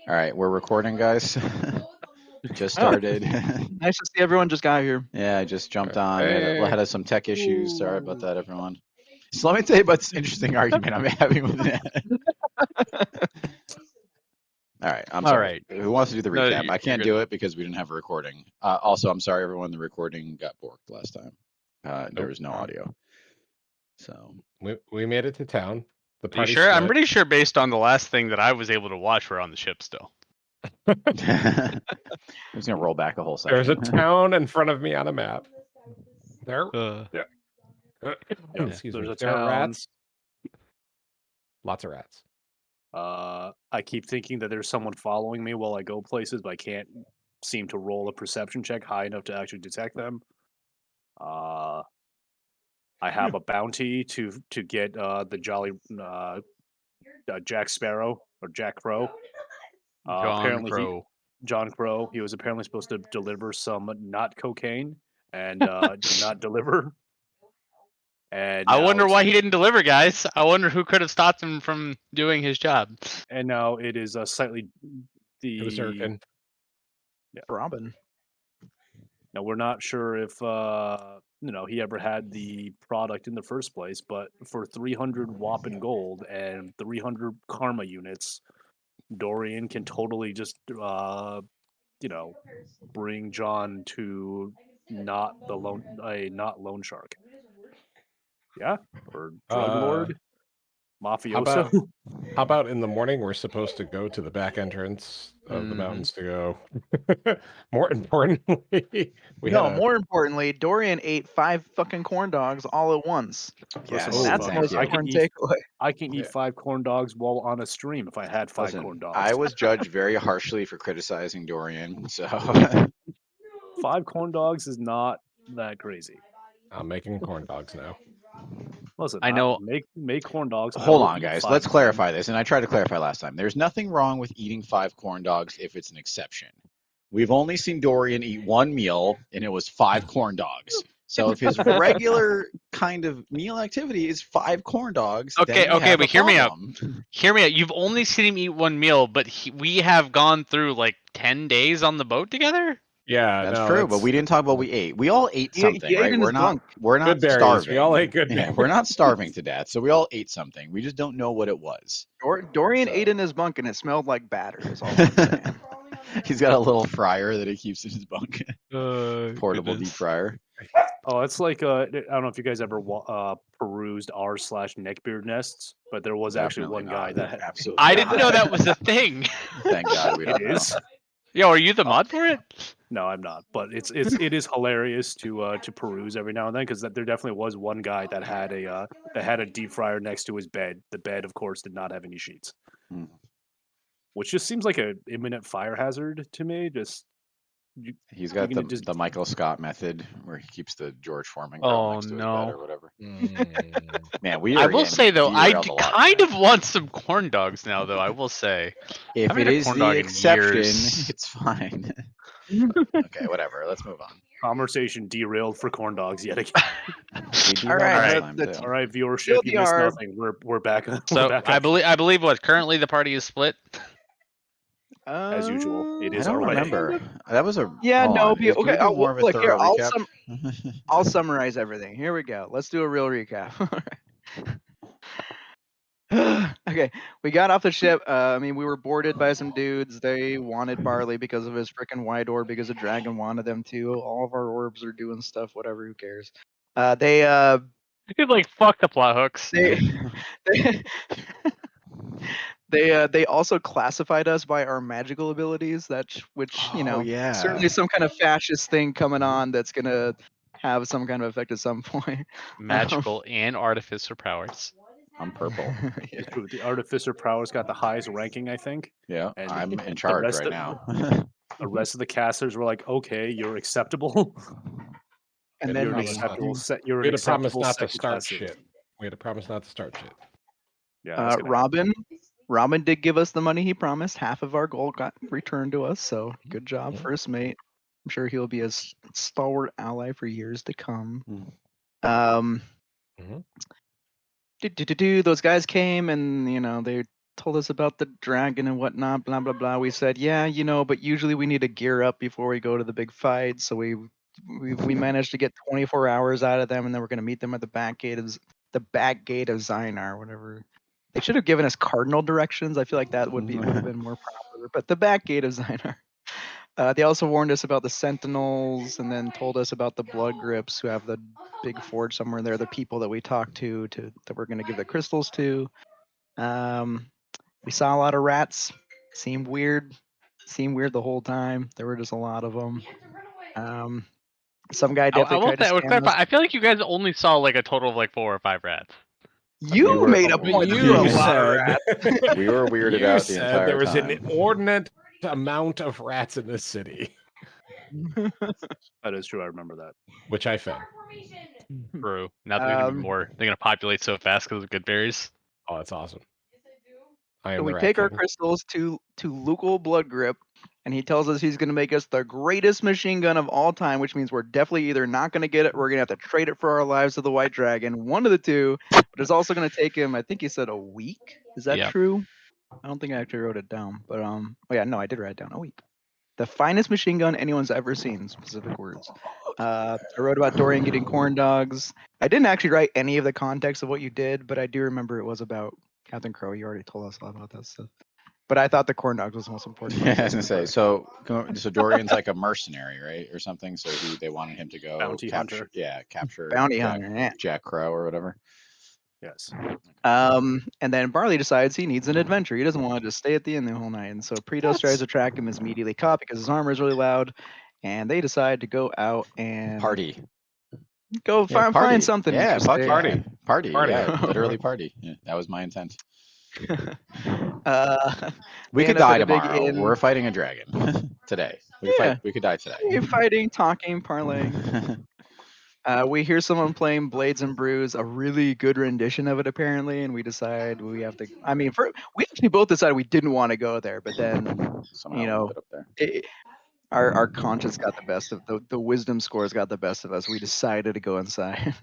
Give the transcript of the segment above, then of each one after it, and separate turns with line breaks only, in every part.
All right, we're recording, guys. Just started.
Nice to see everyone just got here.
Yeah, I just jumped on.
Hey.
Had some tech issues. Sorry about that, everyone. So let me tell you about this interesting argument I'm having with it. All right, I'm
All
sorry.
right.
Who wants to do the
No,
recap? I
you're
can't
good.
do it because we didn't have a recording. Also, I'm sorry, everyone. The recording got borked last time. There was no audio. So
We made it to town. The
Are you
party
sure? I'm
split.
pretty sure based on the last thing that I was able to watch, we're on the ship still.
I'm just gonna roll back a whole section.
There's a town in front of me on a map. There.
Yeah.
Excuse
There's
me.
a
There are
town.
rats. Lots of rats.
I keep thinking that there's someone following me while I go places, but I can't seem to roll a perception check high enough to actually detect them. I have a bounty to get the jolly Jack Sparrow or Jack Crow. Apparently
Crow.
John Crow. He was apparently supposed to deliver some not cocaine and did not deliver. And
I
now
wonder
it's-
why he didn't deliver, guys. I wonder who could have stopped him from doing his job.
And now it is slightly
It was Durkin.
Robin.
Now we're not sure if he ever had the product in the first place, but for 300 Wappen gold and 300 karma units, Dorian can totally just bring John to not loan shark. Yeah, or drug lord, mafioso.
How about in the morning we're supposed to go to the back entrance of the mountains to go. More importantly,
more importantly, Dorian ate 5 fucking corn dogs all at once.
Yes,
That's the
thank
most
you.
important takeaway.
I can eat 5 corn dogs while on a stream if I had 5
Listen,
corn dogs.
I was judged very harshly for criticizing Dorian, so
5 corn dogs is not that crazy.
I'm making corn dogs now.
Listen,
I know.
Make corn dogs.
hold on, guys. Let's clarify this. And I tried to clarify last time. There's nothing wrong with eating 5 corn dogs if it's an exception. We've only seen Dorian eat 1 meal, and it was 5 corn dogs. So if his regular kind of meal activity is 5 corn dogs,
Okay,
then we have
but
a
hear me out.
problem.
Hear me out. You've only seen him eat 1 meal, but we have gone through like 10 days on the boat together.
Yeah,
That's true, but we didn't talk about what we ate. We all ate something,
he ate
right?
in
We're
his
not
bunk.
we're not
Good berries.
starving.
We all ate good
Yeah, we're not starving to death, so we all ate something. We just don't know what it was.
Dorian ate in his bunk and it smelled like batter. Is all I'm saying.
He's got a little fryer that he keeps in his bunk. Portable
Goodness.
deep fryer.
Oh, it's like I don't know if you guys ever perused r/neckbeard nests, but there was actually
Definitely
one guy
not.
that had.
Absolutely.
I didn't know that was a thing.
Thank God we don't
It
know.
is.
Yo, are you the mod for it?
No, I'm not. But it is hilarious to peruse every now and then because there definitely was one guy that had a deep fryer next to his bed. The bed, of course, did not have any sheets, which just seems like an imminent fire hazard to me.
He's got the Michael Scott method where he keeps the George Foreman grill next to his bed or whatever. Man,
I will say though, I kind of want some corn dogs now. Though I will say,
if it is the exception, it's fine. Okay, whatever. Let's move on.
Conversation derailed for corn dogs yet again.
All right,
all right, viewership. You missed nothing. We're back.
So
we're back
I believe what currently the party is split.
As usual, it is.
I don't remember. That was a
okay.
More of a
look here.
recap.
I'll summarize everything. Here we go. Let's do a real recap. Okay, we got off the ship. We were boarded by some dudes. They wanted Barley because of his freaking white orb, because a dragon wanted them to. All of our orbs are doing stuff. Whatever. Who cares?
It's like fuck the plot hooks.
They also classified us by our magical abilities, certainly some kind of fascist thing coming on that's gonna have some kind of effect at some point.
Magical and artificer powers.
I'm purple.
The artificer powers got the highest ranking, I think.
Yeah, and I'm in charge right now.
The rest of the casters were like, "Okay, you're acceptable."
And then
we had to promise not to start shit. We had to promise not to start shit.
Yeah.
Robin did give us the money he promised. Half of our gold got returned to us. So good job, first mate. I'm sure he'll be a stalwart ally for years to come. Those guys came and they told us about the dragon and whatnot, blah blah blah. We said, yeah, but usually we need to gear up before we go to the big fight. So we managed to get 24 hours out of them, and then we're gonna meet them at the back gate of Zynar, whatever. They should have given us cardinal directions. I feel like that would have been more proper. But the back gate of Zynar. They also warned us about the sentinels, and then told us about the blood grips who have the big forge somewhere there. The people that we talked to that we're gonna give the crystals to. We saw a lot of rats. Seemed weird the whole time. There were just a lot of them. Some guy
I
definitely
will
tried to
say, I would
scam
clarify.
us.
I feel like you guys only saw like a total of like 4 or 5 rats.
You made a point. There were a lot of rats.
We were weirded
You
out the
said
entire
there was
time.
an inordinate amount of rats in this city,
That is true. I remember that.
which I fed.
True. Now there's gonna be more. They're gonna populate so fast because of good berries.
Oh, that's awesome. I am
So
the
we
rat
take our
king.
crystals to Lucal Blood Grip, and he tells us he's going to make us the greatest machine gun of all time, which means we're definitely either not going to get it or we're going to have to trade it for our lives to the White Dragon. One of the two, but it's also going to take him, I think he said a week. Is that
Yep.
true? I don't think I actually wrote it down, but oh yeah, no, I did write it down. A week. The finest machine gun anyone's ever seen. Specific words. I wrote about Dorian getting corn dogs. I didn't actually write any of the context of what you did, but I do remember it was about Captain Crow. You already told us a lot about that stuff. But I thought the corn dogs was the most important.
Yeah, I was gonna say. So Dorian's like a mercenary, right, or something. So they wanted him to go
Bounty hunter.
capture
Bounty hunter, yeah.
Jack Crow or whatever.
Yes.
And then Barley decides he needs an adventure. He doesn't want to just stay at the inn the whole night. And so Pretos tries to track him, is immediately caught because his armor is really loud. And they decide to go out and
Party.
Go find something.
Yeah, fuck
interesting.
yeah. Party.
Party.
Yeah, literally party. Yeah, that was my intent. We could
end up
die
at a big
tomorrow.
inn.
We're fighting a dragon today. We could die today.
We're fighting, talking, parlaying. We hear someone playing Blades and Brews, a really good rendition of it apparently, and we decide we have to. I mean, we actually both decided we didn't want to go there, but then
Somehow ended up there.
Our conscience got the best of the wisdom scores got the best of us. We decided to go inside.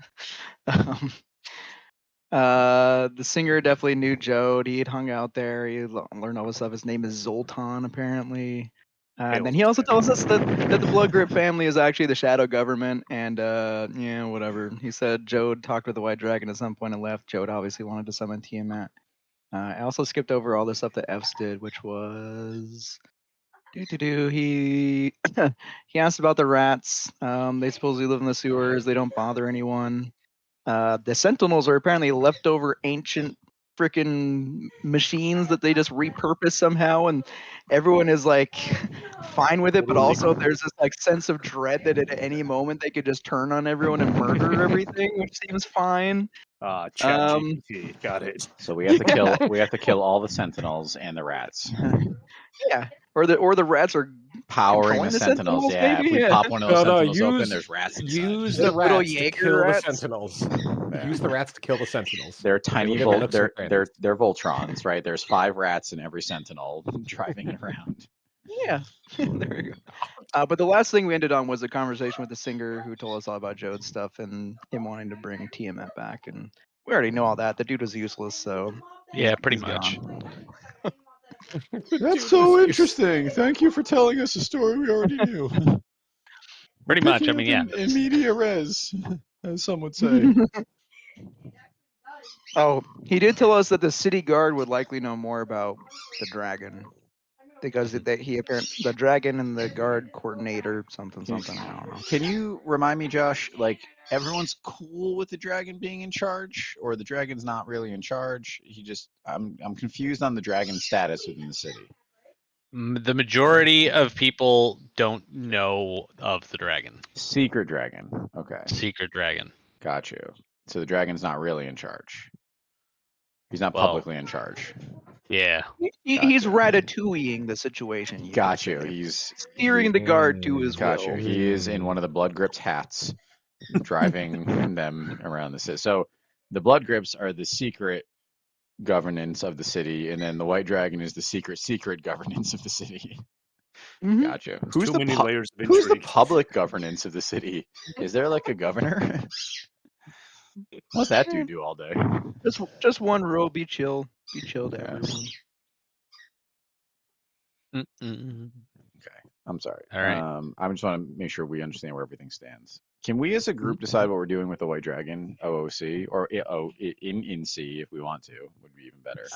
The singer definitely knew Jode. He had hung out there. He learned all this stuff. His name is Zoltan apparently. And then he also tells us that the Blood Grip family is actually the shadow government, and yeah, whatever. He said Jode talked with the White Dragon at some point and left. Jode obviously wanted to summon Tiamat. I also skipped over all the stuff that Fs did, which was he he asked about the rats. They supposedly live in the sewers. They don't bother anyone. The sentinels are apparently leftover ancient freaking machines that they just repurpose somehow, and everyone is like fine with it, but also there's this like sense of dread that at any moment they could just turn on everyone and murder everything, which seems fine.
ChatGPT, got it.
So we have to kill we have to kill all the sentinels and the rats.
Yeah, or the rats are
powering the sentinels. Yeah,
maybe?
if we
Yeah.
pop one of those sentinels open, there's rats inside.
Use
Like
the
little
rats to
Jaeger
kill
rats?
the sentinels. Use the rats to kill the sentinels.
They're tiny
They will get the nooks and
they're Voltrons, right? There's 5 rats in every sentinel driving it around.
Yeah, there we go. But the last thing we ended on was a conversation with the singer who told us all about Jode's stuff and him wanting to bring Tiamat back. And we already know all that. The dude was useless, so
Yeah, pretty
he's
much.
gone.
That's so interesting. Thank you for telling us a story we already knew.
Pretty much. I mean, yeah.
In media res, as some would say.
Oh, he did tell us that the city guard would likely know more about the dragon. Because the dragon and the guard coordinate or something. I don't know.
Can you remind me, Josh? Like everyone's cool with the dragon being in charge, or the dragon's not really in charge? I'm confused on the dragon's status within the city.
The majority of people don't know of the dragon.
Secret dragon. Okay.
Secret dragon.
Got you. So the dragon's not really in charge. He's not publicly in charge.
Yeah.
He's ratatouilleing the situation.
Got you. He's
steering the guard to his
got
will.
you. He is in one of the Blood Grips hats, driving them around the city. So the Blood Grips are the secret governance of the city, and then the White Dragon is the secret governance of the city.
Mm-hmm.
Gotcha.
Who's the
public governance of the city? Is there like a governor? What's that dude do all day?
Just one row, be chill. Be chilled,
Yeah.
everyone.
Okay, I'm sorry.
All right.
I just want to make sure we understand where everything stands. Can we, as a group,
Mm-hmm.
decide what we're doing with the White Dragon OOC or in C if we want to? Would be even better.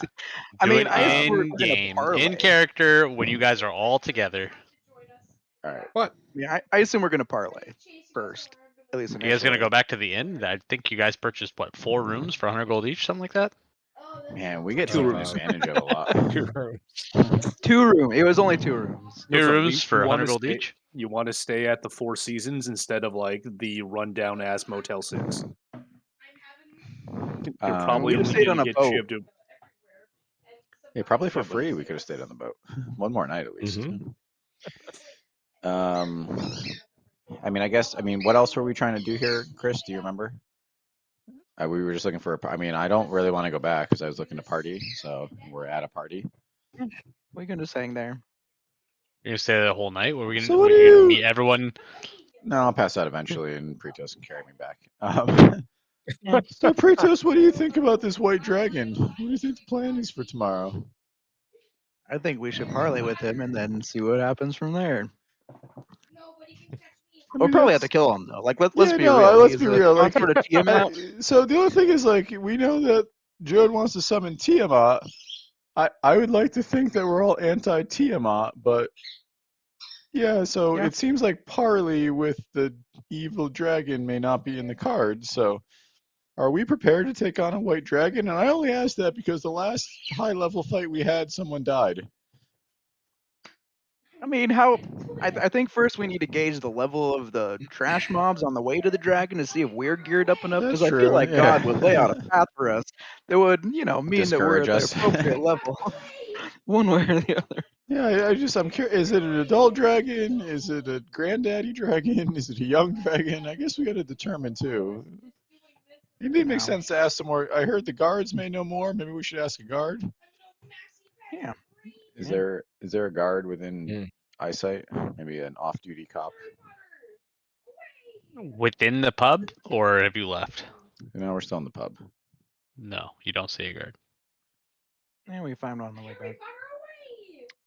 I
Do
mean,
it
I assume we're
in
gonna
game,
parlay.
in character, when you guys are all together.
All right.
What?
Yeah, I assume we're gonna parlay first, at least
You guys gonna
initially.
go back to the inn? I think you guys purchased what, 4 rooms for 100 gold each, something like that.
Man, we get
Two
taken
rooms.
advantage of a lot.
2 rooms.
2 room. It was only 2 rooms.
Two
Listen,
rooms for
you
100
wanna
gold
stay-
each.
You want to stay at the Four Seasons instead of like the rundown ass Motel 6. You're probably
we'd have
only
stayed
going
on
to
a
get
boat.
shivved.
Yeah, probably for
Yeah, but-
free. We could have stayed on the boat one more night at least.
Mhm.
I mean, what else were we trying to do here, Chris? Do you remember? We were just looking for I mean, I don't really want to go back because I was looking to party. So we're at a party.
We can just hang there.
You're gonna stay there the whole night? What are we gonna?
So what
we
do
gonna
you-
meet everyone?
No, I'll pass out eventually, and Pretos can carry me back. So Pretos, what do you think about this White Dragon? What do you think the plan is for tomorrow?
I think we should parlay with him and then see what happens from there. We'll probably have to kill him though. Like let's be real.
Let's
He's
be
a
real. Like,
sponsor to Tiamat.
so the other thing is, like, we know that Judd wants to summon Tiamat. I would like to think that we're all anti-Tiamat, but yeah, so
Yeah.
it seems like parley with the evil dragon may not be in the cards. So are we prepared to take on a white dragon? And I only ask that because the last high-level fight we had, someone died.
I mean, I think first we need to gauge the level of the trash mobs on the way to the dragon to see if we're geared up enough. Because
That's
I feel
true,
like
yeah.
God would lay out a path for us that would, mean that we're
Discourage
at the
us.
appropriate level, one way or the other.
Yeah, I'm curious. Is it an adult dragon? Is it a granddaddy dragon? Is it a young dragon? I guess we got to determine too. Maybe it makes
Wow.
sense to ask some more. I heard the guards may know more. Maybe we should ask a guard.
Yeah.
Is
Yeah.
there a guard within
Mm.
eyesight? Maybe an off-duty cop.
Within the pub, or have you left?
No, we're still in the pub.
No, you don't see a guard.
Yeah, we find one on the way back.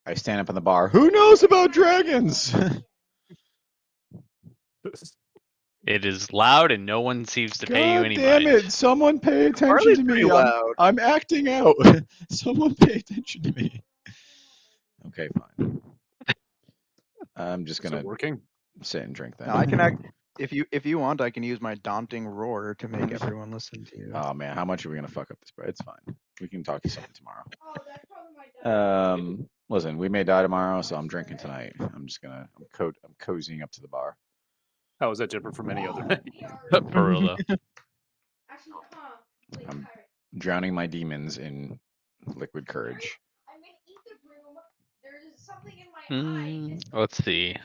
I stand up in the bar. Who knows about dragons?
It is loud, and no one seems to pay you
God
any
damn
mind.
it! Someone pay attention
Harley's
to
pretty
me.
loud.
I'm acting out. Someone pay attention to me. Okay, fine. I'm just
Is
gonna
it working?
sit and drink then.
Now I can act. If you want, I can use my daunting roar to make everyone listen to you.
Oh man, how much are we gonna fuck up this? It's fine. We can talk to someone tomorrow. Listen, we may die tomorrow, so I'm drinking tonight. I'm cozying up to the bar.
How is that different from any other night?
For real though.
I'm drowning my demons in liquid courage.
Let's see.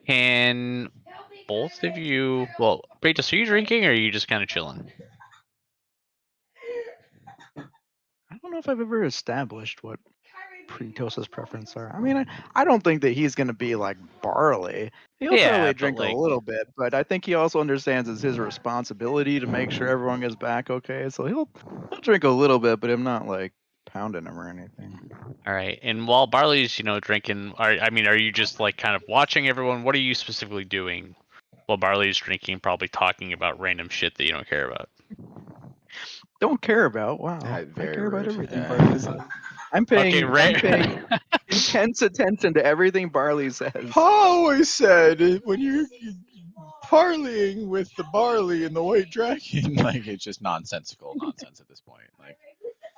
Can both of you? Well, Kratos, are you drinking, or are you just kind of chilling?
I don't know if I've ever established what Pretos's preference are. I mean, I don't think that he's gonna be like Barley. He'll
Yeah,
probably
but,
drink
like-
a little bit, but I think he also understands it's his responsibility to make sure everyone gets back okay. So he'll drink a little bit, but I'm not like pounding him or anything.
All right. And while Barley's, drinking, are you just like kind of watching everyone? What are you specifically doing while Barley's drinking? Probably talking about random shit that you don't care about.
Don't care about. Wow,
Yeah,
I
very
care about
rude.
everything
Yeah.
Barley says. I'm paying
Okay,
intense attention to everything Barley says.
Paul always said when you're parleying with the barley and the white dragon, like it's just nonsensical nonsense at this point. Like,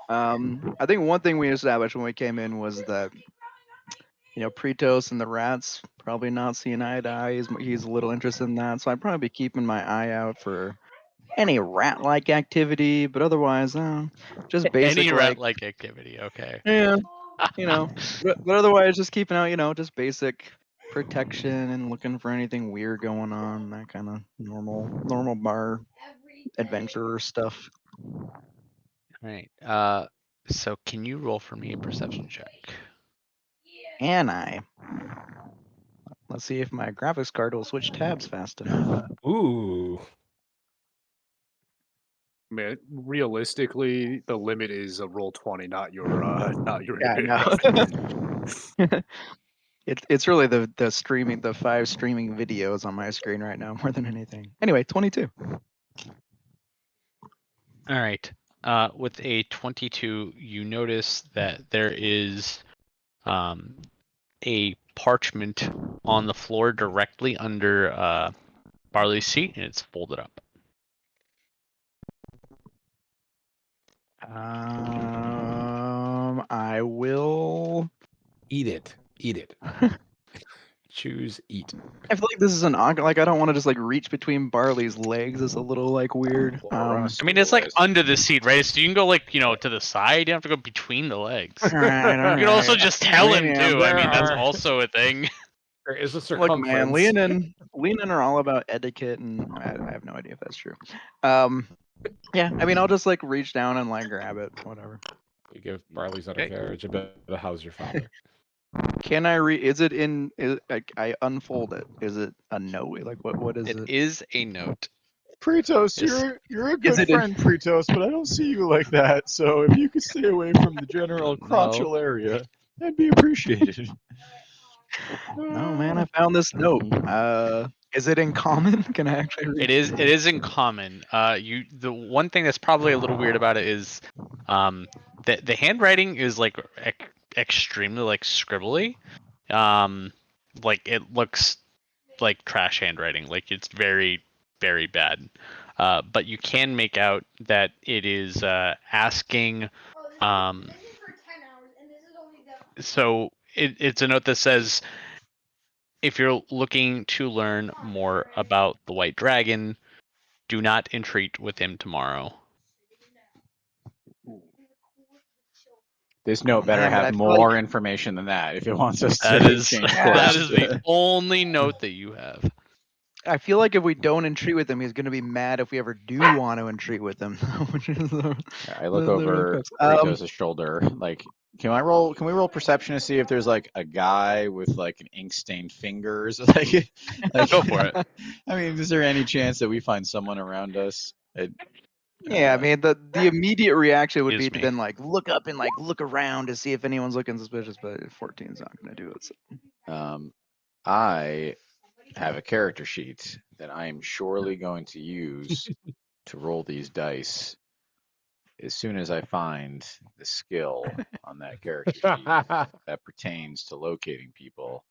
I think one thing we established when we came in was that Pretos and the rats probably not seeing eye to eye. He's a little interested in that, so I'd probably be keeping my eye out for any rat-like activity. But otherwise, just basic
Any
like
rat-like activity. Okay.
yeah, but otherwise just keeping out, just basic protection and looking for anything weird going on. That kind of normal bar adventurer stuff.
All right. So can you roll for me a perception check?
And let's see if my graphics card will switch tabs fast enough.
Ooh.
Man, realistically, the limit is a roll 20, not your
Yeah, I know. It's really the streaming, the 5 streaming videos on my screen right now more than anything. Anyway, 22.
All right. With a 22, you notice that there is a parchment on the floor directly under Barley's seat, and it's folded up.
I will.
Eat it. Eat it. Choose eat.
I feel like this is an like I don't want to just like reach between Barley's legs. It's a little like weird.
Well,
I mean, it's like under the seat, right? So you can go like to the side. You don't have to go between the legs.
All right,
You can also
right.
just tell him
Yeah,
too. I mean, that's
there are-
also a thing.
There is a
Look,
circumference.
man, leaning are all about etiquette, and I have no idea if that's true. Yeah, I mean, I'll just like reach down and like grab it, whatever.
You give Barley's
Okay.
undercarriage a bit of how's your father.
Can I is it in? Like I unfold it. Is it a note? Like what is
It
it?
is a note.
Pretos,
Is-
you're a
is
good
it in-
friend, Pretos, but I don't see you like that. So if you could stay away from the general crotchal area, that'd be appreciated.
No, man, I found this note. Is it in common? Can I actually read
It is in common. The one thing that's probably a little weird about it is, the handwriting is like extremely like scribbly. Like it looks like trash handwriting. Like it's very, very bad. But you can make out that it is asking. So it's a note that says, if you're looking to learn more about the White Dragon, do not entreat with him tomorrow.
This note better
Man, but I
have
feel like-
more information than that if it wants us
That
to
is
change
Yeah.
course.
that is the only note that you have.
I feel like if we don't entreat with him, he's going to be mad if we ever do want to entreat with him. Which is
I look
the
over
crux.
Pretos' shoulder. Like, can we roll perception to see if there's like a guy with like an ink stained fingers? like,
Go for it.
I mean, is there any chance that we find someone around us?
Yeah, I mean the immediate reaction would
Excuse
be to
me.
then like look up and like look around to see if anyone's looking suspicious, but 14's not going to do it. So.
I have a character sheet that I am surely going to use to roll these dice as soon as I find the skill on that character sheet that pertains to locating people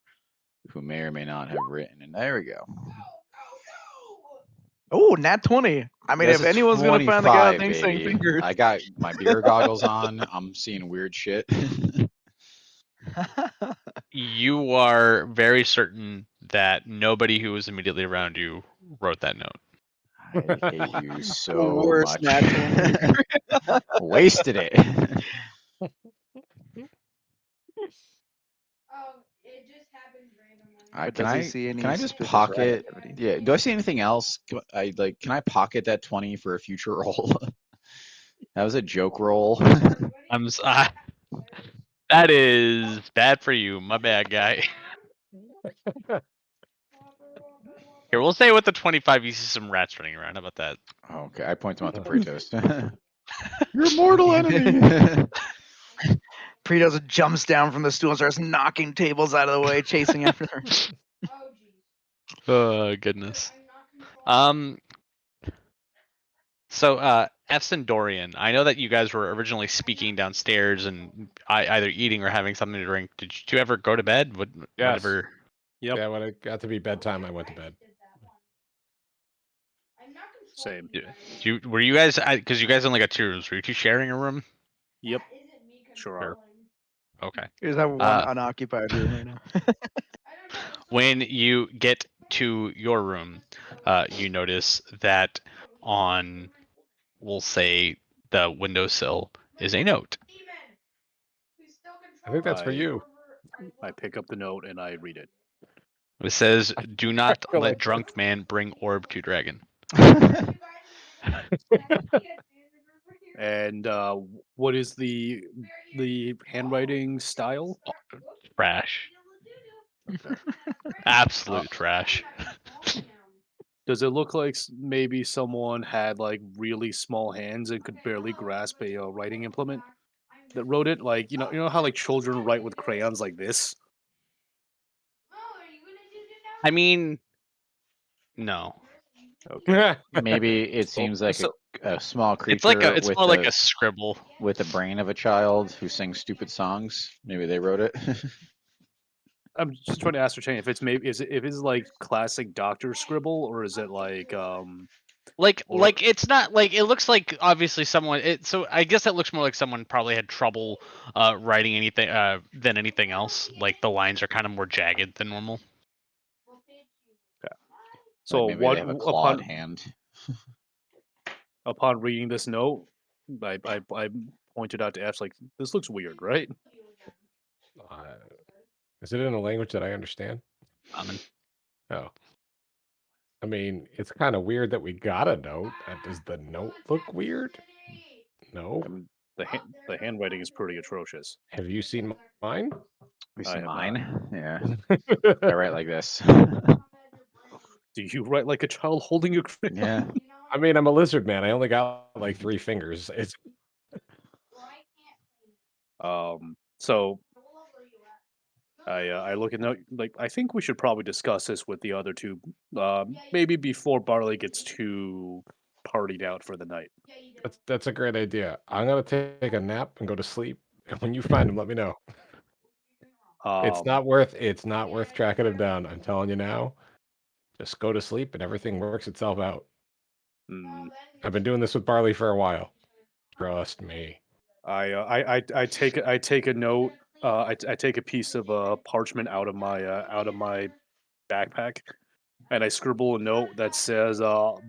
who may or may not have written. And there we go.
Oh, nat 20. I mean,
That's
if
a
anyone's going to find the guy with
25,
ink stained
baby.
fingers.
I got my beer goggles on. I'm seeing weird shit.
You are very certain that nobody who was immediately around you wrote that note.
I hate you so
Worst
much.
nat 20.
Wasted it.
But
Can
does he
I
see any
can I just
suspicious
pocket?
rat activity?
Yeah. Do I see anything else? Can I pocket that 20 for a future roll? That was a joke roll.
That is bad for you, my bad guy. Here, we'll say with the 25, you see some rats running around. How about that?
Okay, I point them out to Pretos. Your mortal enemy.
Pretos jumps down from the stool and starts knocking tables out of the way, chasing after her.
Oh goodness. So, F's and Dorian, I know that you guys were originally speaking downstairs and either eating or having something to drink. Did you two ever go to bed?
Yes.
Whatever.
Yep.
Yeah, when it got to be bedtime, I went to bed.
Same.
Were you guys? Because you guys only got 2 rooms. Were you two sharing a room?
Yep. Sure are.
Okay.
You just have one unoccupied room right now.
When you get to your room, you notice that on, we'll say, the windowsill is a note.
I think that's for you.
I pick up the note and I read it.
It says, "Do not
feel
let
like
drunk man bring orb to dragon."
And what is the handwriting style?
Trash.
Okay.
Absolute trash.
Does it look like maybe someone had like really small hands and could barely grasp a writing implement that wrote it? Like you know how like children write with crayons like this.
I mean, no.
Okay.
Maybe it
So,
seems like
so
a small
It's like
creature
it's
with
more like a scribble.
with the brain of a child who sings stupid songs. Maybe they wrote it.
I'm just trying to ascertain if it's maybe if it's like classic doctor scribble or is it like or
It's not like it looks like obviously someone so I guess it looks more like someone probably had trouble writing anything than anything else. Like the lines are kind of more jagged than normal.
Like
so
maybe they
what
have a clawed hand.
upon reading this note, I pointed out to F like this looks weird, right?
Is it in a language that I understand?
Common.
Oh. I mean, it's kind of weird that we got a note. Does the note look weird? No.
I mean, the handwriting is pretty atrocious.
Have you seen mine?
You
I
see
have
mine? Yeah. I write like this.
Do you write like a child holding a crayon?
Yeah.
I mean, I'm a lizard man. I only got like 3 fingers. It's
So I look at note like I think we should probably discuss this with the other two, maybe before Barley gets too partied out for the night.
that's a great idea. I'm gonna take a nap and go to sleep. And when you find him, let me know. It's
Um,
not worth tracking him down. I'm telling you now. Just go to sleep and everything works itself out.
mm,
I've been doing this with Barley for a while. Trust me.
I take a note. I take a piece of parchment out of my backpack, and I scribble a note that says,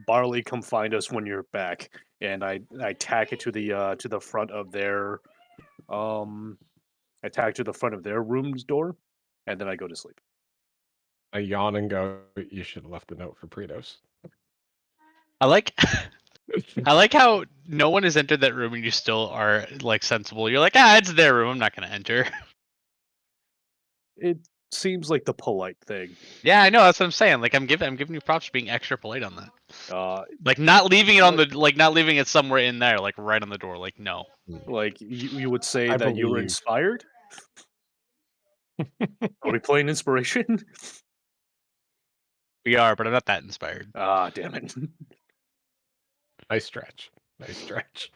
"Barley, come find us when you're back." And I tack it to the front of their I tack it to the front of their room's door, and then I go to sleep.
I yawn and go, you should have left a note for Pritos.
I like I like how no one has entered that room and you still are like sensible. You're like, it's their room. I'm not gonna enter.
It seems like the polite thing.
Yeah, I know. That's what I'm saying. Like I'm giving you props for being extra polite on that.
Uh,
Like not leaving it on
Like-
the not leaving it somewhere in there, like right on the door. Like no.
like you would say
I
that you were
believe.
inspired. Are we playing inspiration?
We are, but I'm not that inspired.
Ah, damn it!
Nice stretch. Nice stretch.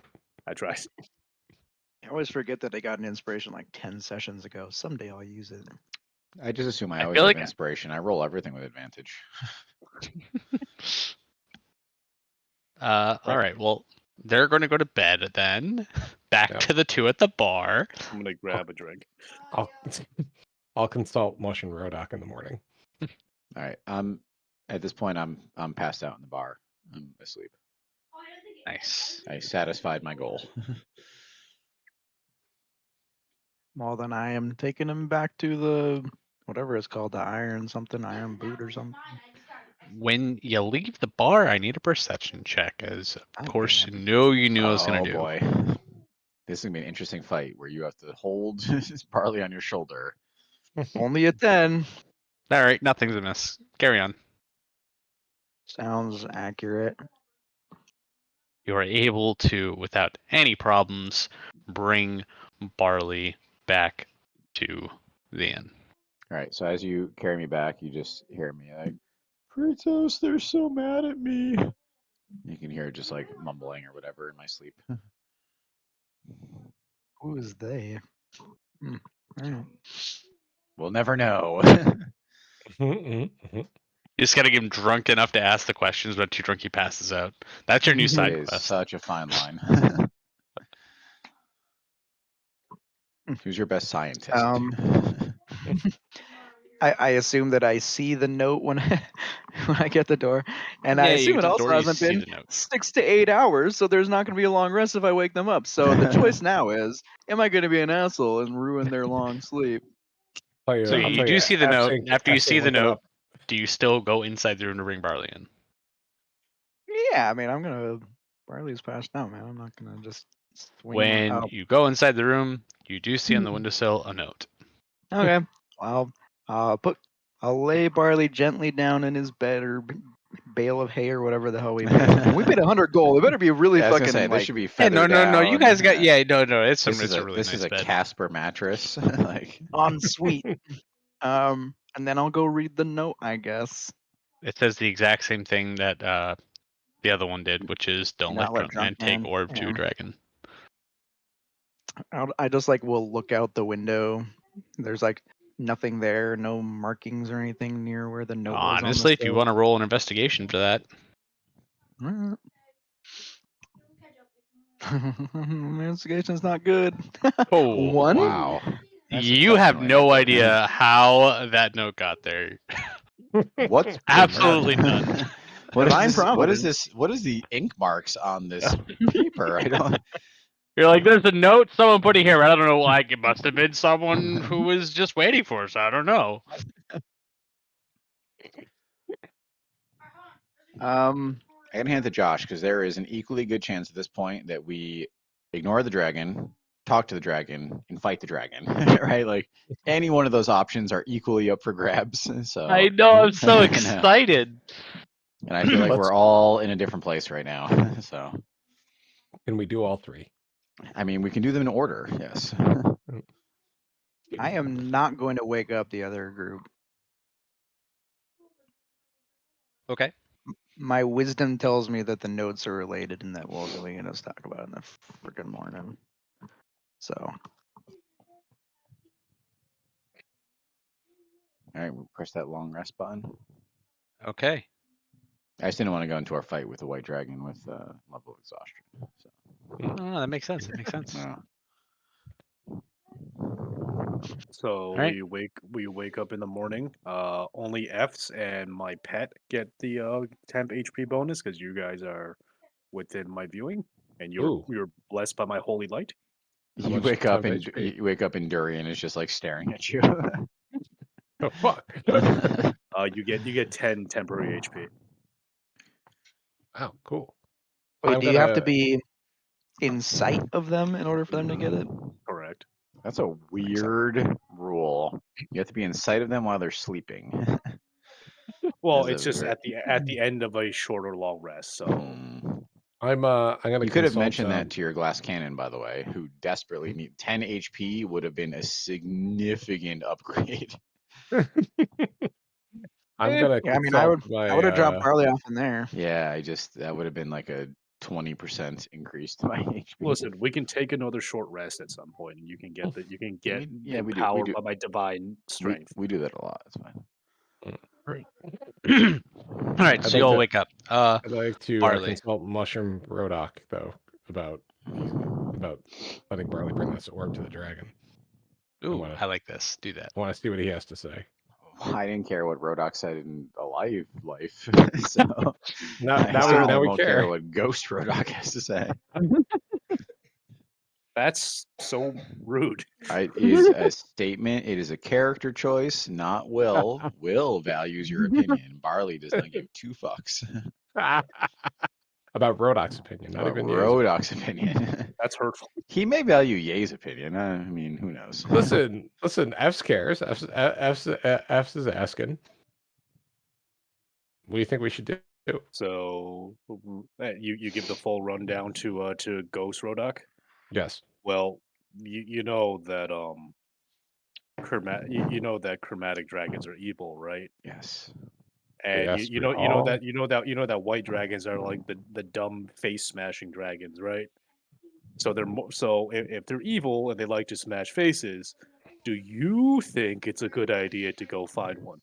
I tried.
I always forget that I got an inspiration like 10 sessions ago. Someday I'll use it.
I just assume I
I
always
feel
have
like-
inspiration. I roll everything with advantage.
All right. Well, they're going to go to bed then. Back
Yep.
to the two at the bar.
I'm gonna grab a drink.
I'll I'll consult Mush and Rodak in the morning.
All right. At this point I'm passed out in the bar. I'm asleep.
Nice.
I satisfied my goal.
Well, then I am taking him back to the whatever it's called, the iron boot or something.
When you leave the bar, I need a perception check, as of
Oh,
course
damn.
you knew I was gonna
Oh
do.
boy. This is gonna be an interesting fight where you have to hold Barley on your shoulder.
Only a 10.
All right, nothing's amiss. Carry on.
Sounds accurate.
You are able to, without any problems, bring Barley back to the inn.
All right. So as you carry me back, you just hear me like, "Pritos, they're so mad at me." You can hear just like mumbling or whatever in my sleep.
Who is they? Hmm. All right.
We'll never know.
You just gotta get him drunk enough to ask the questions, but too drunk he passes out. That's your new
It
side
is
quest.
such a fine line. Who's your best scientist?
I assume that I see the note when when I get the door, and I
Yeah, you
assume
get
it
to the
also
door, you
hasn't
see
been
the note.
6 to 8 hours, so there's not going to be a long rest if I wake them up. So the choice now is: am I going to be an asshole and ruin their long sleep?
I'll tell
So
I'll
you
tell
do see the note.
absent-
After you
absent
see the
waking
note,
up.
do you still go inside the room to bring Barley in?
Yeah, I mean, I'm gonna. Barley's passed out, man. I'm not gonna just swing
When
out.
you go inside the room, you do see on the windowsill a note.
Okay, well, I'll lay Barley gently down in his bed or bale of hay or whatever the hell we paid. We paid 100 gold. It better be really
Yeah, I was
fucking
gonna say this
like
should be
Hey,
feathered
no. You
down.
guys got no. It's
This
a
is
really
this
nice
is a
bed.
Casper mattress. Like
en suite. And then I'll go read the note, I guess.
It says the exact same thing that the other one did, which is don't
Not
let
let
drunk man
drunk
take
man.
orb to
Yeah.
dragon.
I just like will look out the window. There's like nothing there, no markings or anything near where the note was.
Honestly, if you want to roll an investigation for that,
to. Investigation's not good.
oh
One.
wow. That's
you have
definitely
no
not good.
idea how that note got there.
What's
Absolutely none.
What is
Divine
this? What is
providence.
this? What is the ink marks on this paper? I don't.
You're like, there's a note someone put it here. I don't know. Like, it must have been someone who was just waiting for us. I don't know.
I can hand it to Josh because there is an equally good chance at this point that we ignore the dragon, talk to the dragon, and fight the dragon. Right? Like any one of those options are equally up for grabs. So
I know. I'm so
I know.
excited.
And I feel like we're all in a different place right now. So
Can we do all three?
I mean, we can do them in order. Yes.
I am not going to wake up the other group.
Okay.
My wisdom tells me that the notes are related and that we'll be going to talk about it in the freaking morning. So
All right, we'll press that long rest button.
Okay.
I just didn't want to go into our fight with the white dragon with level of exhaustion. So,
Oh, that makes sense. It makes sense.
no.
So
Right.
we wake up in the morning. Only Fs and my pet get the temp HP bonus because you guys are within my viewing, and
Ooh.
you're blessed by my holy light.
How
You
much
wake up
temp
and
HP?
you wake up and Durian is just like staring at you.
Oh fuck!
You get 10 temporary HP.
Wow, cool.
wait,
I'm
do you have to
gonna-
be in sight of them in order for them to get it?
Correct.
That's a weird rule. You have to be in sight of them while they're sleeping.
Well,
That's
it's
a
just
very-
at the end of a short or long rest. So
Hmm.
I'm gonna.
You could have
consult,
mentioned that to your glass cannon, by the way, who desperately need 10 HP would have been a significant upgrade.
I'm gonna.
Yeah, I mean, I
consult
would have dropped Barley off in there.
Yeah, that would have been like a 20% increase to my HP.
listen, we can take another short rest at some point, and you can get
we do.
empowered by my divine strength.
We do that a lot. It's fine.
All right.
I'd
So you
like
all
to-
wake up.
I'd like to
Barley.
consult Mushroom Rodoc though about letting Barley bring this orb to the dragon.
Ooh, I like this. Do that.
I want to see what he has to say.
I didn't care what Rodoc said in a life. So
Now we
won't
care.
what Ghost Rodoc has to say.
That's so rude.
It is a statement. It is a character choice, not Will. Will values your opinion. Barley does not give two fucks
About Rodoc's opinion, not
about
even yours.
Rodoc's opinion.
That's hurtful.
He may value Ye's opinion. I mean, who knows?
Listen. F's cares. F's is asking. What do you think we should do?
So you give the full rundown to Ghost Rodoc.
Yes.
Well, you know that you know that chromatic dragons are evil, right?
Yes.
And
Yes,
you
we
know
all-
that white dragons are like the dumb face smashing dragons, right? So if they're evil and they like to smash faces, do you think it's a good idea to go find one?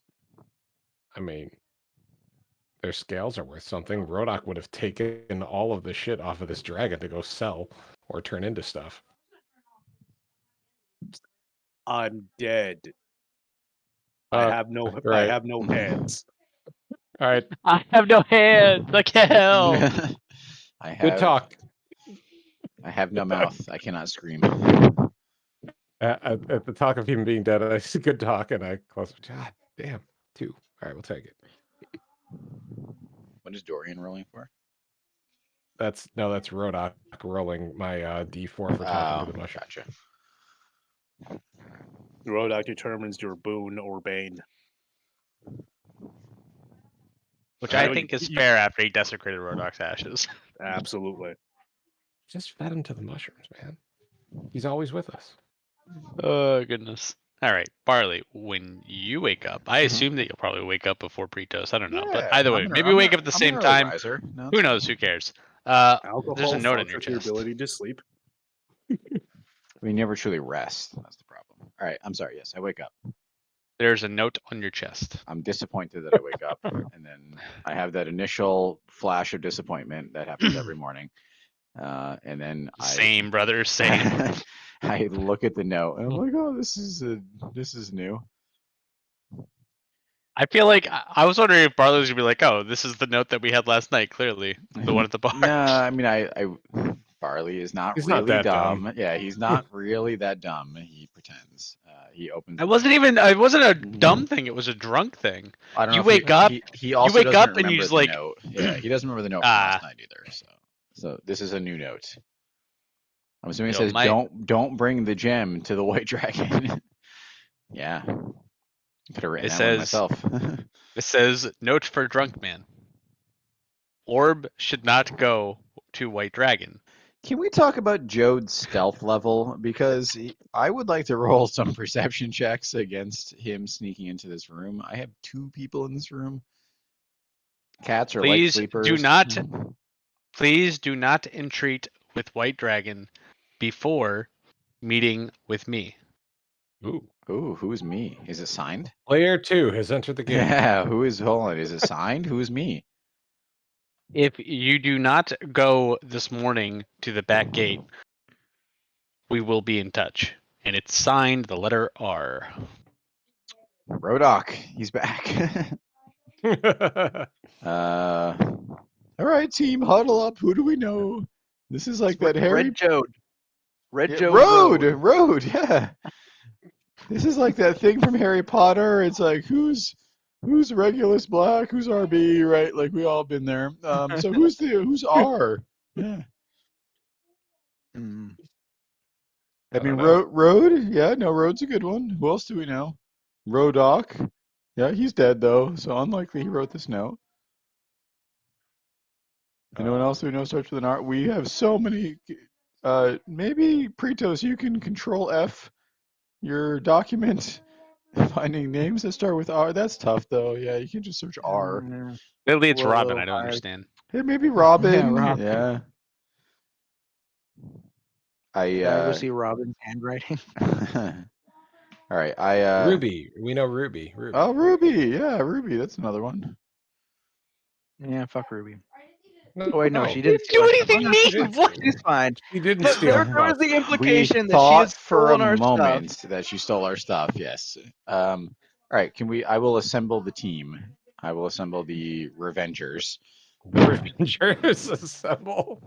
I mean, their scales are worth something. Rodoc would have taken all of the shit off of this dragon to go sell or turn into stuff.
I'm dead.
I
I have no hands.
All right.
I have no hands. I can't help.
Good talk.
I have no mouth. I cannot scream.
At the talk of him being dead, I said good talk, and I close. God damn, 2. All right, we'll take it.
What is Dorian rolling for?
That's Rodoc rolling my D4 for talking to the mushroom.
Gotcha.
Rodoc determines your boon or bane.
which
Right.
I think is fair after he desecrated Rodok's ashes.
Absolutely.
Just fed him to the mushrooms, man. He's always with us.
Oh goodness. All right, Barley. When you wake up, I assume that you'll probably wake up before Pretos. I don't know, but either way, maybe wake up at the same time.
Riser. No,
Who
it's
knows?
fine.
Who cares?
Alcohol
There's a note on your
functions with your
chest.
ability to sleep.
We never truly rest. That's the problem. All right. I'm sorry. Yes, I wake up.
There's a note on your chest.
I'm disappointed that I wake up, and then I have that initial flash of disappointment that happens every morning, and then
Same, brother. Same.
I look at the note and I'm like, oh, this is new.
I feel like I was wondering if Barley was gonna be like, "Oh, this is the note that we had last night. Clearly, the one at the bar."
No, I mean, I Barley is not
He's
really
not that
dumb.
dumb.
Yeah, he's not really that dumb. He pretends. He opens.
It wasn't even. It wasn't a dumb thing. It was a drunk thing.
I don't
You
know. If
wake up.
He also
wake
doesn't
up and you
remember
just
the
like-
note. Yeah, he doesn't remember the note from last night either. So this is a new note. I'm assuming it
Yo,
says
my-
don't bring the gem to the White Dragon. Yeah, could have written
It
that one
says-
myself.
It says, "Note for drunk man. Orb should not go to White Dragon."
Can we talk about Jode's stealth level? Because I would like to roll some perception checks against him sneaking into this room. I have 2 people in this room. Cats are light
Please
sleepers.
do not- Please do not entreat with White Dragon before meeting with me.
Ooh.
Ooh, who's me? Is it signed?
Player 2 has entered the game.
Yeah, who is, hold on, is it signed? Who is me?
If you do not go this morning to the back gate, we will be in touch. And it's signed the letter R.
Rodok, he's back. All right, team, huddle up. Who do we know? This is like that Harry
Red Jode. Red
Yeah,
Jode.
Road, yeah. This is like that thing from Harry Potter. It's like who's Regulus Black, who's RB, right? Like we all been there. So who's R? Yeah.
Mm.
I mean,
don't know.
Road. Yeah, no, Road's a good one. Who else do we know? Rodok. Yeah, he's dead though, so unlikely he wrote this note. Anyone else who knows starts with an R? We have so many. Maybe Pretos, you can control F your document. Finding names that start with R. That's tough though. Yeah, you can just search R.
Yeah.
Lately, it's
Little
Robin. I don't
hard.
understand.
Hey, maybe Robin.
Yeah, Robin.
Yeah.
Did I ever see Robin's handwriting?
All right.
Ruby. We know Ruby. Ruby.
Oh, Ruby. Yeah, Ruby. That's another one.
Yeah, fuck Ruby.
No,
Oh wait, no, she didn't
do
steal our
anything
stuff.
mean.
She's-
What?
She's fine.
He didn't
But
steal.
there was the
We
implication that she
thought
had
for
stolen
a
our
moment
stuff.
that she stole our stuff. Yes. All right. I will assemble the team. I will assemble the Revengers.
Revengers assemble.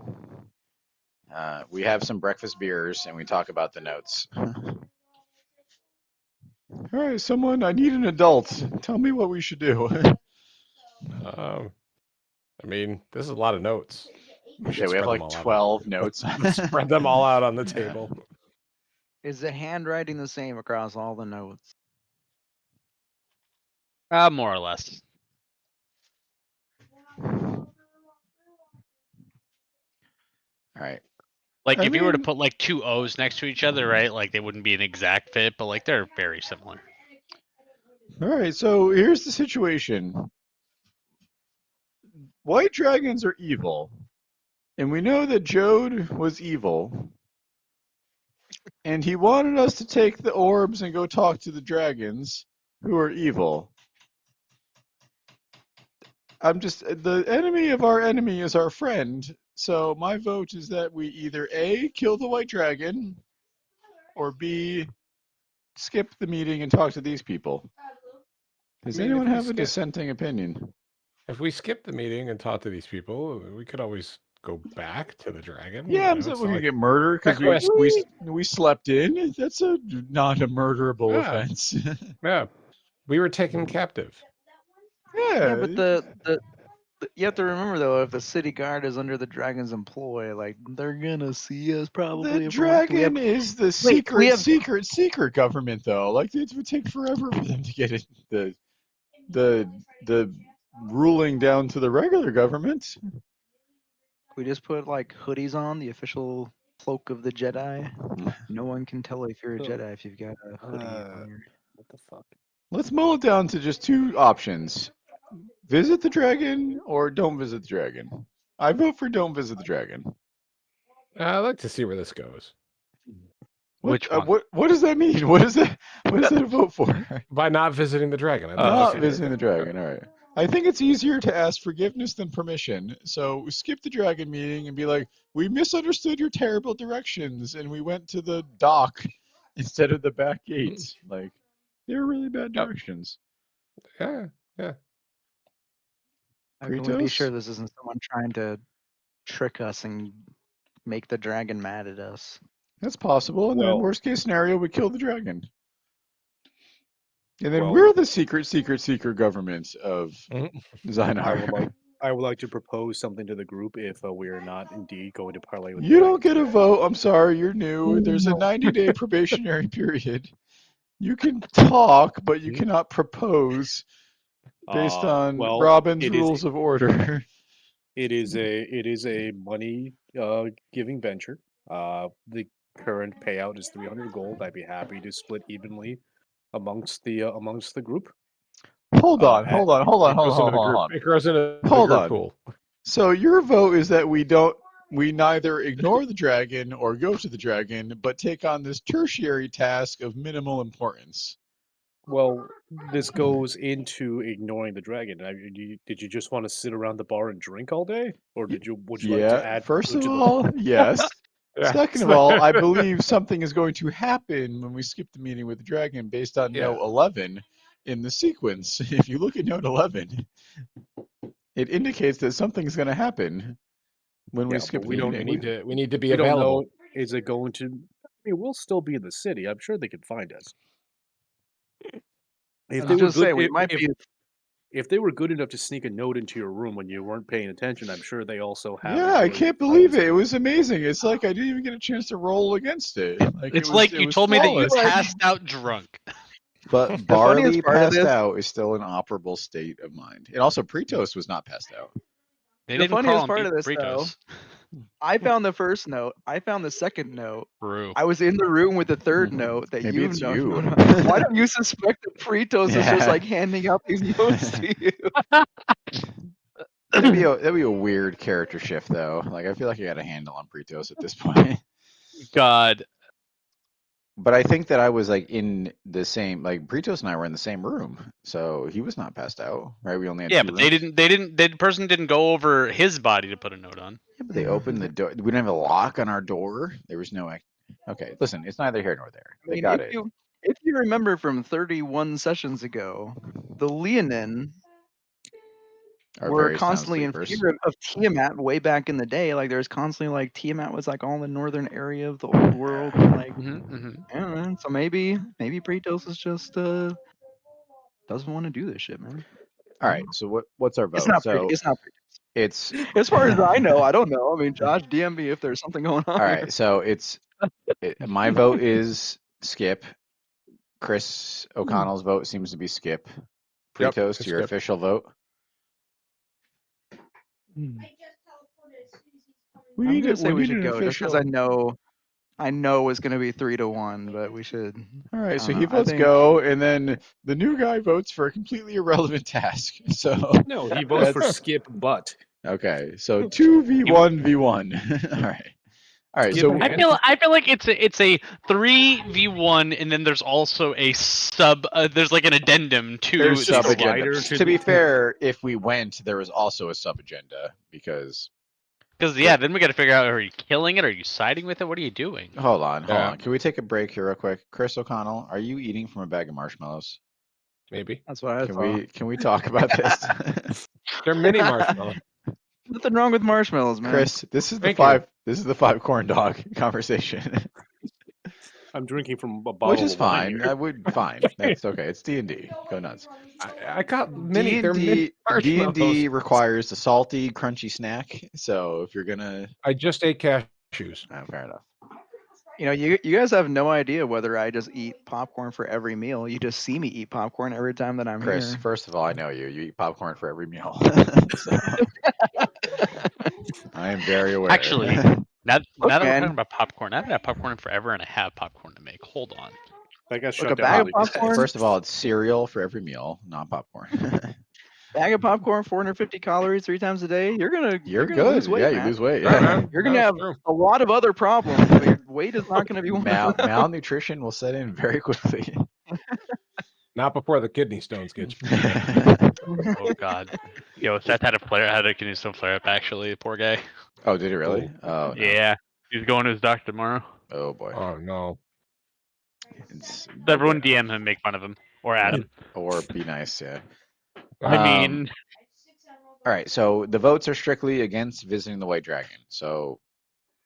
We have some breakfast beers and we talk about the notes. All right, someone. I need an adult. Tell me what we should do.
I mean, this is a lot of notes.
Yeah,
should
we have
spread them
like
all out.
12 notes.
Spread them all out on the
Yeah.
table.
Is the handwriting the same across all the notes?
More or less.
All right.
Like
I
if you were to
mean-
put like 2 O's next to each other, right? Like they wouldn't be an exact fit, but like they're very similar.
All right. So here's the situation. White dragons are evil, and we know that Jode was evil, and he wanted us to take the orbs and go talk to the dragons who are evil. The enemy of our enemy is our friend. So my vote is that we either A, kill the white dragon, or B, skip the meeting and talk to these people. Does
I mean,
anyone
if we
have a
skip-
dissenting opinion?
If we skip the meeting and talk to these people, we could always go back to the dragon.
Yeah, I'm
you know,
saying
it's
we're
not
gonna
like-
get murdered because
Request-
we slept in. That's not a murderable
Yeah.
offense.
Yeah, we were taken captive.
Yeah, but the you have to remember though, if the city guard is under the dragon's employ, like they're gonna see us probably.
The
if we're- we have-
dragon is the
we have-
secret government though. Like it would take forever for them to get it. The ruling down to the regular government.
We just put like hoodies on, the official cloak of the Jedi. No one can tell if you're a
So,
Jedi if you've got a hoodie on your.
What the fuck?
Let's mull it down to just two options: visit the dragon or don't visit the dragon. I vote for don't visit the dragon.
I'd like to see where this goes.
Which one?
What does that mean? What is that? What is that a vote for?
By not visiting the dragon. I'd like to
Not
see
visiting the
okay.
dragon. All right. I think it's easier to ask forgiveness than permission. So skip the dragon meeting and be like, we misunderstood your terrible directions and we went to the dock instead of the back gates. Like, they're really bad
Yep.
directions.
Yeah.
I can we be sure
Kratos?
this isn't someone trying to trick us and make the dragon mad at us?
That's possible. And then
Well-
worst case scenario, we kill the dragon. And then
Well-
we're the secret government of
Mhm.
Zynar.
I would like to propose something to the group if we are not indeed going to parlay with.
You don't get a vote. I'm sorry, you're new. There's a 90-day probationary period. You can talk, but you cannot propose based on Robin's rules of order.
It is a money giving venture. The current payout is 300 gold. I'd be happy to split evenly amongst the group.
Hold on.
It goes into the
Hold
group
on.
pool.
So your vote is that we neither ignore the dragon or go to the dragon, but take on this tertiary task of minimal importance.
Well, this goes into ignoring the dragon. Did you just want to sit around the bar and drink all day, or would you like to add?
First
food
of
to the-
all, yes.
Yeah.
Second of all, I believe something is going to happen when we skip the meeting with the dragon based on
Yeah.
note 11 in the sequence. If you look at note 11, it indicates that something's going to happen when we
Yeah,
skip
but
the
we don't
meeting.
We need to be
we don't
available.
know. Is it going to? I mean, we'll still be in the city. I'm sure they can find us. If
I
they
was
were
just
good,
say we might be.
if they were good enough to sneak a note into your room when you weren't paying attention, I'm sure they also have.
Yeah, I can't believe it. It was amazing. It's like I didn't even get a chance to roll against it.
It's like you told me that you
flawless.
passed out drunk.
But
funniest
Barley
part of
passed
this-
out is still an operable state of mind. And also, Pretos was not passed out.
They
The
didn't
funniest
call him
part of this,
Britos.
I found the first note. I found the second note.
Brew.
I was in the room with the third note that
Maybe
you
it's
know.
you.
Why don't you suspect that Fritos is
Yeah.
just like handing out these notes to you?
That'd be a weird character shift, though. Like, I feel like I got a handle on Pretos at this point.
God.
But I think that I was like in the same, like Pretos and I were in the same room, so he was not passed out, right? We only had
Yeah,
two
but they
rooms.
didn't. The person didn't go over his body to put a note on.
Yeah, but they opened the door. We didn't have a lock on our door. There was no. Okay, listen, it's neither here nor there.
I
They
mean,
got
if
it.
you remember from 31 sessions ago, the Leonin
Are
were
very sound
constantly in
sleepers.
fear of Tiamat way back in the day. Like there's constantly like Tiamat was like all in the northern area of the old world, and like I don't know. So maybe Pretos is just doesn't want to do this shit, man.
All right, so what's our vote?
It's not
So
it's not Pretos.
it's
As far as I know, I don't know. I mean, Josh, DM me if there's something going on.
all
here.
right. So my vote is skip. Chris O'Connell's vote seems to be skip.
Yep,
Pretos,
it's
your
skip.
official vote. We
I'm
need
gonna say we
need
should
an
go just because
official.
I know it's gonna be 3-1, but we should.
All right, so
I
he
don't know, I
votes
think-
go, and then the new guy votes for a completely irrelevant task. So
No, he votes for
That's-
skip, but
okay, so 2v1v1. All right.
Skip
So
again.
I feel like it's a 3v1, and then there's also a sub. There's like an addendum to
there's
the
sub
sub
skip.
agenda.
agenda.
to
To be
the-
fair, if we went, there was also a sub agenda because.
Because then we got to figure out: are you killing it? Are you siding with it? What are you doing?
Hold on.
Yeah.
Can we take a break here real quick? Chris O'Connell, are you eating from a bag of marshmallows?
Maybe.
That's what I thought.
Can we talk about this?
They're mini marshmallows.
Nothing wrong with marshmallows, man.
Chris, this is
Thank you.
This is the 5 corn dog conversation.
I'm drinking from a bottle
Which is
of wine
fine.
here.
I would fine. That's okay. It's D&D. Go nuts.
I got mini. They're mini
D&D
marshmallows.
D&D requires a salty, crunchy snack. So if you're gonna
I just ate cashews.
fair enough.
You know, you guys have no idea whether I just eat popcorn for every meal. You just see me eat popcorn every time that I'm
Chris,
here.
first of all, I know you. You eat popcorn for every meal. So, I am very aware.
Actually, now that we're
man.
talking about popcorn, I haven't had popcorn in forever, and I have popcorn to make. Hold on.
That got
Like
shut
a
down
bag of
really fast.
popcorn?
First of all, it's cereal for every meal, not popcorn.
Bag of popcorn, 450 calories 3 times a day. You're gonna
You're
gonna
good.
lose weight,
Yeah, you
man.
lose weight.
Yeah,
Yeah.
man.
You're gonna
That's
have
true.
a lot of other problems, but your weight is not gonna be one of them.
Malnutrition will set in very quickly.
Not before the kidney stones get you.
Oh God. Yo, Seth had a kidney stone flare up. Actually, the poor guy.
Oh, did it really? Oh, no.
Yeah, he's going to his doctor tomorrow.
Oh boy.
Oh no.
It's,
Everyone DM him, and make fun of him, or at him.
or be nice. Yeah.
I mean,
All right. So the votes are strictly against visiting the White Dragon. So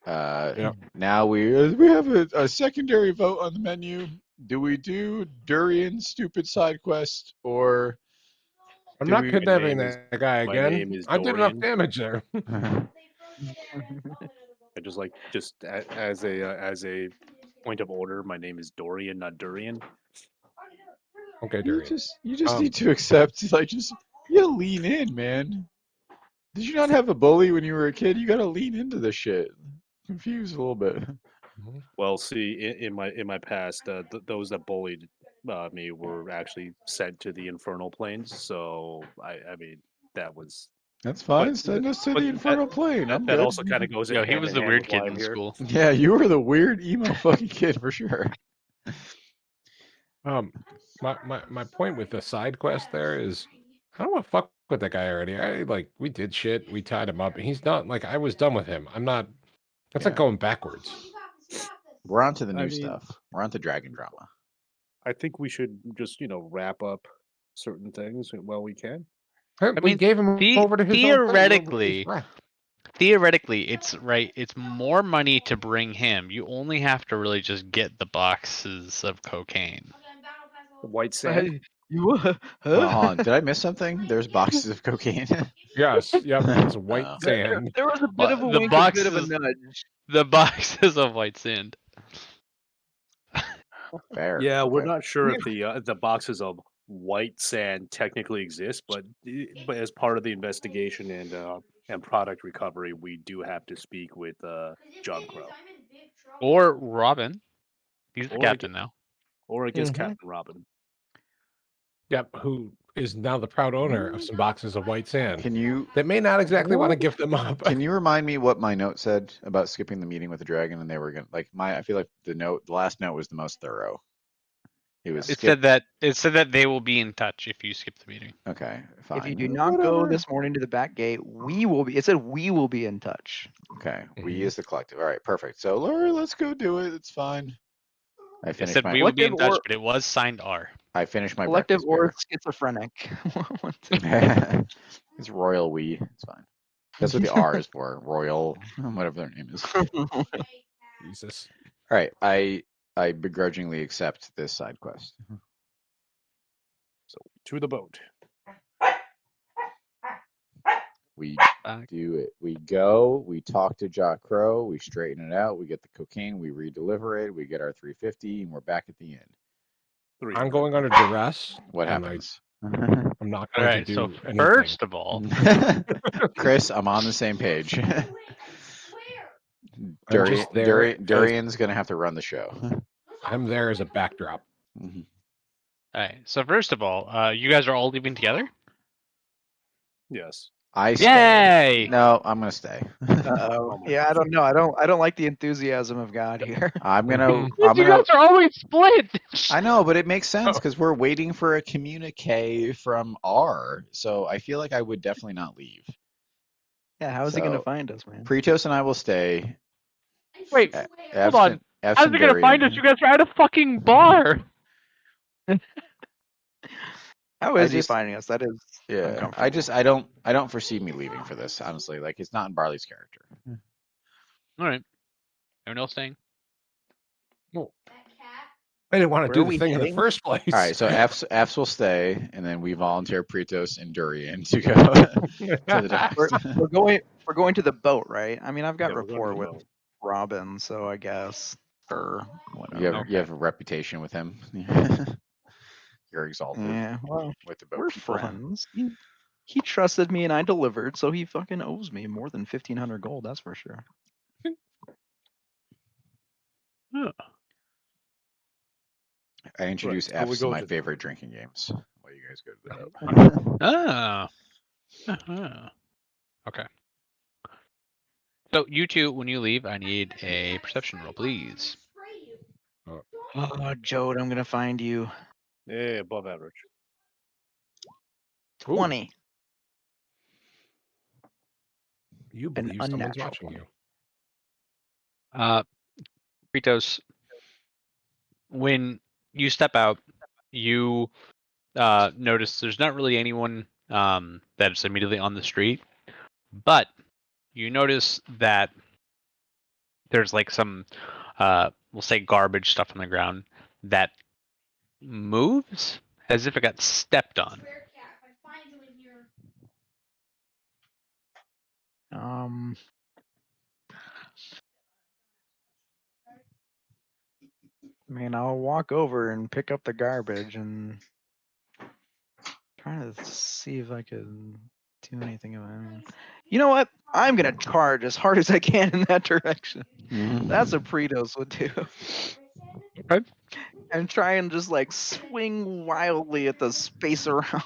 Yep.
now we have a secondary vote on the menu. Do we do Durian's stupid side quest or
I'm
do
not
we-
kidnapping
name is-
that guy
my
again.
name is
I did enough
Dorian.
damage there.
I just as a point of order, my name is Dorian, not Durian.
Okay,
you
Durian.
just need to accept, like, just you gotta lean in, man. Did you not have a bully when you were a kid? You gotta lean into this shit. Confused a little bit.
Well, see, in my past, those that bullied me were actually sent to the infernal planes. So I mean, that was.
That's fine.
But-
Send us to
but
the infernal plane. I'm
that
good.
also kind of goes.
yo, he
hand
was
in
the
hand
weird
with why
kid
I'm
in
here.
school.
Yeah, you were the weird emo fucking kid for sure.
My point with the side quest there is I don't want to fuck with that guy already. We did shit, we tied him up, and he's done. Like I was done with him. I'm not. That's
Yeah.
not going backwards.
We're on to the new
I mean-
stuff. We're on to dragon drama.
I think we should just wrap up certain things while we can.
Hey, we
mean,
gave him over to his own thing.
theoretically,
Right.
Theoretically, it's right. It's more money to bring him. You only have to really just get the boxes of cocaine.
White sand.
Hey, you
Hold on. Did I miss something? There's boxes of cocaine.
Yes. Yep. It's white
Oh.
sand.
there was a bit of a
The
wink, a bit of a
boxes-
nudge.
The boxes of white sand.
Fair.
Yeah, we're
Okay.
not sure if the boxes of white sand technically exist, but as part of the investigation and product recovery, we do have to speak with John Crow,
Or Robin. He's the
Or
captain now.
or I guess
Mhm.
Captain Robin.
Yep. Who is now the proud owner of some boxes of white sand
Can you
that may not exactly want to give them up.
can you remind me what my note said about skipping the meeting with the dragon and they were gonna I feel like the last note was the most thorough. It was
It
skip-
said that they will be in touch if you skip the meeting.
okay, fine.
If you do not go
Whatever.
this morning to the back gate, we will be. It said we will be in touch.
Okay, we
Mhm.
as the collective. All right, perfect. So Laura, let's go do it. It's fine. I
It
finished
said
my
we will be in
Collective
touch,
or-
but it was signed R.
I finished my
Collective
breakfast
or
beer.
schizophrenic.
It's royal we. It's fine. That's what the R is for. Royal, whatever their name is. All
Jesus.
right, I begrudgingly accept this side quest.
So to the boat.
We
Back.
do it. We go. We talk to Jock Crow. We straighten it out. We get the cocaine. We redeliver it. We get our 350, and we're back at the end.
I'm going under duress.
What
and
happens?
I'm not
All
going
right.
to
So
do anything.
first of all,
Chris, I'm on the same page.
I'm just there as-
Durian's gonna have to run the show.
I'm there as a backdrop.
Mhm.
all right. So first of all, you guys are all leaving together.
Yes.
I stay.
Yay!
No, I'm gonna stay.
Uh-oh. Yeah, I don't know. I don't like the enthusiasm of God here.
I'm gonna.
Mhm.
I'm
You
gonna.
guys are always split.
I know, but it makes sense because we're waiting for a communique from R. So I feel like I would definitely not leave.
Yeah, how is he gonna
So,
find us, man?
Pretos and I will stay.
Wait,
A-
hold on.
absent-
How's
absent
he gonna find
Durian.
us? You guys are at a fucking bar.
How
I
is he
just-
finding us? That is
Yeah,
uncomfortable.
I don't foresee me leaving for this. Honestly, like it's not in Barley's character.
All right. Anyone else staying?
I didn't want to
Where
do
are
the
we
thing in the
heading?
first place.
All right, so F's will stay, and then we volunteer Pretos and Durian to go to the docks.
We're going to the boat, right? I mean, I've got
Yeah, we're going to
rapport
the
with
boat.
Robin, so I guess. or
You
whatever.
have a reputation with him. You're exalted
Yeah, well,
with the boat
we're
people.
friends. He trusted me and I delivered, so he fucking owes me more than 1,500 gold. That's for sure.
I introduce
Right, so we
F's to
go
my
to-
favorite drinking games while you guys go to the boat.
Ah. Uh-huh. Okay. So you two, when you leave, I need a perception roll, please.
Oh, Jode, I'm gonna find you.
Yeah, above average.
20.
You
An
believe someone's
unnatural
watching you.
Kritos, when you step out, you notice there's not really anyone that's immediately on the street, but you notice that there's like some, we'll say garbage stuff on the ground that moves as if it got stepped on.
I mean, I'll walk over and pick up the garbage and try to see if I can do anything about it. You know what? I'm gonna charge as hard as I can in that direction. That's what Pretos would do.
Okay.
And try and just like swing wildly at the space around.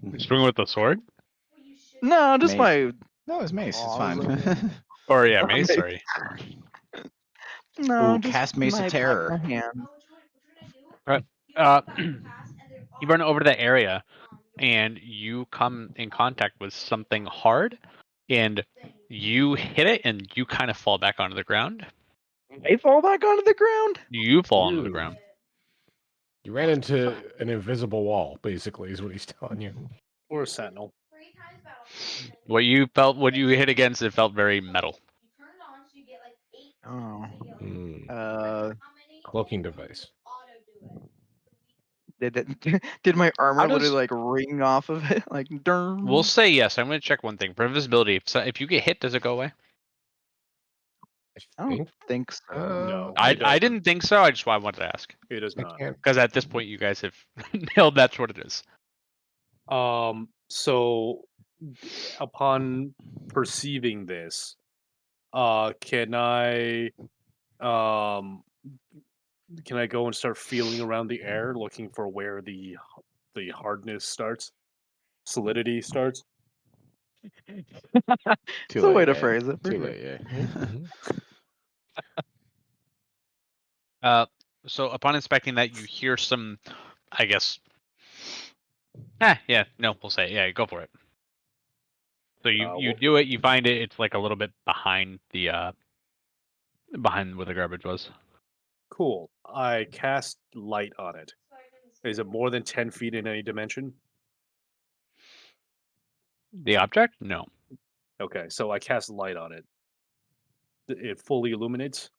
You swing with the sword?
No, just
Mace.
my
No, it's mace. It's
paws,
fine.
I guess.
Or yeah,
Or
mace,
mace.
sorry.
No,
Ooh,
just
cast Mace of
my
Terror.
hand.
Right. You run over to that area and you come in contact with something hard and you hit it and you kind of fall back onto the ground.
I fall back onto the ground.
You fall onto the
You.
ground.
You ran into an invisible wall, basically, is what he's telling you.
Or a sentinel.
What you hit against, it felt very metal.
Oh.
Hmm. Cloaking device.
Did my armor
How does-
literally like ring off of it? Like durn.
We'll say yes. I'm going to check one thing. For invisibility, if you get hit, does it go away?
I don't think so.
No.
I
It doesn't.
didn't think so. I just wanted to ask.
It does
I
not.
can't.
Because at this point, you guys have nailed that's what it is.
So upon perceiving this, can I go and start feeling around the air looking for where the hardness starts? Solidity starts?
Too
It's a way
late,
to
yeah.
phrase it. For
Too
sure.
late, yeah.
So upon inspecting that, you hear some, I guess. Yeah, no, we'll say, yeah, go for it. So you
Wh-
do it, you find it, it's like a little bit behind the behind where the garbage was.
Cool. I cast light on it. Is it more than 10 feet in any dimension?
The object? No.
Okay, so I cast light on it. It fully illuminates?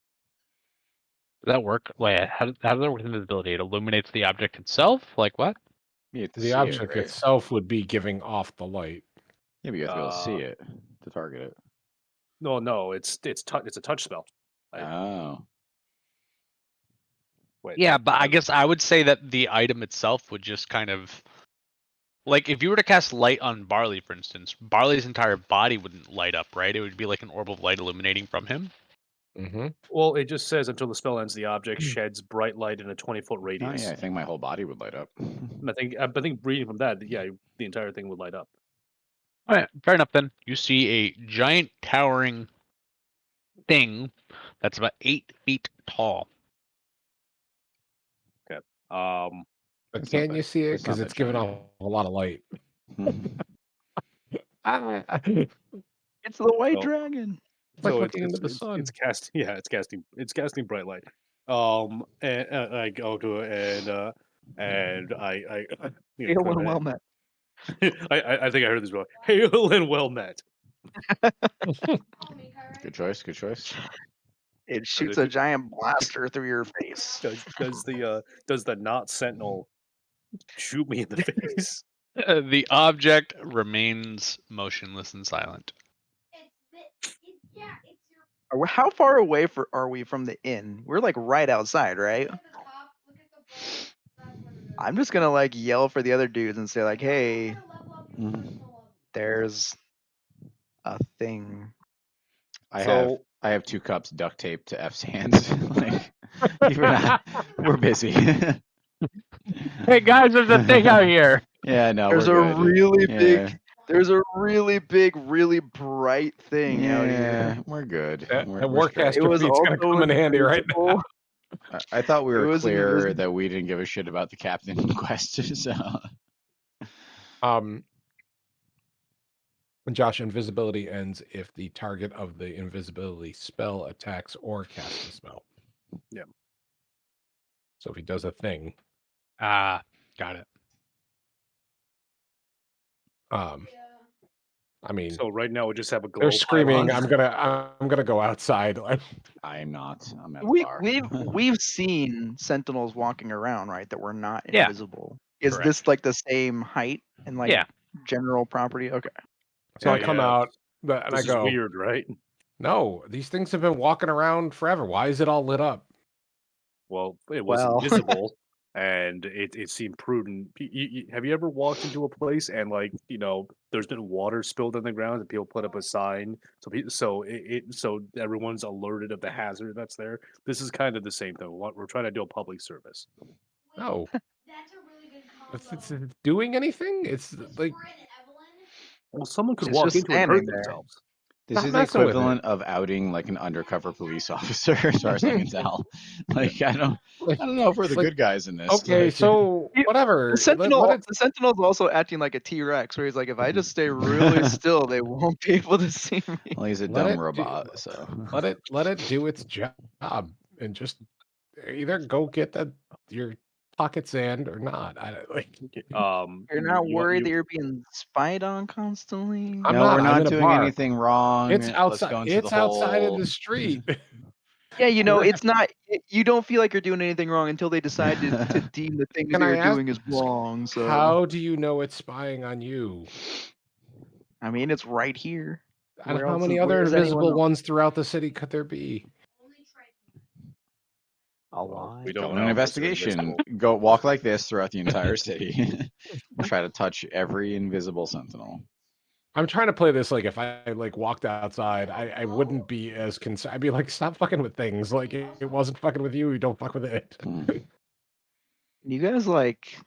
Does that work? Wait, how does that work with invisibility? It illuminates the object itself? Like what?
You have to
The
see
object
it, right?
itself would be giving off the light.
Yeah, but you have to be able to see it to target it.
No, it's a touch spell.
Oh.
Wait,
Yeah, but I guess I would say that the item itself would just kind of, like, if you were to cast light on Barley, for instance, Barley's entire body wouldn't light up, right? It would be like an orb of light illuminating from him.
Mm-hmm.
Well, it just says until the spell ends, the object sheds bright light in a 20-foot
Oh,
radius.
yeah, I think my whole body would light up.
And I think reading from that, yeah, the entire thing would light up.
All right, fair enough then. You see a giant towering thing that's about 8 feet tall.
Um,
But
It's not
can't you
that-
see it?
it's not
Because
that
it's giving
giant.
off a lot of light.
It's the white
So-
dragon.
It's like
so
looking into the sun.
it's casting bright light. And I go to it and I you know,
Hail and well met.
I think I heard this wrong. Hail and well met.
Good choice. Good choice.
It shoots a giant blaster through your face.
Does the not sentinel shoot me in the face?
The object remains motionless and silent.
How far away are we from the inn? We're like right outside, right? I'm just gonna like yell for the other dudes and say like, "Hey, there's a thing."
I
So-
have 2 cups duct taped to F's hands. Like, we're busy.
Hey guys, there's a thing out here.
Yeah, no,
There's a
we're good.
really
Yeah.
big. There's a really big, really bright thing out
Yeah,
here.
we're good.
That
We're
Warcaster
straight.
It was
feat's gonna
also
come in handy right now.
invisible.
I thought we
It
were
was
clear
invisible.
that we didn't give a shit about the captain quest. So
Josh, invisibility ends if the target of the invisibility spell attacks or casts a spell.
Yeah.
So if he does a thing,
Got it.
I mean,
So right now we just have a glow
they're screaming.
pylon.
I'm gonna go outside.
I am not. I'm at the
We
bar.
we've seen sentinels walking around, right? That were not
Yeah.
invisible. Is
Correct.
this like the same height and like
Yeah.
general property? Okay.
So I
Yeah,
come
yeah.
out and I
This is
go,
weird, right?
no, these things have been walking around forever. Why is it all lit up?
Well, it was
Well.
invisible, and it seemed prudent. Have you ever walked into a place and like there's been water spilled on the ground and people put up a sign so everyone's alerted of the hazard that's there. This is kind of the same thing. We're trying to do a public service.
No. It's doing anything? It's like
Well, someone could
It's
walk
just
into it and hurt
standing there.
themselves.
This
Stop
is the
messing with it.
equivalent of outing like an undercover police officer, as far as I can tell. Like I don't know if we're the
Like,
good guys in this.
okay,
Like,
so
You-
whatever.
The
Let it
sentinel's also acting like a T-Rex, where he's like, if I just stay really still, they won't be able to see me.
well, he's a
Let
dumb
it do-
robot, so
let it do its job and just either go get your pocket sand or not.
You're not worried that you're being spied on constantly.
I'm
no,
not.
we're
I'm
not
in a
doing
bar.
anything wrong.
It's
Let's
outside.
go into
It's
the
outside in
whole...
the street.
Yeah,
We're-
it's not. You don't feel like you're doing anything wrong until they decide to deem the things
Can
that
I
you're
ask
doing is wrong. So
How do you know it's spying on you?
I mean, it's right here.
And
Where
how
else
many
is-
other
where is anyone
invisible
else?
ones throughout the city could there be?
A
Well,
lot.
we don't
Go on
know
an
because they're
investigation.
invisible.
Go walk like this throughout the entire city. Try to touch every invisible sentinel.
I'm trying to play this like if I like walked outside, I wouldn't be as concerned. I'd be like, stop fucking with things. Like it wasn't fucking with you. You don't fuck with it.
Hmm.
You guys like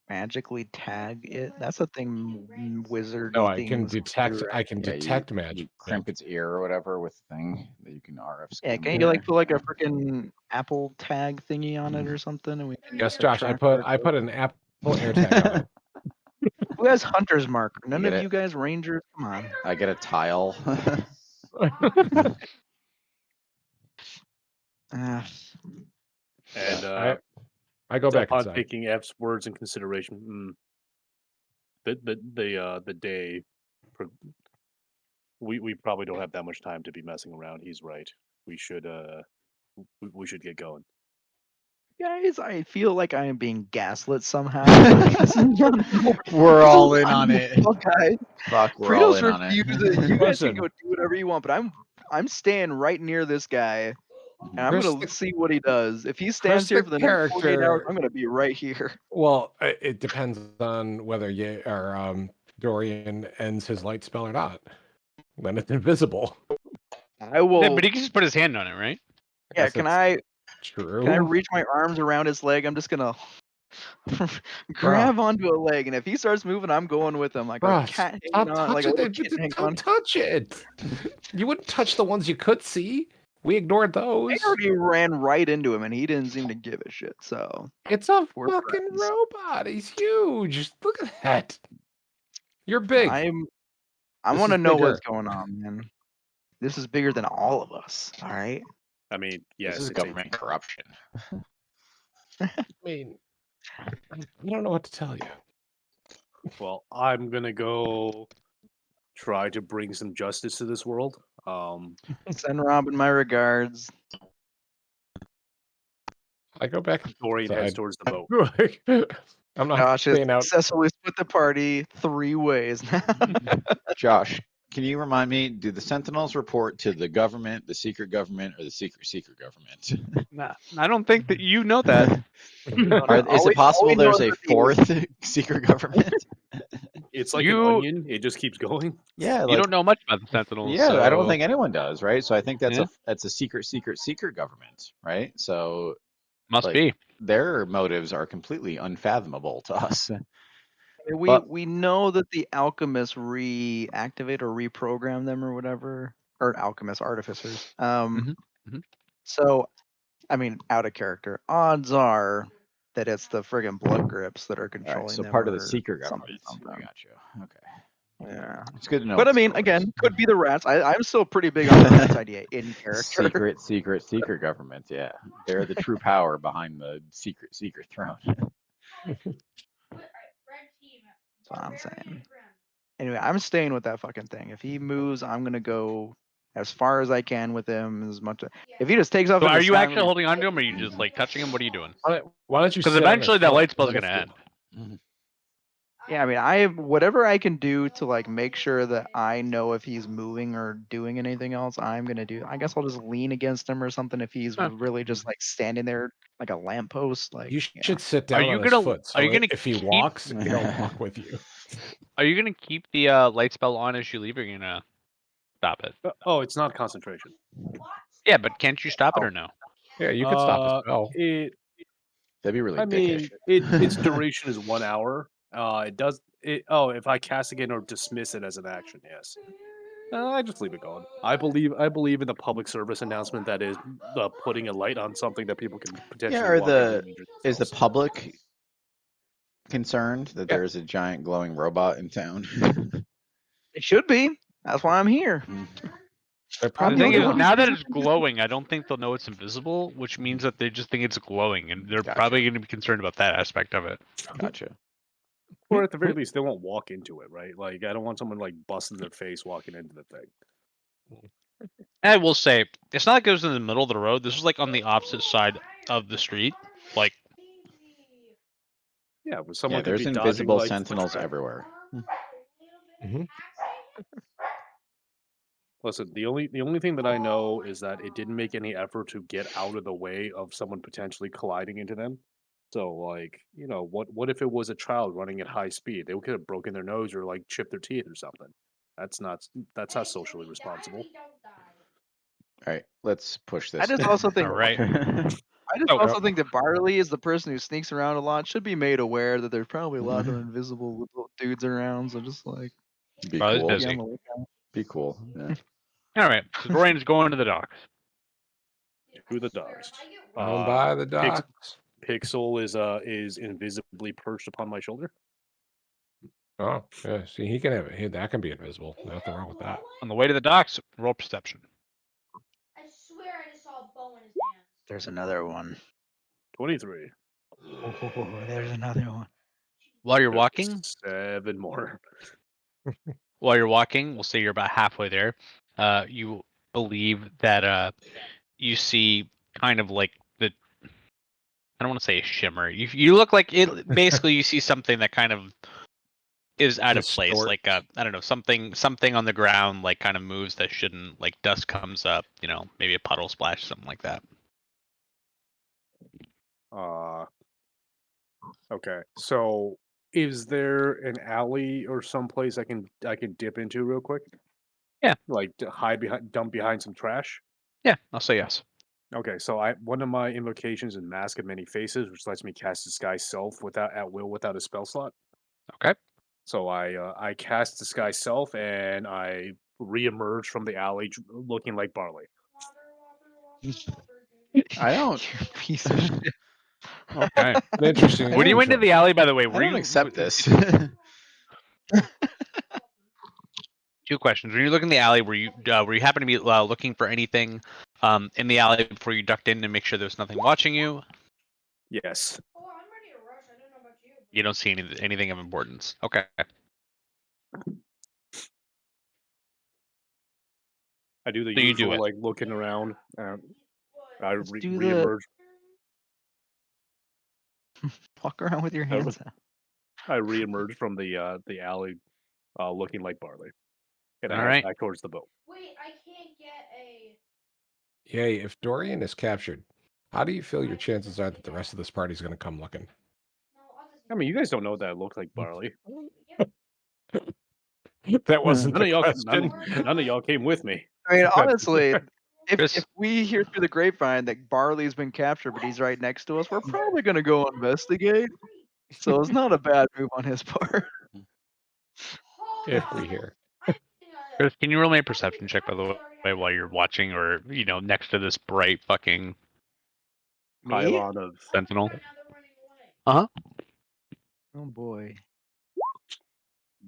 magically tag it? That's a thing. Wizardy
No, I
things
can
do,
detect.
right?
I can
Yeah,
detect
you
magic.
crimp its ear or whatever with the thing that you can RF
Yeah,
scan.
can you like put like a freaking Apple tag thingy on it or something? And we can
Yes,
like,
Josh. I
track where
put
it
an Apple AirTag on it.
goes. Who has Hunter's Mark? None
get
of
it?
you guys Rangers. Come on.
I get a tile.
Ah,
And
I go back
upon
inside.
taking F's words in consideration, the day, we probably don't have that much time to be messing around. He's right. We should get going.
guys, I feel like I am being gaslit somehow.
We're all in on it.
Guys,
Fuck, we're all
Fritos
in on it.
refuses. You guys can
Listen.
go do whatever you want, but I'm staying right near this guy, and I'm
Chris
gonna
the-
see what he does. If he stands here
the
for the next 48 hours,
character-
I'm gonna be right here.
Well, it depends on whether Dorian ends his light spell or not. Then it's invisible.
I will.
Yeah, but he can just put his hand on it, right?
Yeah,
guess
can
that's
I
True.
reach my arms around his leg? I'm just gonna grab onto a leg, and if he starts moving, I'm going with him like a
Bruh,
cat
stop
hanging on, like a
touching
little
it.
kitten hanging
Don't
on.
touch it. You wouldn't touch the ones you could see. We ignored
I
those.
already ran right into him, and he didn't seem to give a shit. So
It's a
we're
fucking
friends.
robot. He's huge. Look at that. You're big.
I
This
want to
is
know what's
bigger.
going on, man. This is bigger than all of us. All right.
I mean, yes,
This is
it's a-
government corruption.
I mean, I don't know what to tell you.
Well, I'm gonna go try to bring some justice to this world.
Send Robin my regards.
I go back
Dorian heads
inside.
towards the boat.
I'm not
Josh has
staying out.
successfully split the party 3 ways now.
Josh, can you remind me? Do the Sentinels report to the government, the secret government, or the secret government?
Nah, I don't think that you know that.
Is it possible there's a fourth secret government?
It's like
You-
an onion; it just keeps going.
Yeah,
You
like
don't know much about the Sentinels.
yeah, I don't
so-
think anyone does, right? So I think that's
Yeah.
that's a secret government, right? So
Must
like,
be.
their motives are completely unfathomable to us.
We know that the alchemists reactivate or reprogram them or whatever, or alchemists, artificers.
Mhm.
So, I mean, out of character. Odds are that it's the friggin' blood grips that are
All
controlling
right, so
them.
part of the
or
secret
something,
government. I
something.
got you. Okay,
Yeah.
it's good to know.
But I
what the
mean,
score
again,
is.
could be the rats. I'm still pretty big on the rats idea in character.
secret government. Yeah, they're the true power behind the secret throne.
That's what I'm saying. Anyway, I'm staying with that fucking thing. If he moves, I'm gonna go as far as I can with him. As much. If he just takes off,
So
in the
are you
sky, I'm
actually
gonna
holding on to him, or are you just like touching him? What are you doing?
Why don't you?
Because
sit on his
eventually that
foot
light
and
spell's
let
gonna
us
end.
Yeah, I mean, I whatever I can do to like make sure that I know if he's moving or doing anything else, I'm gonna do. I guess I'll just lean against him or something if he's
Huh.
really just like standing there like a lamppost. Like
You
yeah.
should sit
Are
down
you
on his
gonna-
foot.
are you
So
gonna
if he
keep-
walks, he'll walk with you.
Are you gonna keep the light spell on as you leave, or are you gonna stop it?
Oh, it's not concentration.
Yeah, but can't you stop it or no?
Yeah, you could stop a spell.
That'd be really
I mean,
dickish.
its duration is 1 hour. It does it. Oh, if I cast again or dismiss it as an action, yes. I just leave it going. I believe in the public service announcement that is putting a light on something that people can potentially
Are
walk into and injure
is the
themselves.
public concerned that
Yeah.
there's a giant glowing robot in town?
It should be. That's why I'm here.
They're
The
probably
thing
only
is,
one who
now that
doesn't
it's
think it's-
glowing, I don't think they'll know it's invisible, which means that they just think it's glowing, and they're
Gotcha.
probably going to be concerned about that aspect of it.
Gotcha.
Or at the very least, they won't walk into it, right? Like I don't want someone like busting their face walking into the thing.
And I will say, it's not like it was in the middle of the road. This was like on the opposite side of the street. Like,
Yeah, but someone
Yeah,
could
there's
be
invisible
dodging, like,
sentinels
foot traffic.
everywhere.
Mhm.
Listen, the only thing that I know is that it didn't make any effort to get out of the way of someone potentially colliding into them. So, like, what if it was a child running at high speed? They could have broken their nose or like chipped their teeth or something. That's not socially responsible.
All right, let's push this.
I just also think.
all right.
I just
Oh,
also think that Barley is the person who sneaks around a lot. Should be made aware that there's probably a lot of invisible little dudes around. So just like
Be
Bro, it's
cool.
be
busy.
on the lookout.
Be cool. Yeah.
All right. So Dorian's going to the docks.
To the dogs.
Down by the
Pix-
docks.
Pixel is invisibly perched upon my shoulder.
Oh, yeah. See, he can have it. That can be invisible. Nothing wrong with that.
On the way to the docks, roll perception.
I swear I just saw a bow in his hands.
There's another one.
23.
Oh, there's another one.
While you're walking,
7 more.
we'll say you're about halfway there. You believe that you see kind of like the, I don't want to say a shimmer. You look like it. Basically, you see something that kind of is out of place.
Distort.
Like I don't know, something on the ground like kind of moves that shouldn't. Like dust comes up. Maybe a puddle splash, something like that.
Okay. So is there an alley or someplace I can dip into real quick?
Yeah.
Like to dump behind some trash?
Yeah, I'll say yes.
Okay, so one of my invocations is Mask of Many Faces, which lets me cast Disguise Self at will without a spell slot.
Okay.
So I cast Disguise Self and I reemerge from the alley looking like Barley.
I don't.
You piece of shit.
Okay.
An interesting.
When you went into
choice.
the alley, by the way,
I
were
don't
you
accept this.
Two questions. When you look in the alley, were you happen to be looking for anything in the alley before you ducked in to make sure there's nothing watching you?
Yes.
Oh, I'm ready to rush. I don't know about you.
You don't see anything of importance. Okay.
I do the
So you do
usual
it.
like looking around. I
Let's do the-
reemerge.
Walk around with your hands out.
I reemerge from the alley, looking like Barley. And I
All
head
right.
back towards the boat.
Wait, I can't get a.
Yay, if Dorian is captured, how do you feel your chances are that the rest of this party is going to come looking?
No, I'll just.
I mean, you guys don't know that it looked like barley.
That wasn't
None of
the
y'all,
question.
none of y'all came with me.
I mean, honestly, if
Chris-
if we hear through the grapevine that Barley's been captured, but he's right next to us, we're probably gonna go investigate. So it's not a bad move on his part.
If we hear.
Chris, can you roll me a perception check, by the way, while you're watching or, next to this bright fucking
Me?
Pylon of
sentinel?
Oh boy.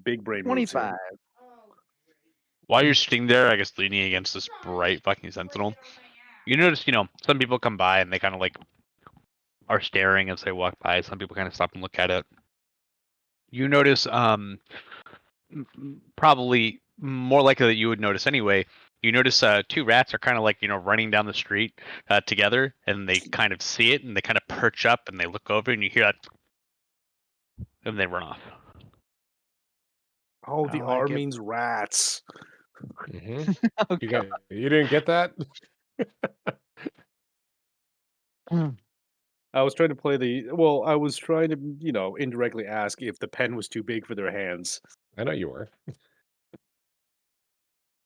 big brain moves here.
25.
While you're sitting there, I guess leaning against this bright fucking sentinel, you notice, some people come by and they kind of like are staring as they walk by. Some people kind of stop and look at it. You notice, probably more likely that you would notice anyway. You notice two rats are kind of like running down the street together, and they kind of see it and they kind of perch up and they look over and you hear that, and they run off.
Oh,
I
the
like
R
it.
means rats.
Mhm.
Oh,
You,
God.
you didn't get that?
I was trying to play the. Well, I was trying to, indirectly ask if the pen was too big for their hands.
I know you were.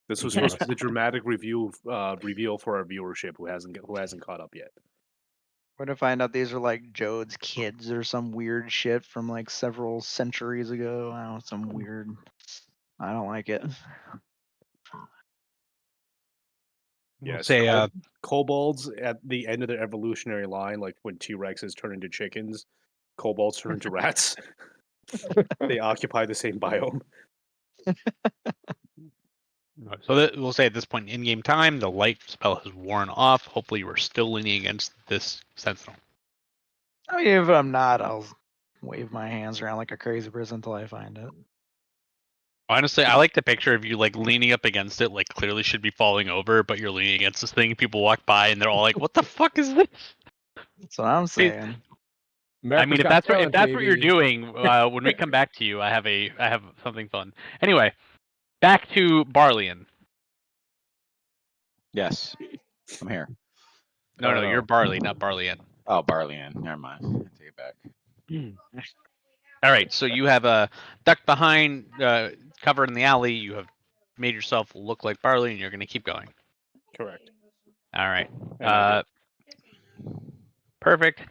This was
Yeah.
supposed to be the dramatic reveal for our viewership who hasn't caught up yet.
We're gonna find out these are like Jode's kids or some weird shit from like several centuries ago. I don't know, some weird. I don't like it.
Yeah,
We'll say,
kobolds at the end of their evolutionary line, like when T-Rexes turn into chickens, kobolds turn into rats. They occupy the same biome.
so that we'll say at this point in game time, the light spell has worn off. Hopefully, you are still leaning against this sentinel.
I mean, if I'm not, I'll wave my hands around like a crazy person until I find it.
Honestly, I like the picture of you like leaning up against it, like clearly should be falling over, but you're leaning against this thing. People walk by and they're all like, "What the fuck is this?"
That's what I'm
See,
saying.
I mean,
America's
if
Got
that's
Talent,
what you're
baby.
doing, when we come back to you, I have something fun. Anyway, back to Barleyan.
Yes, I'm here.
No,
No.
you're Barley, not Barleyan.
Oh, Barleyan. Never mind. Take it back.
All right, so you have ducked behind, covered in the alley. You have made yourself look like Barley, and you're going to keep going.
Correct.
All right.
And I
Perfect.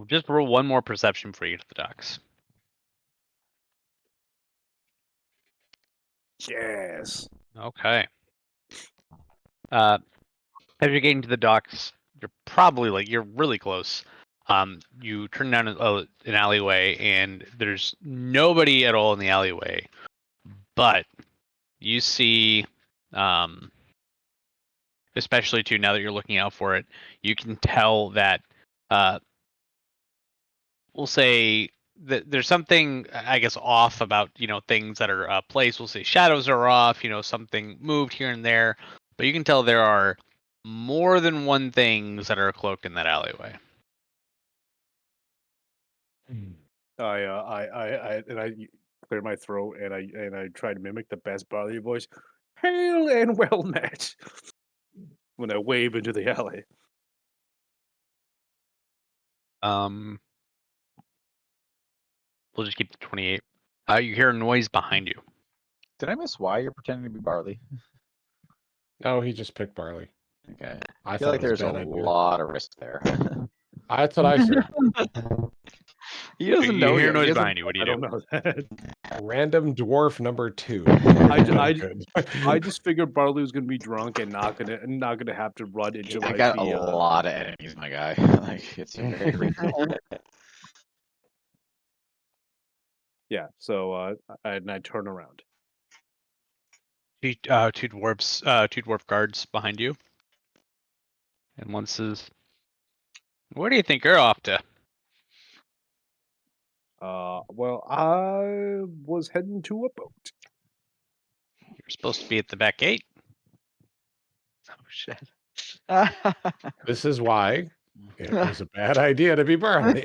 Just roll one more perception for you to the docks.
did. Yes.
Okay. As you're getting to the docks, you're probably you're really close. You turn down an alleyway, and there's nobody at all in the alleyway, but you see, especially too now that you're looking out for it, you can tell that, we'll say that there's something, I guess, off about things that are placed. We'll say shadows are off. Something moved here and there, but you can tell there are more than one things that are cloaked in that alleyway.
I clear my throat and I try to mimic the best barley voice. Hail and well met. When I wave into the alley.
We'll just keep the 28. You hear a noise behind you.
Did I miss why you're pretending to be Barley?
No, he just picked barley.
Okay.
I
I feel
thought
like
it was
there's
a
a
bad idea.
lot of risk there.
That's what I said.
He doesn't
You
know
hear a
yet. He
noise
hasn't-
behind you. What do you
I
do?
don't know that.
Random dwarf number 2.
I just figured Barley was gonna be drunk and not gonna have to run into
I
like
got a
the
lot of enemies, my guy. Like it's very reasonable.
yeah. So I turn around.
Two dwarf guards behind you, and one says, "Where do you think you're off to?"
Well, I was heading to a boat.
You're supposed to be at the back gate.
Oh shit.
This is why It was a bad idea to be Barley.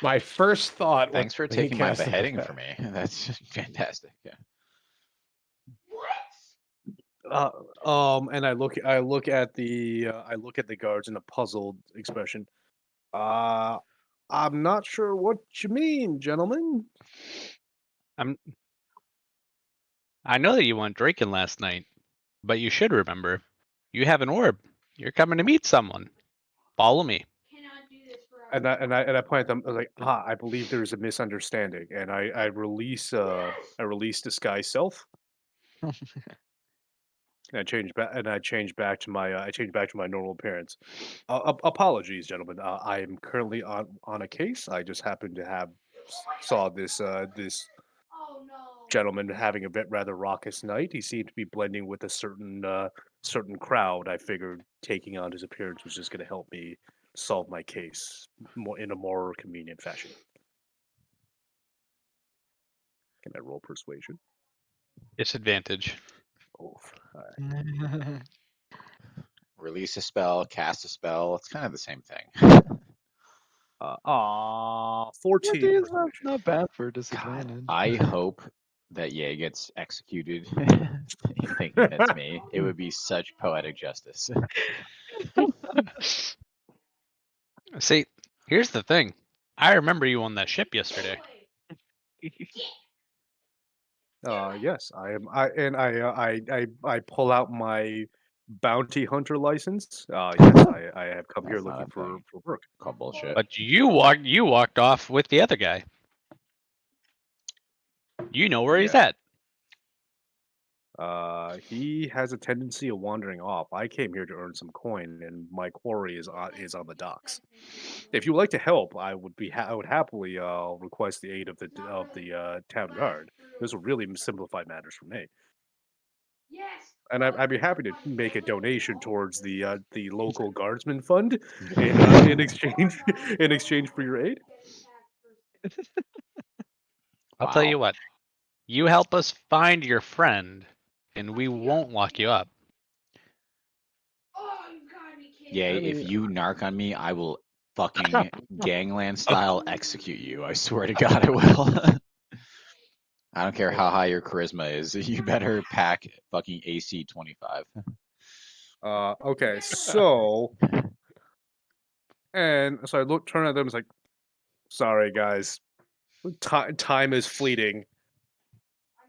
My first thought.
Thanks for
when he
taking my
casted the
beheading
spell-
for me. That's just fantastic. Yeah.
And I look at the guards in a puzzled expression. I'm not sure what you mean, gentlemen.
I know that you went drinking last night, but you should remember, you have an orb. You're coming to meet someone. Follow me.
Cannot do this forever.
And I point at them. I was like, I believe there's a misunderstanding, and I release disguise self. And I change back. And I change back to my normal appearance. Apologies, gentlemen. I am currently on a case. I just happened to have saw this
Oh no.
gentleman having a bit rather raucous night. He seemed to be blending with a certain crowd. I figured taking on his appearance was just going to help me solve my case in a more convenient fashion. Can I roll persuasion?
Disadvantage.
Oh,
Release a spell, cast a spell. It's kind of the same thing.
14
It's
persuasion.
not bad for a
God,
disadvantage.
I hope that Ye gets executed thinking that's me. It would be such poetic justice.
See, here's the thing. I remember you on that ship yesterday.
Yes, I am. I pull out my bounty hunter license. Yes, I have come here
That's not
looking
a
for
thing.
work.
Call bullshit.
But you walked off with the other guy. You know where he's
Yeah.
at.
He has a tendency of wandering off. I came here to earn some coin, and my quarry is on the docks. If you would like to help, I would happily request the aid of the town guard. This will really simplify matters for me.
Yes.
And I'd be happy to make a donation towards the local guardsman fund in exchange in exchange for your aid.
I'll tell
Wow.
you what. You help us find your friend, and we won't lock you up.
Oh, you gotta be kidding.
Yay,
I
if
mean-
you narc on me, I will fucking gangland style execute you. I swear to God, I will. I don't care how high your charisma is. You better pack fucking AC 25.
Okay, so I turn at them. It's like, sorry guys, time is fleeting.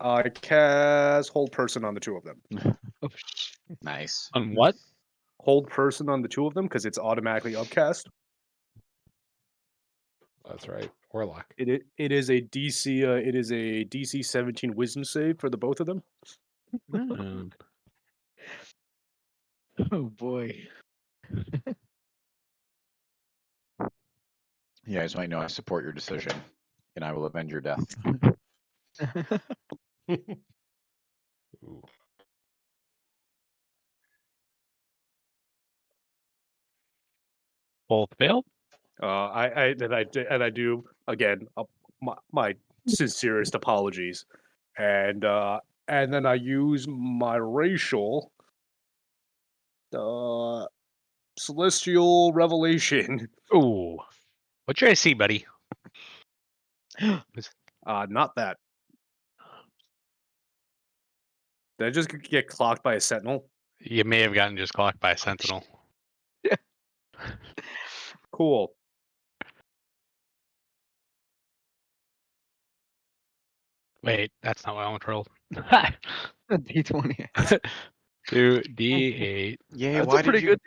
I cast hold person on the two of them.
Nice.
On what?
Hold person on the two of them because it's automatically upcast.
That's right. Warlock.
It is a DC 17 Wisdom save for the both of them.
Hmm.
Oh boy.
You guys might know I support your decision, and I will avenge your death.
Ooh.
Both failed.
I do again my sincerest apologies, and then I use my racial celestial revelation.
Ooh. What's your AC, buddy?
Not that. Did I just get clocked by a sentinel?
You may have gotten just clocked by a sentinel.
Cool.
Wait, that's not what I want to roll.
D20.
2d8.
Yay,
That's
why
a pretty
did you
good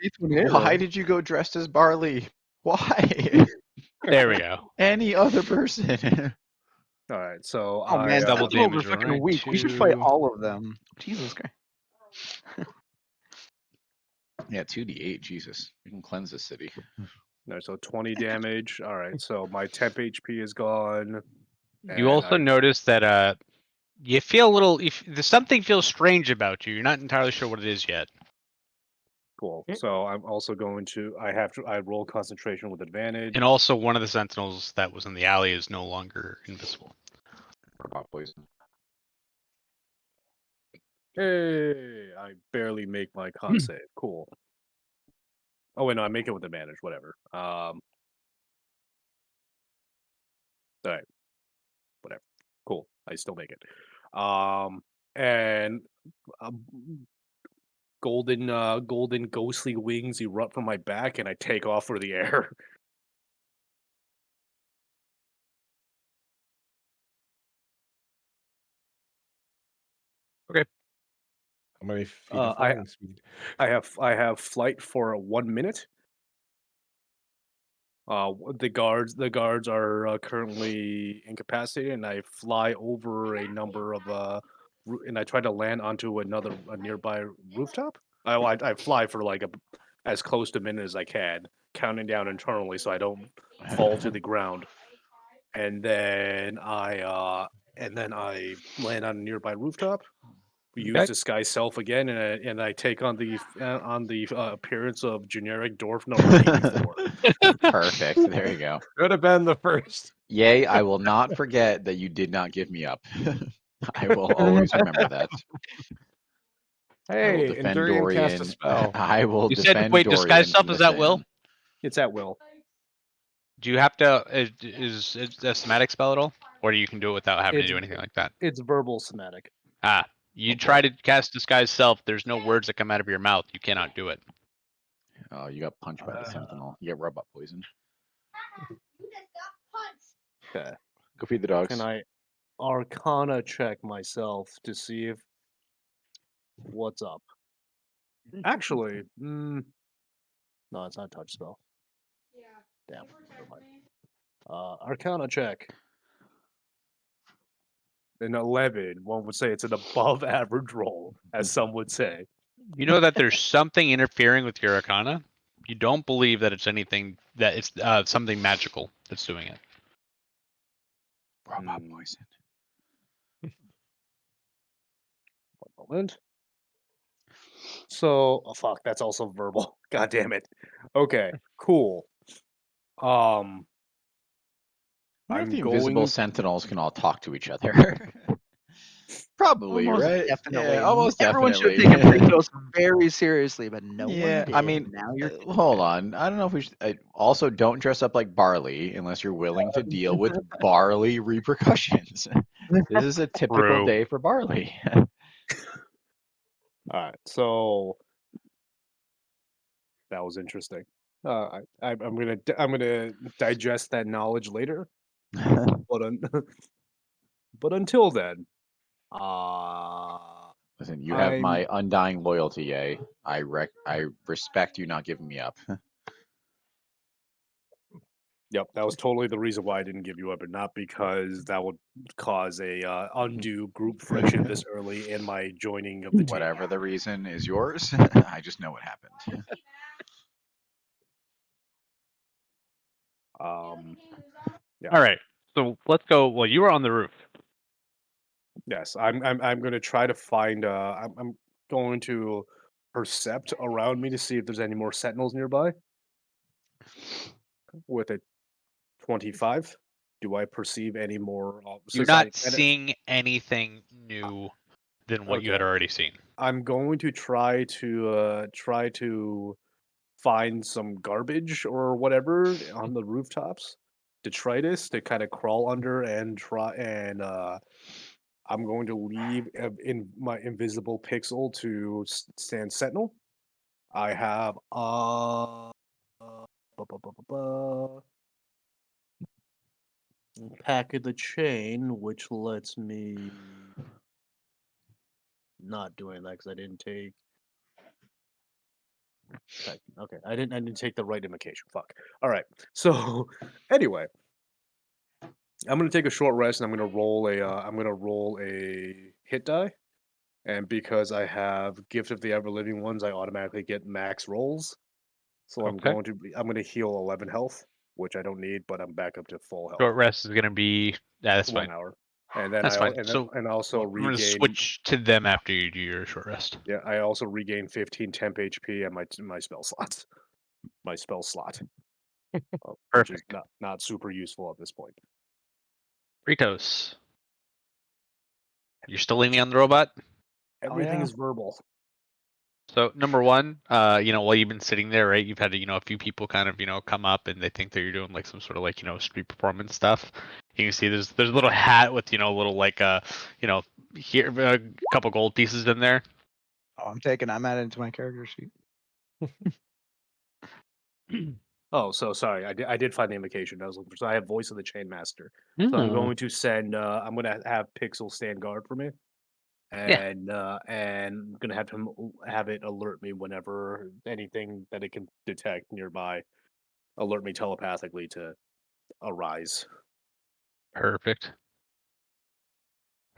D20.
why
roll.
did you go dressed as Barley? Why?
There we go.
Any other person.
All right, so
Oh man,
double
Sentinels are
damage,
fucking
right?
weak. We should fight
Two.
all of them. Jesus Christ.
Yeah, 2d8, Jesus. We can cleanse this city.
no, so 20 damage. All right, so my temp HP is gone.
You also notice that you feel a little. If there's something feels strange about you, you're not entirely sure what it is yet.
Cool. So I'm also going to. I roll concentration with advantage.
And also, one of the sentinels that was in the alley is no longer invisible.
Robot poison.
Hey, I barely make my con save. Cool. Oh wait, no, I make it with advantage. Whatever. All right. Whatever. Cool. I still make it. And golden ghostly wings erupt from my back, and I take off through the air.
How many feet of flying speed?
I have flight for 1 minute. The guards are currently incapacitated, and I fly over a number of and I try to land onto a nearby rooftop. I fly for like as close to a minute as I can, counting down internally so I don't fall to the ground, and then I land on a nearby rooftop. Use
Okay.
disguise self again, and I take on the appearance of generic dwarf number 84.
Perfect. There you go.
Could have been the first.
Yay, I will not forget that you did not give me up. I will always remember that. I will
Hey,
defend
Endurian cast a
Dorian.
spell.
I will
You said,
defend
wait,
Dorian
disguise self
from
is
the
at will?
sin.
It's at will.
Do you have to? Is it a somatic spell at all, or you can do it without having to
It's
do anything like that?
it's verbal somatic.
You
Oh,
try
boy.
to cast disguise self. There's no words that come out of your mouth. You cannot do it.
Oh, you got punched by the sentinel. You get robot poison.
You just got punched.
Okay.
Go feed the dogs.
Can I Arcana check myself to see if what's up? Actually, no, it's not a touch spell.
Yeah.
Damn.
You
Never
protect
mind.
me.
Arcana check. An 11. One would say it's an above average roll, as some would say.
You know that there's something interfering with your arcana. You don't believe that it's anything that it's something magical that's doing it.
Robot
Hmm.
poison.
One moment. So, oh fuck, that's also verbal. God damn it. Okay, cool.
I wonder if
I'm
the invisible
going.
sentinels can all talk to each other. Probably,
Almost
right?
definitely.
Yeah, almost
Everyone should have
definitely.
taken Britos very seriously, but no
Yeah,
one did.
I mean,
Now you're
hold on. I don't know if we should. Also, don't dress up like Barley unless you're willing to deal with Barley repercussions. This is a typical
True.
day for Barley.
All right, so that was interesting. I'm gonna digest that knowledge later, but but until then,
Listen, you have
I'm
my undying loyalty, eh? I respect you not giving me up.
Yep, that was totally the reason why I didn't give you up, and not because that would cause a undue group friction this early in my joining of the team.
Whatever the reason is yours. I just know what happened.
Yeah.
All right. So let's go. Well, you were on the roof.
Yes, I'm going to try to find. I'm going to percept around me to see if there's any more sentinels nearby. With a 25, do I perceive any more?
You're
Since
not seeing anything new than what you had
okay,
already seen.
I'm going to try to find some garbage or whatever on the rooftops, detritus to kind of crawl under and try and I'm going to leave in my invisible pixel to stand sentinel. I have pack of the chain, which lets me not doing that because I didn't take. Okay, I didn't take the right invocation. Fuck. All right. So anyway, I'm gonna take a short rest and I'm gonna roll a hit die. And because I have Gift of the Ever Living Ones, I automatically get max rolls. So
Okay.
I'm gonna heal 11 health, which I don't need, but I'm back up to full health.
Short rest is going to be. Yeah, that's
1
fine.
hour. And then
That's
I
fine.
al-
So
and also
I'm going to
regain.
switch to them after you do your short rest.
Yeah, I also regain 15 temp HP at my spell slots. My spell slot. Which is
Perfect.
not super useful at this point.
Ritos. You're still leaning on the robot?
Everything
yeah.
is verbal.
So number one, while you've been sitting there, right, you've had a few people kind of come up and they think that you're doing like some sort of like street performance stuff. You can see there's a little hat with little like here a couple gold pieces in there.
Oh, I'm adding it to my character sheet.
Oh, so sorry. I did find the invocation I was looking for. So I have Voice of the Chain Master. So I'm going to send. I'm going to have Pixel stand guard for me, and I'm going to have him have it alert me whenever anything that it can detect nearby, alert me telepathically to arise.
Perfect.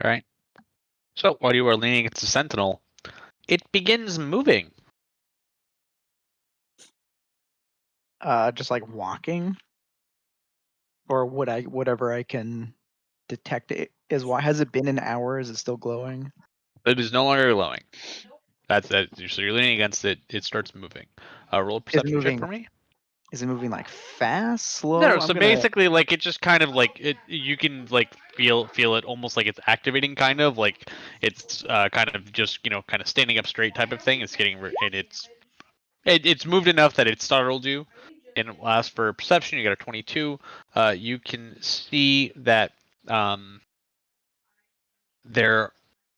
All right. So while you are leaning against the sentinel, it begins moving.
Just like walking, or whatever I can detect it is. Why has it been an hour? Is it still glowing?
It is no longer glowing. That's that. So you're leaning against it. It starts moving. Roll a perception check
moving-
for me.
Is it moving like fast, slow?
No, so basically, like it just kind of like it. You can like feel it almost like it's activating, kind of like it's kind of just kind of standing up straight type of thing. It's getting and it's moved enough that it startled you. And as for perception, you got a 22. You can see that there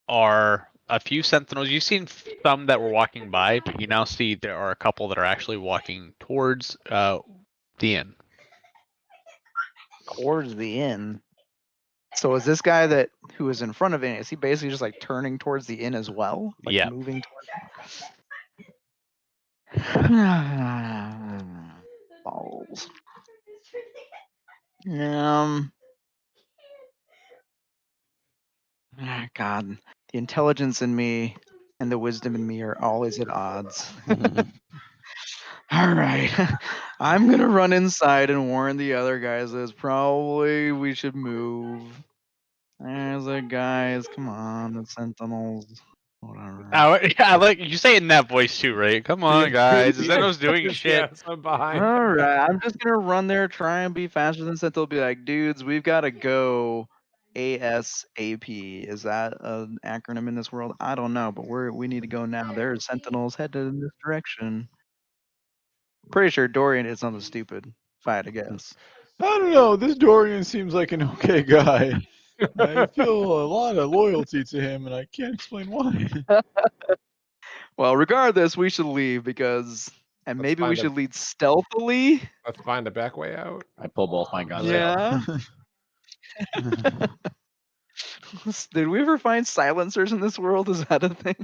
are a few sentinels. You've seen some that were walking by, but you now see there are a couple that are actually walking towards the inn.
Towards the inn. So is this guy who is in front of it? Is he basically just like turning towards the inn as well? Like
Yeah.
moving towards balls. God, the intelligence in me and the wisdom in me are always at odds. All right, I'm gonna run inside and warn the other guys that probably we should move. There's the guys. Come on, the sentinels. Whatever.
Yeah, like you say it in that voice too, right? Come on, guys. The sentinel's doing shit.
Yes, I'm behind.
All right, I'm just gonna run there, try and be faster than Sentinel. Be like, dudes, we've got to go ASAP. Is that an acronym in this world? I don't know, but we need to go now. There's Sentinels headed in this direction. Pretty sure Dorian is something stupid, if I had to guess.
I don't know. This Dorian seems like an okay guy. I feel a lot of loyalty to him, and I can't explain why.
Well, regardless, we should leave because, and
Let's
maybe we
find a-
should lead stealthily.
Let's find a back way out.
I pull both my guns
Yeah.
out.
Did we ever find silencers in this world? Is that a thing?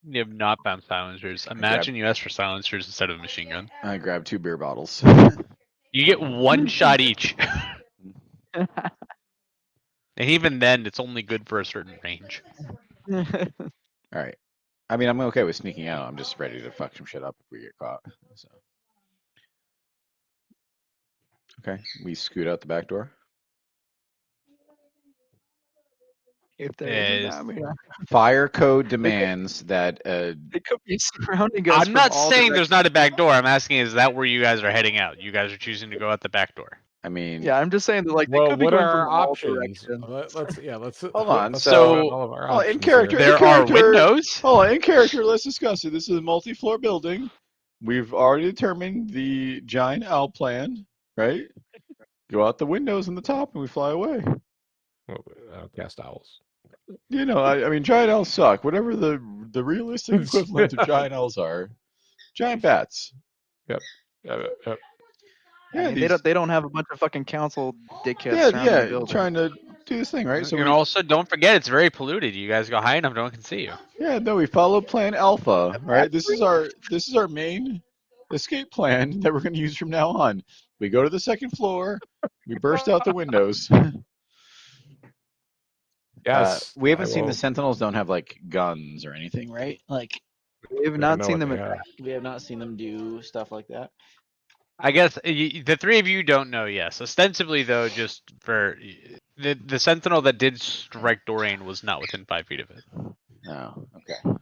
You have not found silencers. Imagine you ask for silencers instead of a machine gun.
I grab 2 beer bottles.
You get one shot each. And even then, it's only good for a certain range.
All right. I mean, I'm okay with sneaking out. I'm just ready to fuck some shit up if we get caught. So. Okay, we scoot out the back door.
If there is,
Is-
I mean,
Fire code demands that
they could be surrounding us.
I'm
from
not
all
saying there's
directions.
not a back door. I'm asking, is that where you guys are heading out? You guys are choosing to go out the back door.
I mean,
Yeah, I'm just saying that like they
Well,
could be
what
going
are
from
our
all
options?
directions.
Let's
Hold on,
let's
so-
talk about all of our
oh, in
options
character-
here.
There are
character-
windows.
hold on, in character, let's discuss it. This is a multi-floor building. We've already determined the giant owl plan, right? Go out the windows in the top and we fly away.
Cast owls.
You know, I mean, giant owls suck. Whatever the realistic equivalent of giant owls are, giant bats.
Yep.
I mean, they don't have a bunch of fucking council dickheads surrounding the building.
trying to do this thing, right? So
And
we,
also, don't forget, it's very polluted. You guys go high enough, no one can see you.
yeah, no, we follow Plan Alpha, right? This is our main escape plan that we're going to use from now on. We go to the second floor, we burst out the windows.
Yes.
We haven't
I
seen the
will-
Sentinels don't have like guns or anything, right? Like
We have
I
not
know
seen
what
them
they
in
have.
we have not seen them do stuff like that.
I guess the three of you don't know. Yes, ostensibly though, just for the sentinel that did strike Dorian was not within 5 feet of it.
Oh, okay.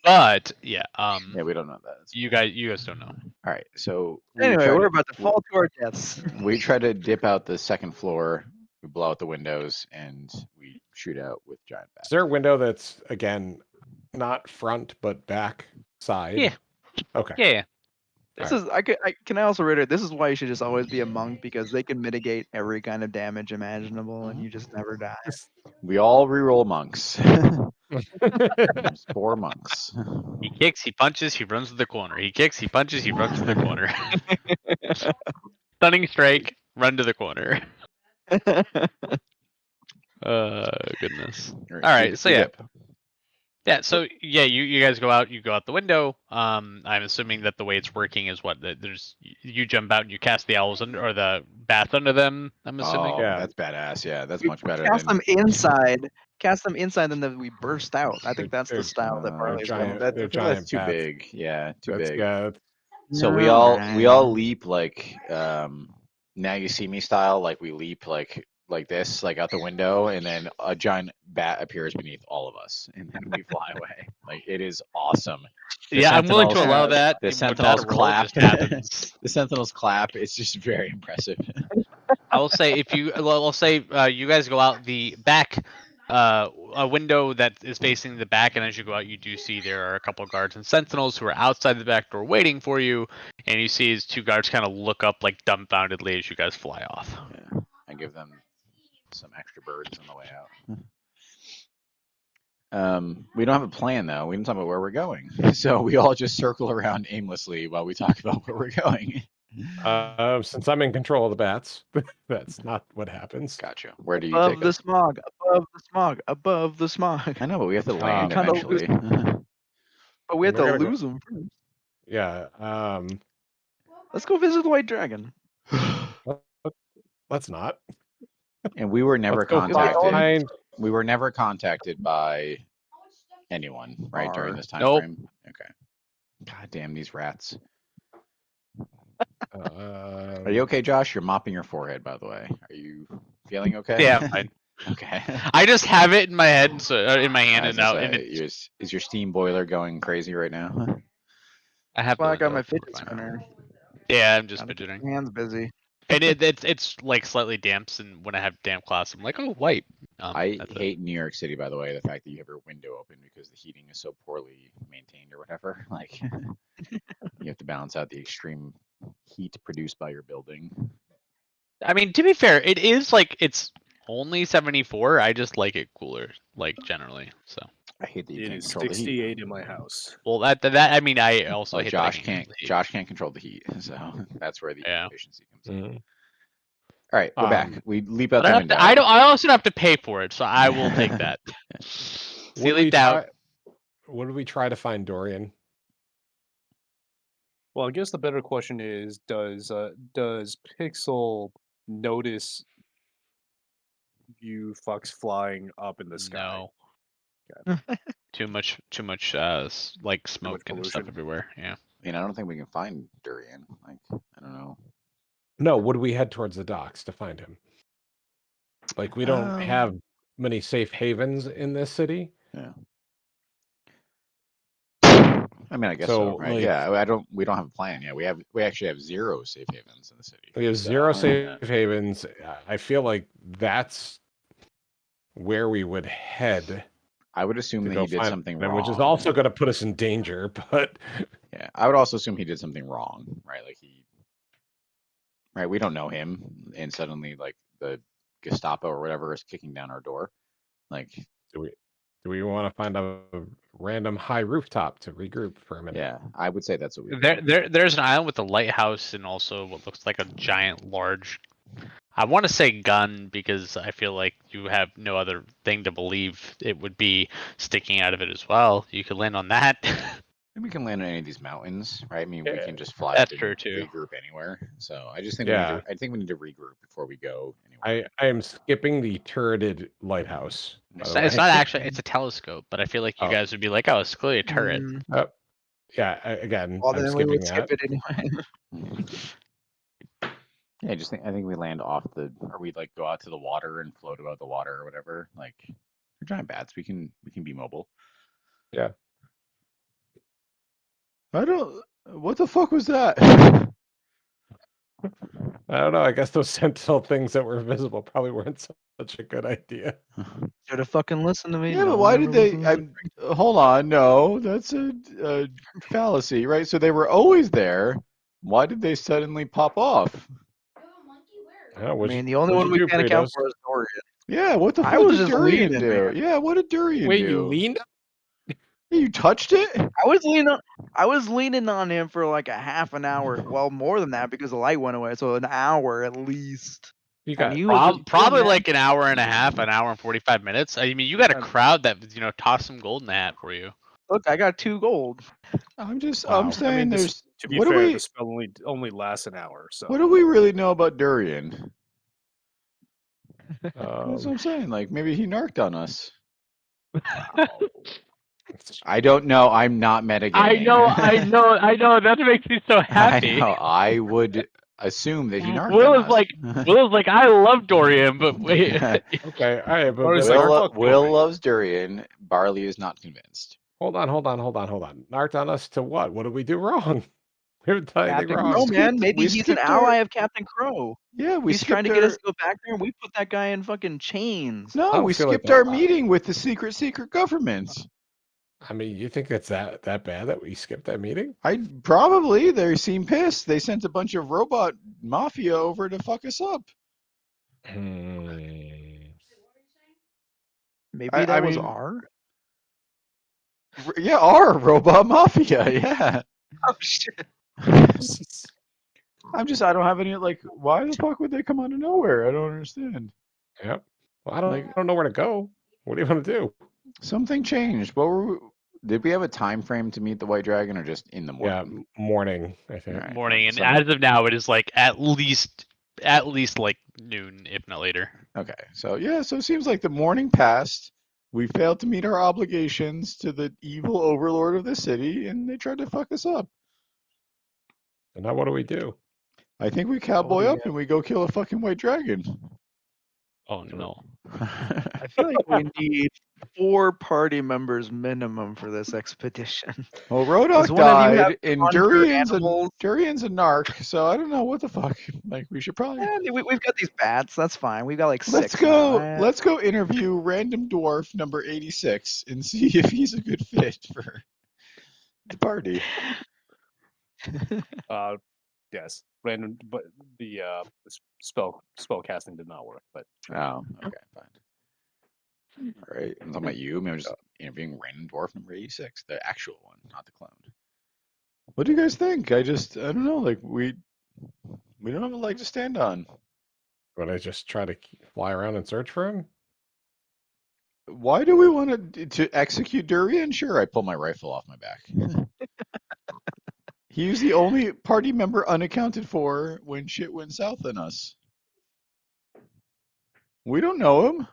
But yeah,
Yeah, we don't know that.
you guys don't know.
All right, so we
Anyway,
try
we're
to-
about to fall to our deaths.
We try to dip out the second floor. We blow out the windows and we shoot out with giant bats.
Is there a window that's again not front but back, side.
Yeah.
Okay.
Yeah.
This is I can I also reiterate, this is why you should just always be a monk, because they can mitigate every kind of damage imaginable and you just never die.
We all reroll monks. There's 4 monks.
He kicks, he punches, he runs to the corner. He kicks, he punches, he runs to the corner. Stunning strike, run to the corner. Goodness. All right, so yeah. Yeah, so yeah, you guys go out the window. I'm assuming that the way it's working is what there's you jump out and you cast the owls under or the bats under them. I'm assuming.
Oh,
Yeah.
that's badass. Yeah, that's
We
much better
cast
than
them inside. Cast them inside, and then we burst out. I think that's the
They're
style that Barley's
giant-
going.
they're
that's
giant
too
bats.
big. Yeah, too
That's
big.
yeah.
So we all leap like now you see me style, like we leap like this, like out the window, and then a giant bat appears beneath all of us, and then we fly away. Like it is awesome. The
Yeah, I'm willing to
sentinels-
allow that.
The
without a
sentinels
roll, it
clap.
just happens.
The sentinels clap. It's just very impressive.
I will say if you, well, I'll say you guys go out the back, a window that is facing the back, and as you go out, you do see there are a couple guards and sentinels who are outside the back door waiting for you, and you see his 2 guards kind of look up like dumbfoundedly as you guys fly off.
Yeah, I give them some extra birds on the way out. We don't have a plan though. We didn't talk about where we're going, so we all just circle around aimlessly while we talk about where we're going.
Since I'm in control of the bats, that's not what happens.
Gotcha. Where do you
Above
take
the
us?
smog, above the smog, above the smog.
I know, but we have to land
kinda
eventually.
But we have
We're
to
gonna go-
lose them first.
Yeah.
Let's go visit the White Dragon.
Let's not.
And we were never
Let's go
contacted.
find-
We were never contacted by anyone, right, during this time
Nope.
frame? Okay. God damn these rats. Are you okay, Josh? You're mopping your forehead, by the way. Are you feeling okay?
Yeah, I'm fine.
Okay.
I just have it in my head, so in my
I
hand,
was
and
gonna
now, and
say,
it's,
is your steam boiler going crazy right now?
I have
That's why I
the
got my
window
fidget
open.
spinner.
Yeah, I'm just
Gotta keep
fidgeting.
my hands busy.
And it's like slightly damp, and when I have damp class, I'm like, oh, white.
I
That's it.
hate New York City, by the way, the fact that you have your window open because the heating is so poorly maintained or whatever. Like, you have to balance out the extreme heat produced by your building.
I mean, to be fair, it is like it's only 74. I just like it cooler, like generally. So.
I hate that you
It
can't
is
control the heat.
68 in my house.
Well, that I mean, I also
Well,
hate
Josh
that I can't.
Josh can't control the heat, so that's where the
Yeah.
efficiency comes in.
Mhm.
All right, we're back. We leap out
But
the
I,
window.
I also have to pay for it, so I will take that. See,
Would we
leaped out.
Would we try to find Dorian?
Well, I guess the better question is, does Pixel notice you fucks flying up in the sky?
No. Too much, like smoke and
pollution.
stuff everywhere. Yeah.
I mean, I don't think we can find Durian. Like, I don't know.
No, would we head towards the docks to find him? Like, we don't have many safe havens in this city.
Yeah. I mean, I guess
So,
so, right?
like-
Yeah, we don't have a plan. Yeah, we actually have 0 safe havens in the city.
We have
So,
0 safe havens. I feel like that's where we would head.
I would assume
to
that
go
he did
find
something
them,
wrong.
which is also going to put us in danger. But
Yeah, I would also assume he did something wrong, right? Like right? We don't know him, and suddenly, like the Gestapo or whatever is kicking down our door. Like,
do we want to find a random high rooftop to regroup for a minute?
yeah, I would say that's what we do.
There's an island with a lighthouse and also what looks like a giant, large. I want to say gun because I feel like you have no other thing to believe it would be sticking out of it as well. You could land on that.
And we can land on any of these mountains, right? I mean, we
Yeah,
can just fly
that's
up
true,
and
too.
regroup anywhere. So I just think
Yeah.
I think we need to regroup before we go anywhere.
I am skipping the turreted lighthouse. by the
It's
way.
not actually. It's a telescope, but I feel like you
Oh.
guys would be like, "Oh, it's clearly a turret."
Mm,
Yeah, again,
well,
I'm
then we
skipping
would
that.
skip it anyway.
Yeah, I think we land off or we like go out to the water and float above the water or whatever. Like, they're giant bats. We can be mobile.
Yeah.
What the fuck was that?
I don't know. I guess those sentinel things that were visible probably weren't such a good idea.
Should have fucking listened to me.
Yeah,
No
but why
one
did
ever
they?
listens to
hold on. No, that's a fallacy, right? So they were always there. Why did they suddenly pop off?
Yeah,
I
what'd
mean,
you,
the only
what'd
one
you
we
do,
can't account
Kratos?
for is Dorian.
Yeah, what the
I
fuck
was
did
just
Durian
leaning,
do?
man.
Yeah, what did Durian
Wait,
do?
you leaned?
You touched it?
I was leaning on him for like a half an hour. Well, more than that because the light went away. So an hour at least.
You
And
got
he was just
Probably
doing that.
like an hour and a half, an hour and 45 minutes. I mean, you got a
Um,
crowd that tossed some gold in the hat for you.
Look, I got 2 gold.
I'm
Wow.
saying
I mean,
there's.
to be
What do
fair,
we?
the spell only lasts an hour. So
What do we really know about Durian? That's what
Um,
I'm saying. Like maybe he narked on us.
wow.
I don't know. I'm not metagaming.
I know. That makes me so
I
happy.
know. I would assume that he narked
Will
on
is
us.
like, Will is like, I love Dorian, but wait.
okay, all right, but
Or is
like,
like,
Will
fuck
Will
Dorian.
loves Durian. Barley is not convinced.
hold on. Narked on us to what? What did we do wrong? We haven't done anything
Captain
wrong.
Crow, man. Maybe
we
he's an
skipped
ally
our-
of Captain Crow.
Yeah, we
He's trying
skipped
to get us
our.
to go back there, and we put that guy in fucking chains.
I
No,
don't
we
feel like
skipped
that.
our meeting with the secret government.
I mean, you think it's that bad that we skipped that meeting?
Probably they seem pissed. They sent a bunch of robot mafia over to fuck us up.
Maybe
I
that was
mean-
R.
Yeah, our robot mafia. Yeah.
Oh shit.
I don't have any like. Why the fuck would they come out of nowhere? I don't understand.
Yep. Well, I
Like-
don't know where to go. What do you want to do?
Something changed. Did we have a time frame to meet the white dragon, or just in the morning?
Yeah, morning. I think.
Alright.
Morning, and
So-
as of now, it is like at least like noon, if not later.
Okay, so yeah, so it seems like the morning passed. We failed to meet our obligations to the evil overlord of the city, and they tried to fuck us up.
And now what do we do?
I think we cowboy
yeah.
up and we go kill a fucking white dragon.
Oh no.
I feel like we need 4 party members minimum for this expedition.
Well,
Does
Rodak
one of you have
died, and
conjure
Durian's
animals?
a narc, so I don't know what the fuck. Like, we should probably
We've got these bats. That's fine. We've got like 6.
let's go.
now.
Let's go interview random dwarf number 86 and see if he's a good fit for the party.
Yes, random, but the spell casting did not work. But
Oh, okay, fine. All right, I'm talking about you. I mean, I'm just interviewing random dwarf number 86, the actual one, not the clone. What do you guys think? I don't know. Like we don't have a leg to stand on.
Would I just try to fly around and search for him?
Why do we want to execute Durian? Sure, I pull my rifle off my back. He was the only party member unaccounted for when shit went south on us. We don't know him.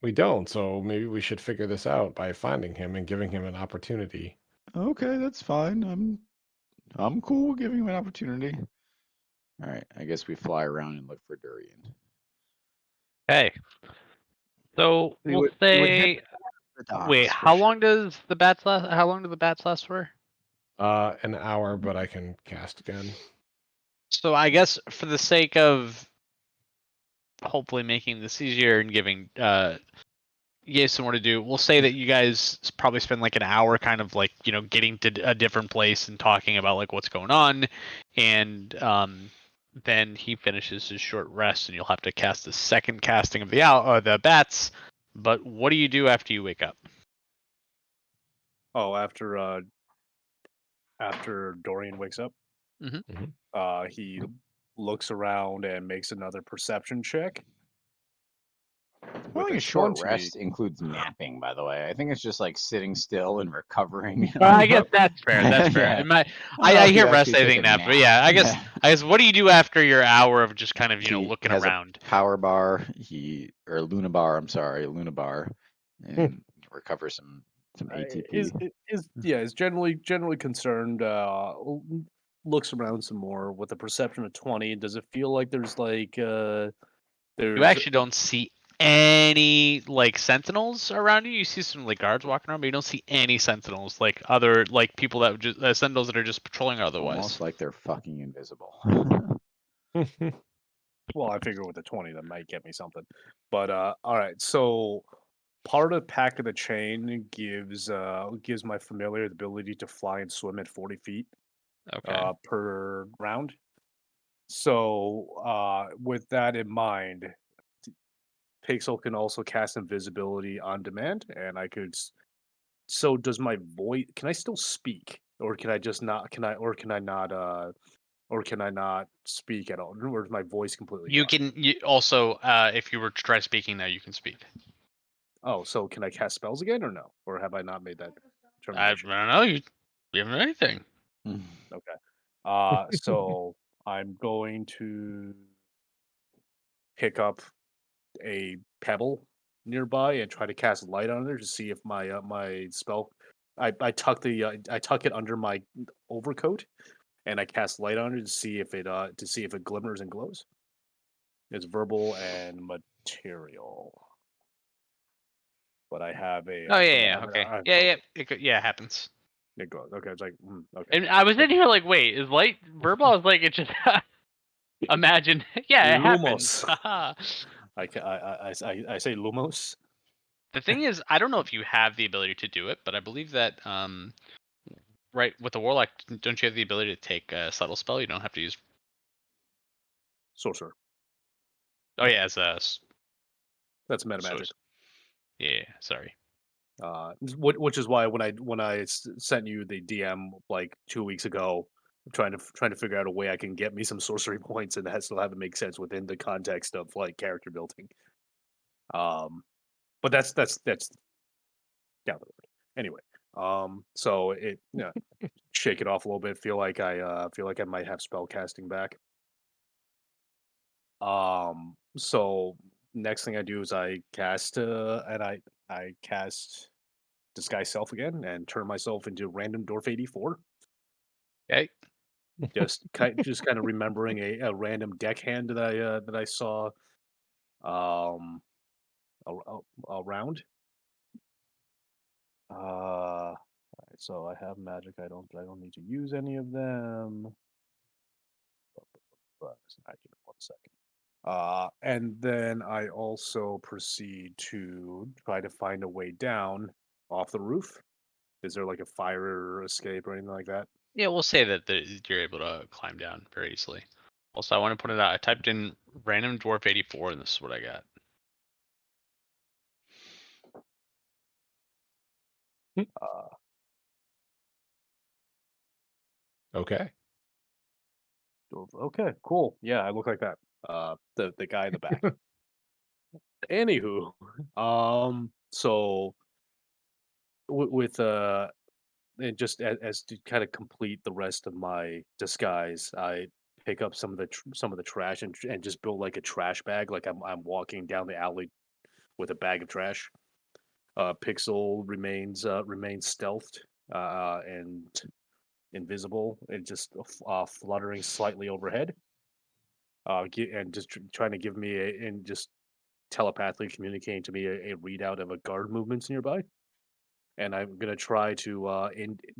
We don't, so maybe we should figure this out by finding him and giving him an opportunity.
Okay, that's fine. I'm cool with giving him an opportunity. All right, I guess we fly around and look for Durian.
Hey. So
We
we'll
would
say.
The docks,
Wait,
for
how
sure.
long does the bats last? How long do the bats last for?
An hour, but I can cast again.
So I guess for the sake of hopefully making this easier and giving you guys some more to do, we'll say that you guys probably spend like an hour kind of like, getting to a different place and talking about like what's going on, and then he finishes his short rest and you'll have to cast the second casting of the bats. But what do you do after you wake up?
after Dorian wakes up,
Mhm.
he looks around and makes another perception check.
I think a short
20.
rest includes napping, by the way. I think it's just like sitting still and recovering.
Well, I guess that's fair. That's fair.
Yeah.
I
if you
hear rest.
actually
I
take
think
a
nap, but
nap.
yeah, I guess.
Yeah.
I guess. What do you do after your hour of just kind of
He
looking
has
around?
a power bar. Luna bar. I'm sorry, Luna bar, and recover some ATP.
Is generally concerned. Looks around some more with a perception of 20. Does it feel like there's like there's
You actually don't see any like sentinels around you. You see some like guards walking around, but you don't see any sentinels like other like people that just sentinels that are just patrolling or otherwise.
Almost like they're fucking invisible.
Well, I figure with the 20 that might get me something. But all right, so part of Pack of the Chain gives my familiar the ability to fly and swim at 40 feet
Okay.
per round. So with that in mind, Pixel can also cast invisibility on demand, and I could. So does my voice? Can I still speak, or can I just not? Can I? Or can I not? Or can I not speak at all? Or is my voice completely
You
gone?
can also, if you were to try speaking now, you can speak.
Oh, so can I cast spells again, or no? Or have I not made that
I
determination?
don't know. You haven't done anything.
Okay. So I'm going to pick up a pebble nearby and try to cast light on it to see if my spell. I tuck it under my overcoat and I cast light on it to see if it glimmers and glows. It's verbal and material, but I have a.
Oh
But I
yeah,
have
okay,
an.
yeah. It happens.
It glows. Okay, it's like okay.
And I was in here like, wait, is light verbal? I was like, it just imagine. Yeah, it happens.
Lumos.
Haha.
I say Lumos.
The thing is, I don't know if you have the ability to do it, but I believe that right with the warlock, don't you have the ability to take a subtle spell? You don't have to use.
Sorcerer.
Oh yeah, as
That's meta magic.
source. Yeah, sorry.
Which is why when I sent you the DM like 2 weeks ago, trying to figure out a way I can get me some sorcery points and that still have to make sense within the context of like character building. But that's down the road. Anyway, so it shake it off a little bit. Feel like I might have spell casting back. So next thing I do is I cast and I cast disguise self again and turn myself into random dwarf 84.
Okay.
Just kind of remembering a random deckhand that I saw around. Alright, so I have magic. I don't need to use any of them. But give me 1 second. And then I also proceed to try to find a way down off the roof. Is there like a fire escape or anything like that?
Yeah, we'll say that you're able to climb down very easily. Also, I want to put it out. I typed in random dwarf 84, and this is what I got.
Uh,
Okay.
okay, cool. Yeah, I look like that. The guy in the back. Anywho, so with and just as to kind of complete the rest of my disguise, I pick up some of the trash and just build like a trash bag, like I'm walking down the alley with a bag of trash. Pixel remains stealthed and invisible and just fluttering slightly overhead. And just trying to give me and just telepathically communicating to me a readout of a guard movements nearby. And I'm gonna try to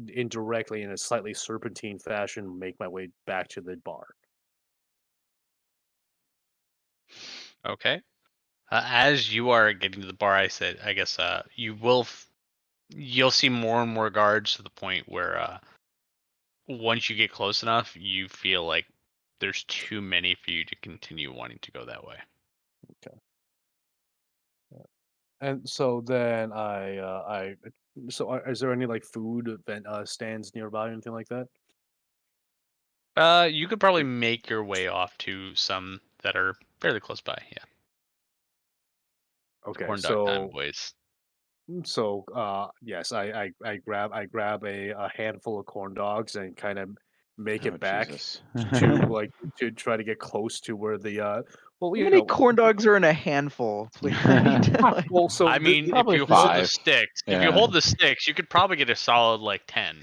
indirectly in a slightly serpentine fashion make my way back to the bar.
Okay. As you are getting to the bar, I guess you'll see more and more guards to the point where once you get close enough, you feel like there's too many for you to continue wanting to go that way.
And so then is there any like food event stands nearby or anything like that?
You could probably make your way off to some that are fairly close by. Yeah.
Okay,
Corn dog time, boys.
yes, I grab a handful of corn dogs and kind of make
Oh,
it back
Jesus.
to like to try to get close to where the well
How
you
many
know
corn dogs are in a handful? Please, I need to, like,
well so
I mean, if
probably
you hold the
5.
sticks,
Yeah.
you could probably get a solid like 10.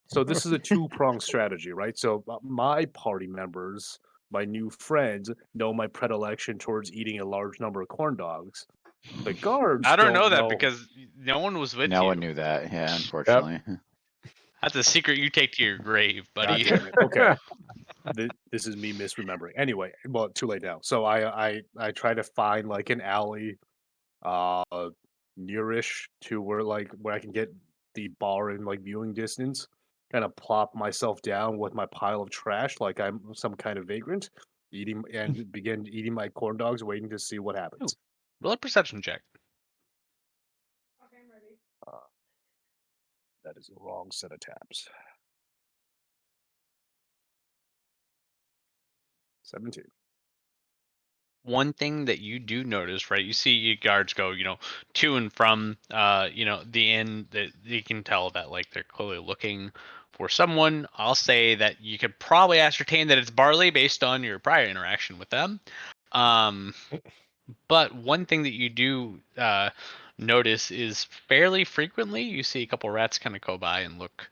so this is a two-pronged strategy, right? So my party members, my new friends, know my predilection towards eating a large number of corn dogs. The guards
I don't know
don't
that
know.
because no one was with
No
you.
one knew that. Yeah, unfortunately.
That's a secret you take to your grave,
God
buddy.
damn it. Okay. This is me misremembering. Anyway, well, too late now. So I try to find like an alley, uh, nearish to where I can get the bar in like viewing distance, kind of plop myself down with my pile of trash like I'm some kind of vagrant, eating and begin eating my corn dogs, waiting to see what happens.
Roll a perception check.
Okay, I'm ready.
That is the wrong set of tabs. 17.
One thing that you do notice, right? You see your guards go, to and from, the inn. That you can tell that like they're clearly looking for someone. I'll say that you could probably ascertain that it's Barley based on your prior interaction with them. But one thing that you do notice is fairly frequently you see a couple rats kind of go by and look,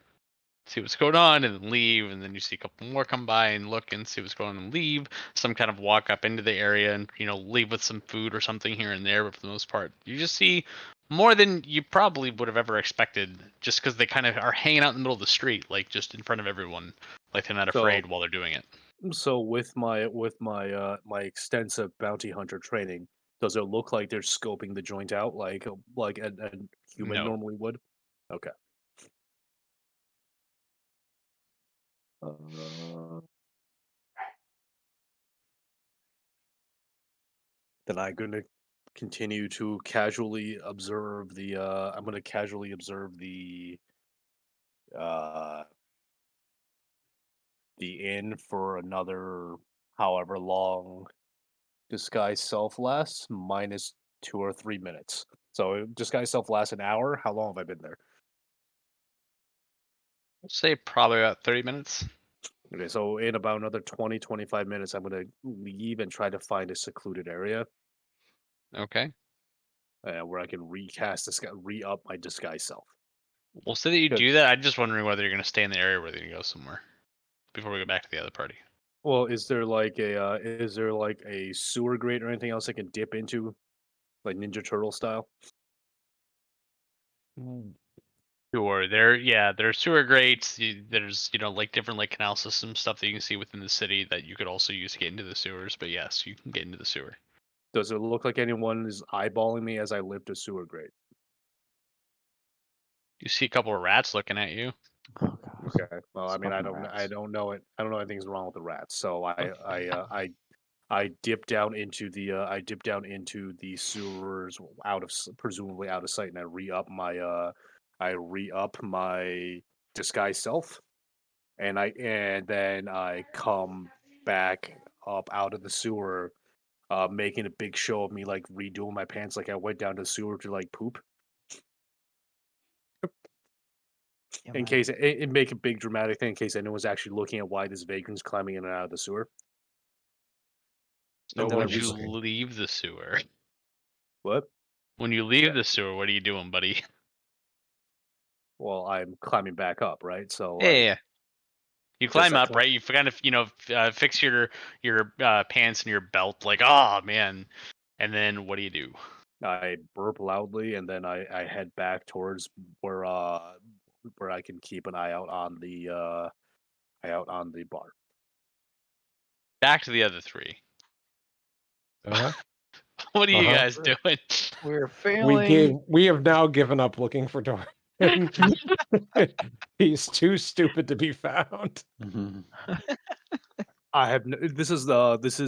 see what's going on, and then leave, and then you see a couple more come by and look and see what's going on and leave. Some kind of walk up into the area and leave with some food or something here and there, but for the most part you just see more than you probably would have ever expected, just because they kind of are hanging out in the middle of the street, like just in front of everyone, like they're not afraid while they're doing it.
So with my my extensive bounty hunter training, does it look like they're scoping the joint out like a human
No.
normally would? Okay. Then I'm going to continue to casually observe the. I'm going to casually observe uh, the inn for another however long disguise self lasts, minus 2 or 3 minutes. So disguise self lasts an hour. How long have I been there?
I'd say probably about 30 minutes.
Okay, so in about another 20, 25 minutes, I'm going to leave and try to find a secluded area
Okay.
where I can re-up my disguise self.
We'll say that you
Good.
do that. I'm just wondering whether you're going to stay in the area or whether you're going to go somewhere before we go back to the other party.
Well, is there like a sewer grate or anything else I can dip into, like Ninja Turtle style?
Sure. There's sewer grates. There's like different like canal system stuff that you can see within the city that you could also use to get into the sewers. But yes, you can get into the sewer.
Does it look like anyone is eyeballing me as I lift a sewer grate?
You see a couple of rats looking at you.
Oh god.
Okay. Well, I mean, I
Fucking
don't
rats.
know it. I don't know anything's wrong with the rats. So I dip down into the sewers presumably out of sight, and I re-up my disguise self, and then I come back up out of the sewer, making a big show of me like redoing my pants, like I went down to the sewer to like poop,
Yeah,
in
man.
case it make a big dramatic thing in case anyone's actually looking at why this vagrant's climbing in and out of the sewer.
So
And then I
once you
res-
leave the sewer,
what?
when you leave the sewer, what are you doing, buddy?
Well, I'm climbing back up, right? So
Yeah,
like,
yeah, yeah. You
just
climb
I
up,
cli-
right? You kind of fix your pants and your belt, like, oh man, and then what do you do?
I burp loudly, and then I head back towards where I can keep an eye out on the bar.
Back to the other three.
Uh-huh.
What are you
Uh-huh.
guys doing?
We're failing.
We have now given up looking for Dorian. He's too stupid to be found.
Mhm.
This is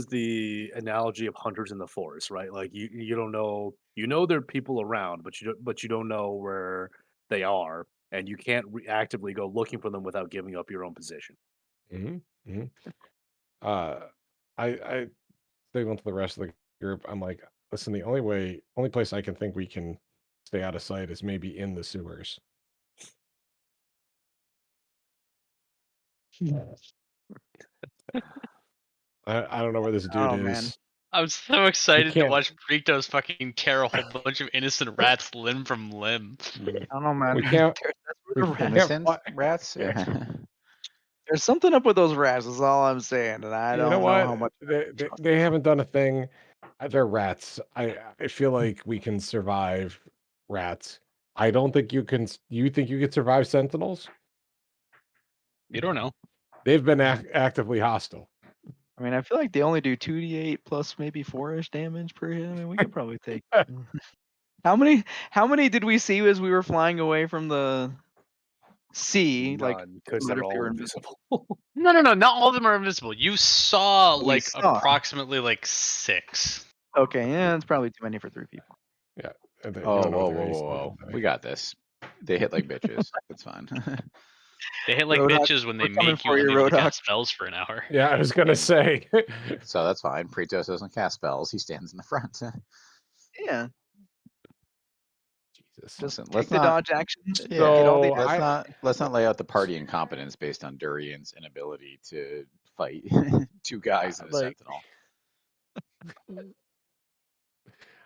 the analogy of hunters in the forest, right? Like you don't know, there are people around, but you don't know where they are, and you can't actively go looking for them without giving up your own position.
Hmm. Hmm. I signal to the rest of the group. I'm like, listen, the only place I can think we can stay out of sight is maybe in the sewers. I don't know where this dude
Oh, man.
is.
I'm so excited to
can't-
watch Fritos fucking tear a whole bunch of innocent rats limb from limb.
Mhm.
I don't know, man.
We can't.
That's
We
where the
can't
Innocent
fly-
rats?
There's something up with those rats. Is all I'm saying, and I
You know
don't know how
what?
much.
They haven't done a thing. They're rats. I feel like we can survive rats. I don't think you can. You think you could survive sentinels?
You don't know.
They've been actively hostile.
I mean, I feel like they only do 2d8 plus maybe 4-ish damage per hit. I mean, we could probably take. How many did we see as we were flying away from the sea? Like,
because
matter
they're
if they
all
were
invisible.
No, not all of them are invisible. You saw
We
like
saw.
approximately like 6.
Okay, yeah, it's probably too many for 3 people.
Yeah. and they- you
Oh,
don't know
whoa,
their
whoa,
AC
whoa, whoa.
anyway.
We got this. They hit like bitches. It's fine.
They hit like
Roadhog,
bitches when they
we're coming
make you
for you,
unable to
Roadhog.
cast spells for an hour.
Yeah, I was gonna say.
So that's fine. Pretos doesn't cast spells. He stands in the front.
Yeah,
Jesus.
just
Listen,
take
let's
the
not.
dodge actions.
Yeah,
Get all the.
So
let's not lay out the party incompetence based on Durian's inability to fight 2 guys in a
like
sentinel.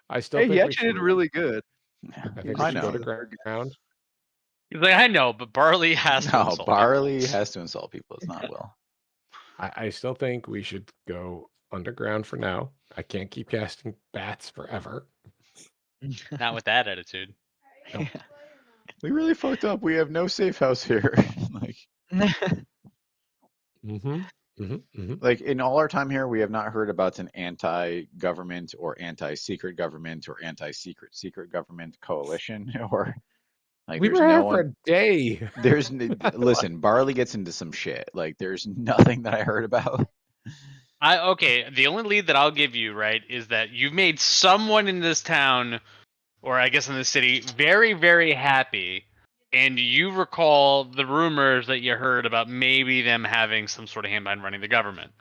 I still
Hey, he
think we
actually
should.
did really good.
I think
I
we should go
know.
to ground.
He's like, I know, but Barley has to
No,
insult
Barley
people.
has to insult people. It's not Will.
I still think we should go underground for now. I can't keep casting bats forever.
Not with that attitude.
Nope.
We really fucked up. We have no safe house here. like, like in all our time here, we have not heard about an anti-government or anti-secret government or anti-secret secret government coalition or like
We
there's
were
no
here for
one.
a day.
Listen, Barley gets into some shit. Like there's nothing that I heard about.
Okay, the only lead that I'll give you, right, is that you've made someone in this town, or I guess in this city, very, very happy, and you recall the rumors that you heard about maybe them having some sort of hand behind running the government.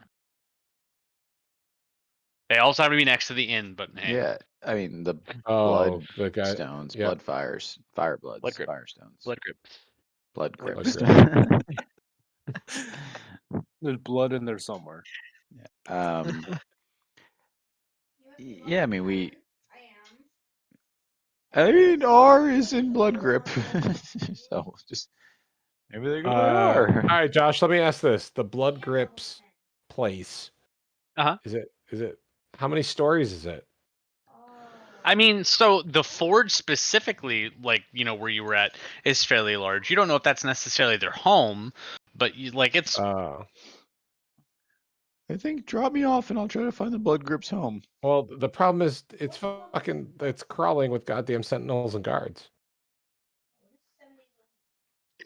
They also have to be next to the inn, but hey,
Yeah, I mean the
Oh,
blood
the guy.
stones,
Yeah.
blood fires, fire bloods,
Blood grip.
fire stones,
blood grips.
blood
Blood
grips.
There's blood in there somewhere.
Yeah, I mean I mean R is in blood grip, so just maybe they
All
are.
right, Josh. Let me ask this: the Blood Grips place.
Uh-huh.
Is it? How many stories is it?
I mean, so the forge specifically, like, where you were at, is fairly large. You don't know if that's necessarily their home, but it's
I think drop me off and I'll try to find the blood grips home.
Well, the problem is it's crawling with goddamn sentinels and guards.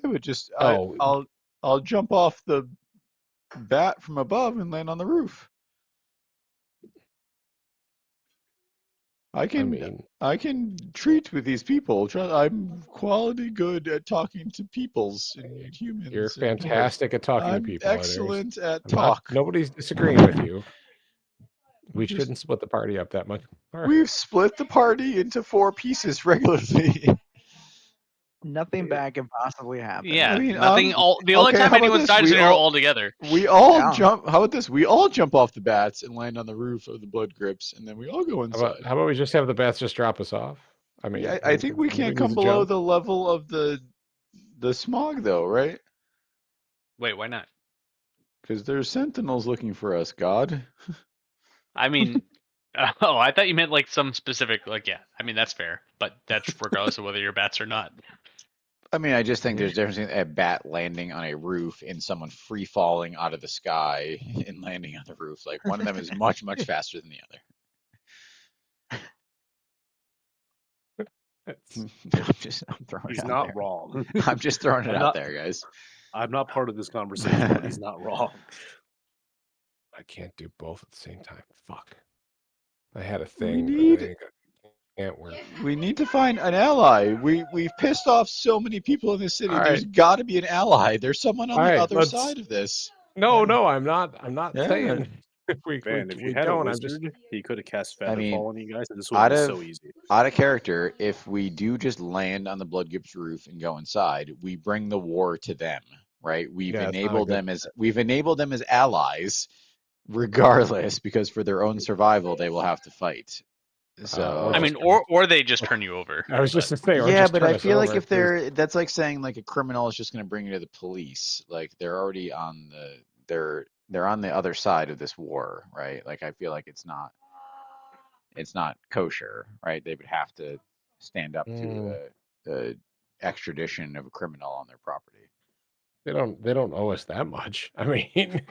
Yeah, but just
Oh.
I'll jump off the bat from above and land on the roof. I can treat with these people. I'm quality good at talking to peoples and humans.
You're
and
fantastic at talking to
I'm
people.
excellent at
I'm not-
talk.
Nobody's disagreeing with you. We shouldn't split the party up that much.
We've split the party into 4 pieces regularly.
Nothing bad can possibly happen.
yeah.
I mean,
nothing. The only
okay,
time
how about
anyone's
this?
died is
We
when you're
all-
all together.
We all
Yeah.
jump. How about this? We all jump off the bats and land on the roof of the blood grips, and then we all go inside.
How about we just have the bats just drop us off? I mean,
I think we can't come below the level of the smog, though, right?
Wait, why not?
Because there's sentinels looking for us. God.
I mean, I thought you meant like some specific, yeah. I mean, that's fair, but that's regardless of whether you're bats or not.
I mean, I just think there's a difference between a bat landing on a roof and someone free falling out of the sky and landing on the roof. Like one of them is much, much faster than the other. I'm throwing
He's
it out
not
there.
wrong.
I'm just throwing it
I'm
out
not-
there, guys.
I'm not part of this conversation, but he's not wrong.
I can't do both at the same time. Fuck. I had a thing. Can't work.
We need to find an ally. We've pissed off so many people in this city.
All
There's
right.
got to be an ally. There's someone on
All
the
right,
other
let's-
side of this.
No, I'm not. I'm not
Yeah.
saying we
If you had a
don't.
wizard, he could have cast Featherfall on you guys, and this would
out
be
of-
so easy.
Out of character, if we do just land on the Blood Gibbs roof and go inside, we bring the war to them, right? We've
Yeah, it's not a
enabled
good-
them as allies, regardless, because for their own survival they will have to fight. So
I mean, or they just turn you over.
I was just to say, or
yeah,
just
but
turn
I
us
feel like
over,
if that's like saying like a criminal is just going to bring you to the police. Like they're already on they're on the other side of this war, right? Like I feel like it's not kosher, right? They would have to stand up to a extradition of a criminal on their property.
They don't owe us that much. I mean,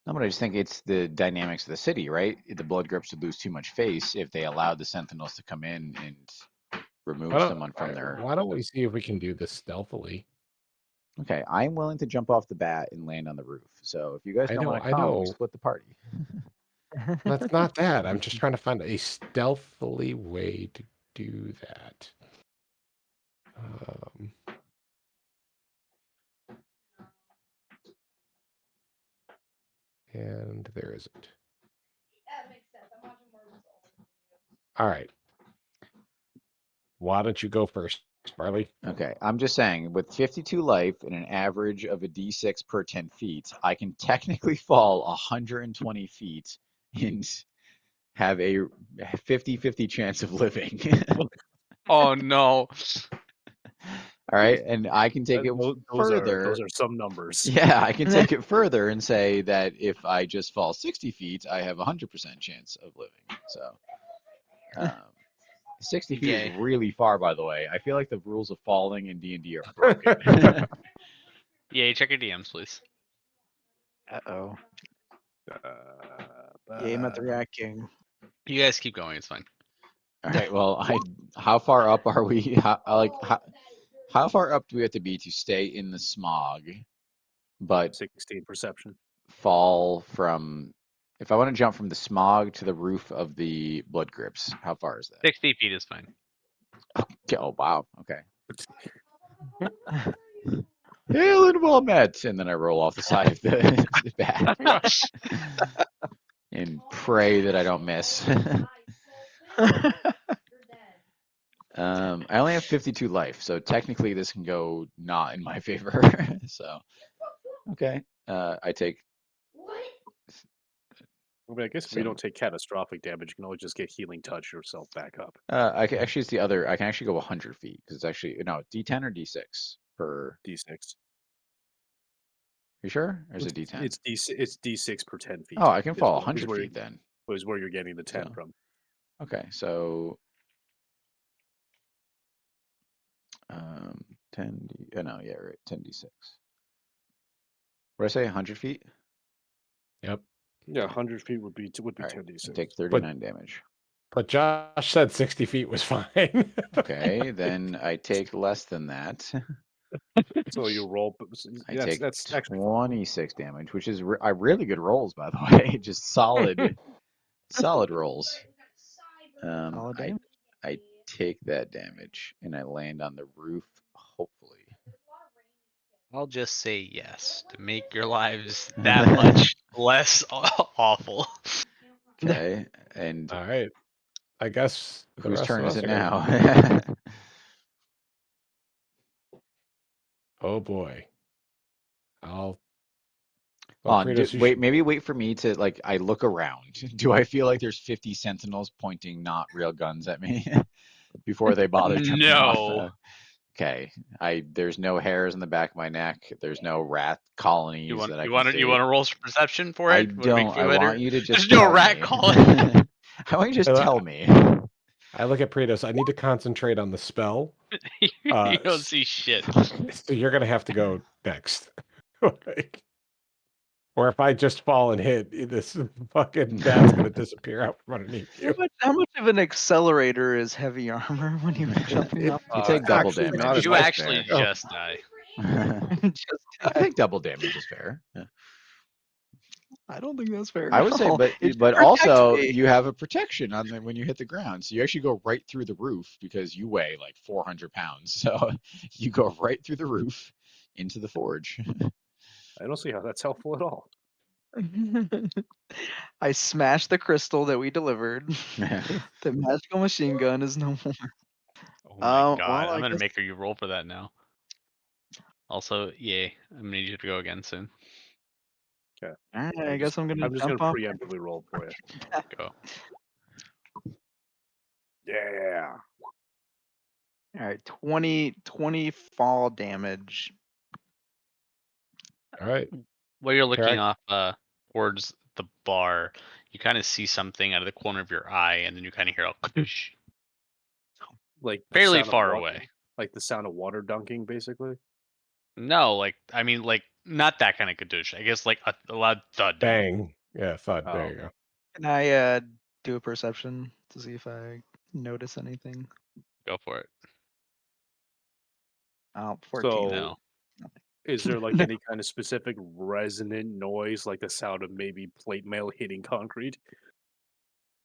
No, but I just think it's the dynamics of the city, right? The Blood Grips would lose too much face if they allowed the Sentinels to come in and remove someone from their.
Why don't we see if we can do this stealthily?
Okay, I'm willing to jump off the bat and land on the roof. So if you guys don't want to
I
come, we
know.
split the party.
That's not that. I'm just trying to find a stealthily way to do that. And there isn't.
That makes sense. I'm watching more results.
All right. Why don't you go first, Barley?
Okay, I'm just saying, with 52 life and an average of a d6 per 10 feet, I can technically fall 120 feet and have a 50-50 chance of living.
Oh no.
All right, and I can take it further.
Those are some numbers.
Yeah, I can take it further and say that if I just fall 60 feet, I have a 100% chance of living. So, 60 feet
Okay.
is really far, by the way. I feel like the rules of falling in D&D are broken.
Yeah, check your DMs, please.
Uh-oh.
Uh,
Game at the Rat King.
You guys keep going. It's fine.
All right. Well, how far up are we? How far up do we have to be to stay in the smog, but
16 perception.
fall from? If I want to jump from the smog to the roof of the blood grips, how far is that?
60 feet is fine.
Okay, oh wow. Okay. Hail and well met, and then I roll off the side of the bat and pray that I don't miss. I only have 52 life, so technically this can go not in my favor. So, okay. I take.
I mean, I guess if you don't take catastrophic damage, you can always just get healing touch yourself back up.
Actually, it's the other. I can actually go 100 feet because it's actually no D10 or D6 per.
D6.
You sure? Or is it D10?
It's D6 per 10 feet.
Oh, I can fall
is
100
where
feet then.
Is where you're getting the 10
So.
from.
Okay, so 10 D. Oh no, yeah, right. 10d6. What did I say? 100 feet.
Yep.
Yeah, 100 feet would be
All right,
10d6.
take 39 damage.
But Josh said 60 feet was fine.
Okay, then I take less than that.
So you roll.
I take
That's actually
26 damage, which is really good rolls, by the way. Just solid, solid rolls.
Solid damage.
I take that damage and I land on the roof, hopefully.
I'll just say yes to make your lives that much less awful.
Okay, and
All right. I guess the
whose
rest
turn
of
is
us
it
are
now?
Oh boy.
Hold on, maybe wait for me to I look around. Do I feel like there's 50 sentinels pointing not real guns at me before they bother jumping off?
No.
Okay, there's no hairs in the back of my neck. There's no rat colonies
You want
that I
you
can
want to
see.
you want to roll some perception for it?
I
Would it make
don't.
you
I
better?
want you to just.
There's no
tell
rat
me.
colony.
I want you to just tell me.
I look at Praetos. I need to concentrate on the spell.
You don't see shit.
So you're gonna have to go next. Or if I just fall and hit, this fucking bat's gonna disappear out from underneath you.
How much of an accelerator is heavy armor when you're jumping up?
You take double
actually
damage.
not as
You
much
actually
fair.
just die.
Just
I think double damage is fair. Yeah.
I don't think that's fair.
I would say,
at all.
but
It
but
protects
also
me.
you have a protection on when you hit the ground, so you actually go right through the roof because you weigh like 400 pounds. So you go right through the roof into the forge.
I don't see how that's helpful at all.
I smashed the crystal that we delivered. The magical machine gun is no more.
Oh my
well,
god,
I
I'm gonna
guess-
make you roll for that now. Also, yay, I'm gonna need you to go again soon.
Okay.
All right, I guess I'm
just
jump
gonna
off.
preemptively roll for you.
Go.
Yeah.
All right, 20 fall damage.
All right.
While you're looking
Correct.
off towards the bar, you kind of see something out of the corner of your eye, and then you kind of hear a koosh,
Like the
fairly
sound of
far
water-
away.
Like the sound of water dunking, basically.
No, I mean, not that kind of kadoosh. I guess like a loud thud.
Bang. Yeah, thud.
Oh.
There you go.
Can I do a perception to see if I notice anything?
Go for it.
Oh, 14.
So,
No.
is there like
No.
any kind of specific resonant noise, like the sound of maybe plate mail hitting concrete?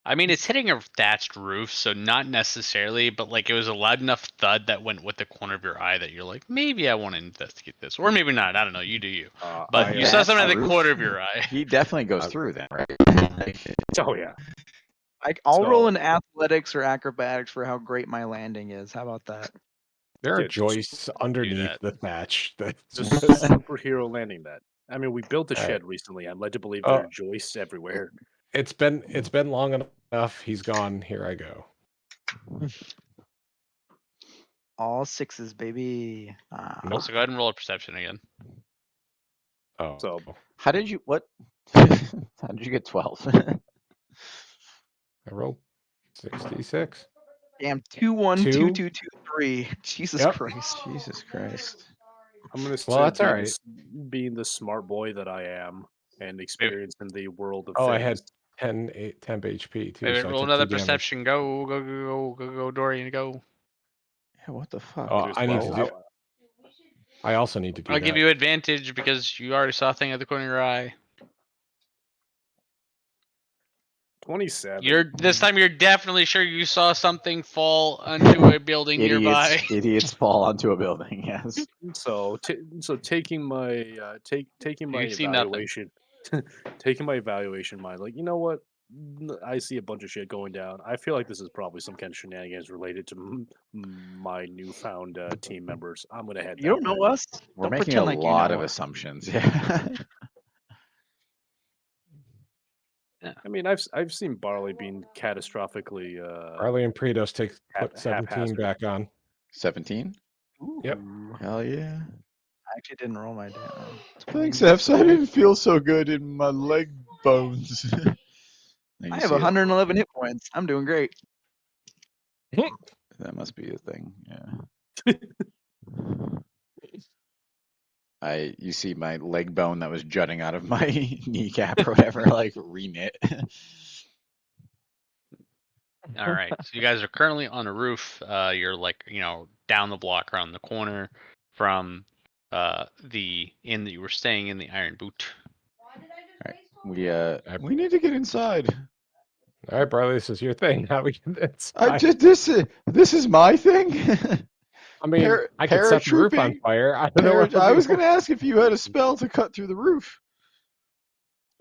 I mean, it's hitting a thatched roof, so not necessarily, but like it was a loud enough thud that went with the corner of your eye that you're like, maybe I want to investigate this, or maybe not. I don't know. You do you. But
A
you saw something at the
thatched
corner
roof?
of your eye.
He definitely goes
Uh,
through then, right?
Oh yeah.
I'll roll
So-
in athletics or acrobatics for how great my landing is. How about that?
There are
Dude,
joists underneath
that.
the thatch. That
It's a superhero landing that. I mean, we built a
All right.
shed recently. I'm led to believe
Oh.
there are joists everywhere.
it's been long enough. He's gone. Here I go.
All sixes, baby.
Nope.
So go ahead and roll a perception again.
Oh,
So-
How did you what? How did you get 12?
I rolled 66.
Damn, 2 1 2
Two?
2 2 3. Jesus
Yep.
Christ.
Jesus Christ.
I'm gonna
Well,
say
that's all
being,
right.
being the smart boy that I am and experienced in the world of
Oh,
things.
I had 10 HP too.
Wait,
So I
roll
took
another
2 damage.
perception. Go, Dorian, go.
Yeah, what the fuck?
Oh,
There's
I need to
12.
do. I also need to do
I'll
that.
give you advantage because you already saw a thing at the corner of your eye.
27.
This time you're definitely sure you saw something fall onto a building nearby.
Idiots fall onto a building. Yes.
So, taking my taking my
You see nothing.
evaluation, taking my evaluation mind, like, you know what? I see a bunch of shit going down. I feel like this is probably some kind of shenanigans related to my newfound team members. I'm gonna head.
You don't know us?
We're
Don't
making
pretend
a
like you
lot
know
of
us.
assumptions. Yeah.
I mean, I've seen Barley being catastrophically
Barley and Pretos put 17
haphazard.
back on.
17?
Yep.
Ooh.
Hell yeah.
I actually didn't roll my damn.
Thanks, Fs. I didn't feel so good in my leg bones.
I have 111 hit points. I'm doing great.
That must be a thing. Yeah. You see my leg bone that was jutting out of my kneecap or whatever, like reknit.
All right. So you guys are currently on a roof. You're like, down the block around the corner from the inn that you were staying in, the Iron Boot.
Why did I just
Alright,
waste all
we need to get inside.
All right, Barley, this is your thing. How we get this?
This is my thing.
I mean, I could set the roof on
paratrooping.
fire. I don't know what
I
else
was
you
going to ask if you had a spell to cut through the roof.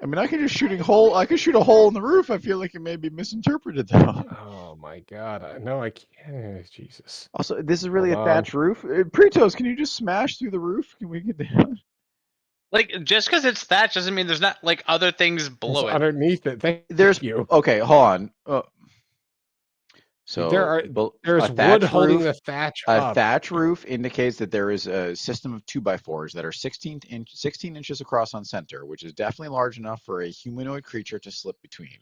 I mean, I could just shoot a hole in the roof. I feel like it may be misinterpreted though.
Oh my god! No, I can't. Jesus.
Also, this is really
Hold
a thatched roof. Pretos, can you just smash through the roof? Can we get down?
Like, just because it's thatched doesn't mean there's not like other things
It's
below it.
underneath it. Thank
There's
you.
okay. Hold on. So
There's
a
wood
thatch
holding
roof,
the thatch
a
up.
thatch roof indicates that there is a system of 2x4s that are 16 inches across on center, which is definitely large enough for a humanoid creature to slip between.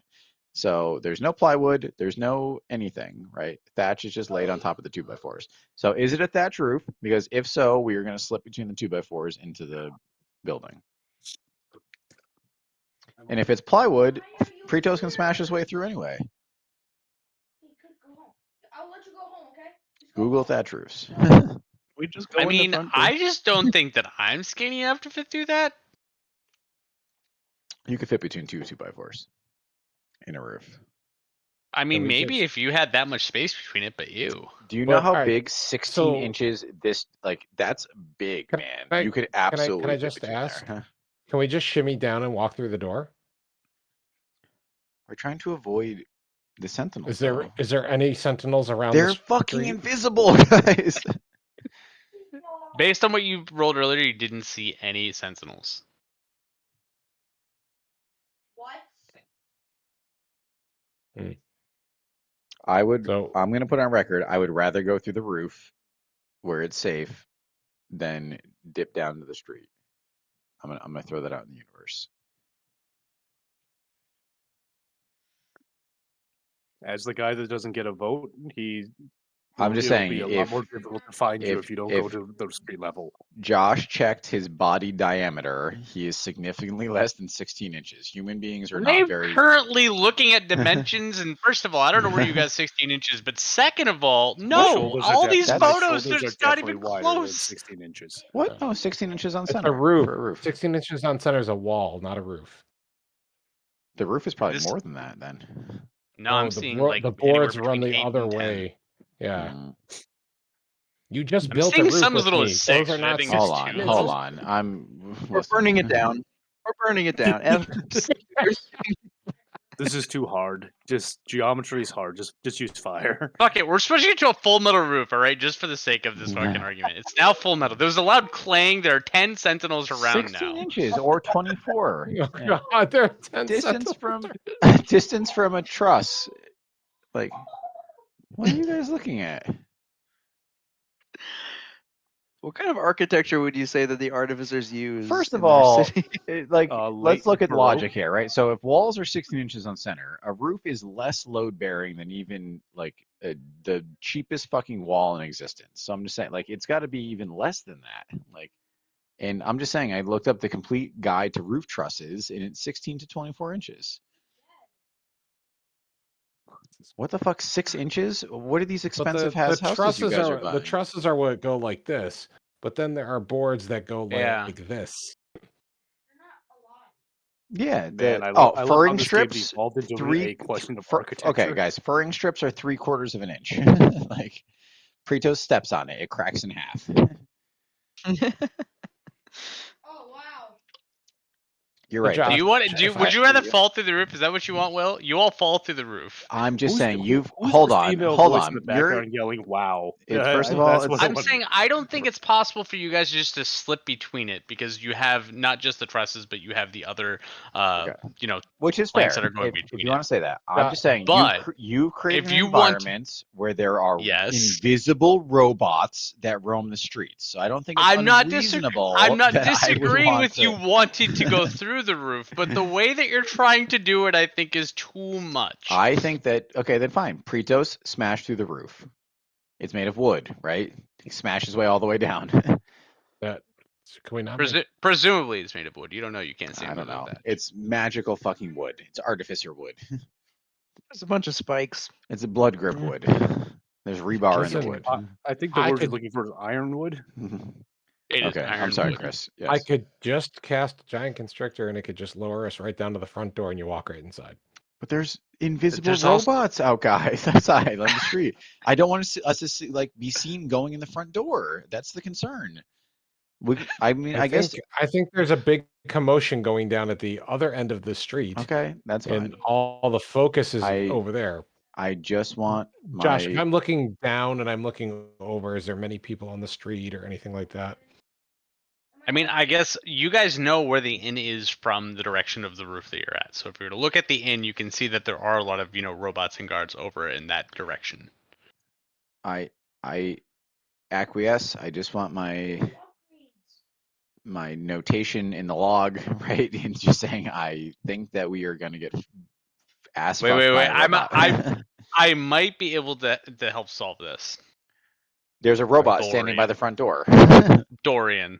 So there's no plywood, there's no anything, right? Thatch is just laid on top of the 2x4s. So is it a thatch roof? Because if so, we are going to slip between the 2x4s into the building. And if it's plywood, Pretos can smash his way through anyway.
Go home. I'll let you go home, okay? Just go
Google
home.
thatch roofs.
We just go
I
in the
mean,
front door.
I just don't think that I'm skinny enough to fit through that.
You could fit between two 2x4s in a roof.
I mean,
we
maybe
just-
if you had that much space between it, but you.
Do you know
Well,
how
alright,
big 16
so-
inches that's big,
Can
man.
I-
You could
can I
absolutely
just
fit between
ask?
there. Huh?
Can we just shimmy down and walk through the door?
We're trying to avoid the sentinels.
Is there any sentinels around?
They're
the
fucking
street?
invisible, guys.
Based on what you rolled earlier, you didn't see any sentinels.
What?
I'm gonna put on record, I would rather go through the roof where it's safe than dip down to the street. I'm gonna throw that out in the universe.
As the guy that doesn't get a vote, he
I'm just
it'll
saying,
be a lot
if
more difficult to find you if you don't go
if
to the street level.
Josh checked his body diameter, he is significantly less than 16 inches. Human beings are not
I'm
very.
currently looking at dimensions, and first of all, I don't know where you got 16 inches, but second of all,
My
no,
shoulders are
all these
That's-
my
photos,
shoulders are
it's not
definitely
even
wider than
close.
16 inches.
What? No, 16 inches on
It's
center.
a roof.
For a roof.
16 inches on center is a wall, not a roof.
The roof is probably
This-
more than that then.
No, I'm
the
seeing
bro-
like
the
anywhere
boards run
between
the
8
other
and 10.
way. Yeah.
Mm.
You just
I'm
built a
seeing
roof
some as
with
little
me.
as 6,
Those are
which I
not
think
Hold
is
on,
2.
hold on.
We're
Listen.
burning it down. We're burning it down.
This is too hard. Just geometry is hard. Just use fire.
Fuck it, we're switching to a full metal roof, alright? Just for the sake of this fucking argument. It's now full metal. There was a loud clang. There are 10 sentinels around
16
now.
inches or 24.
Oh
Yeah.
God, there are 10
Distance
sentinels.
from distance from a truss. Like, what are you guys looking at?
What kind of architecture would you say that the artificers use?
First of
in their
all,
city?
let's
Late
look at
Baroque.
logic here, right? So if walls are 16 inches on center, a roof is less load bearing than even like the cheapest fucking wall in existence. So I'm just saying, like, it's got to be even less than that. Like, and I'm just saying, I looked up the complete guide to roof trusses, and it's 16 to 24 inches. What the fuck, 6 inches? What are these
But
expensive
the
houses you
trusses
guys are
are
buying?
the trusses are what go like this, but then there are boards that go
Yeah.
like this.
Yeah,
Man, I love how
furring
this game
strips.
evolved into
Three
a question of
okay,
architecture.
guys, furring strips are 3/4 of an inch. Like, Pretos steps on it, it cracks in half.
Oh wow.
You're
So
right.
Josh,
Do you want?
if
Would
I-
you rather fall through the roof? Is that what you want, Will? You all fall through the roof.
I'm just
Who's
saying,
the-
you've
who's
hold
the
on,
female
hold
voice in
on.
the
You're
background yelling, "Wow!"
first of all,
that's
it's-
what I
I'm
want-
saying I don't think it's possible for you guys just to slip between it because you have not just the trusses, but you have the other,
Okay. which is
planks
fair.
that are going
If
between
you
it.
want to say that, I'm just saying,
But
you've created
if
an
you want-
environment where there are
Yes.
invisible robots that roam the streets. So I don't think it's
I'm not
unreasonable.
I'm not
that I would
disagreeing
want
with
to-
you wanting to go through the roof, but the way that you're trying to do it, I think, is too much.
I think that, okay, then fine. Pretos smash through the roof. It's made of wood, right? He smashed his way all the way down.
that can we not?
Presumably, it's made of wood. You don't know. You can't see.
I don't know.
That.
It's magical fucking wood. It's artificer wood.
There's a bunch of spikes.
It's a blood grip
Yeah.
wood. There's rebar in the
Listen,
wood.
I think the
I
word you're
could-
looking for is ironwood.
It is
Okay, I'm
iron
sorry,
wood.
Chris.
I
Yes.
could just cast giant constrictor and it could just lower us right down to the front door and you walk right inside.
But there's invisible
There's also-
robots out, guys, outside on the street. I don't want us to see, like, be seen going in the front door. That's the concern. I mean, I guess.
I think there's a big commotion going down at the other end of the street,
Okay, that's fine.
and all the focus is
I-
over there.
I just want my.
Josh, if I'm looking down and I'm looking over, is there many people on the street or anything like that?
I mean, I guess you guys know where the inn is from the direction of the roof that you're at. So if you were to look at the inn, you can see that there are a lot of robots and guards over in that direction.
I acquiesce. I just want my notation in the log, right? And just saying, I think that we are going to get ass
Wait,
fucked
wait,
by
wait.
a robot.
I might be able to help solve this.
There's a robot
Dorian.
standing by the front door.
Dorian,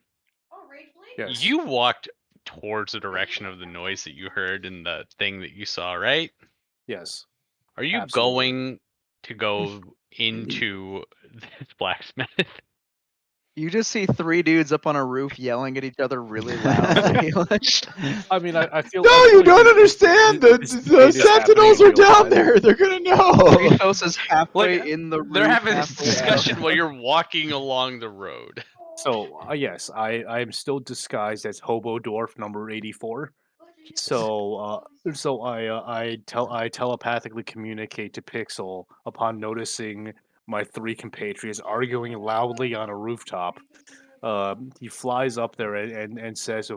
Oh, rage blade.
Yes.
you walked towards the direction of the noise that you heard and the thing that you saw, right?
Yes.
Are you
Absolutely.
going to go into this blacksmith?
You just see 3 dudes up on a roof yelling at each other really loudly.
I mean, I feel.
No,
I feel
you
like
don't
this-
understand.
this
The
debate is
sentinels
happening
are
in real
down
time.
there. They're gonna know.
Kratos is halfway
Like,
in the roof.
They're having this
halfway out.
discussion while you're walking along the road.
So yes, I am still disguised as Hobo Dwarf number 84. So I telepathically communicate to Pixel upon noticing my 3 compatriots arguing loudly on a rooftop. He flies up there and says,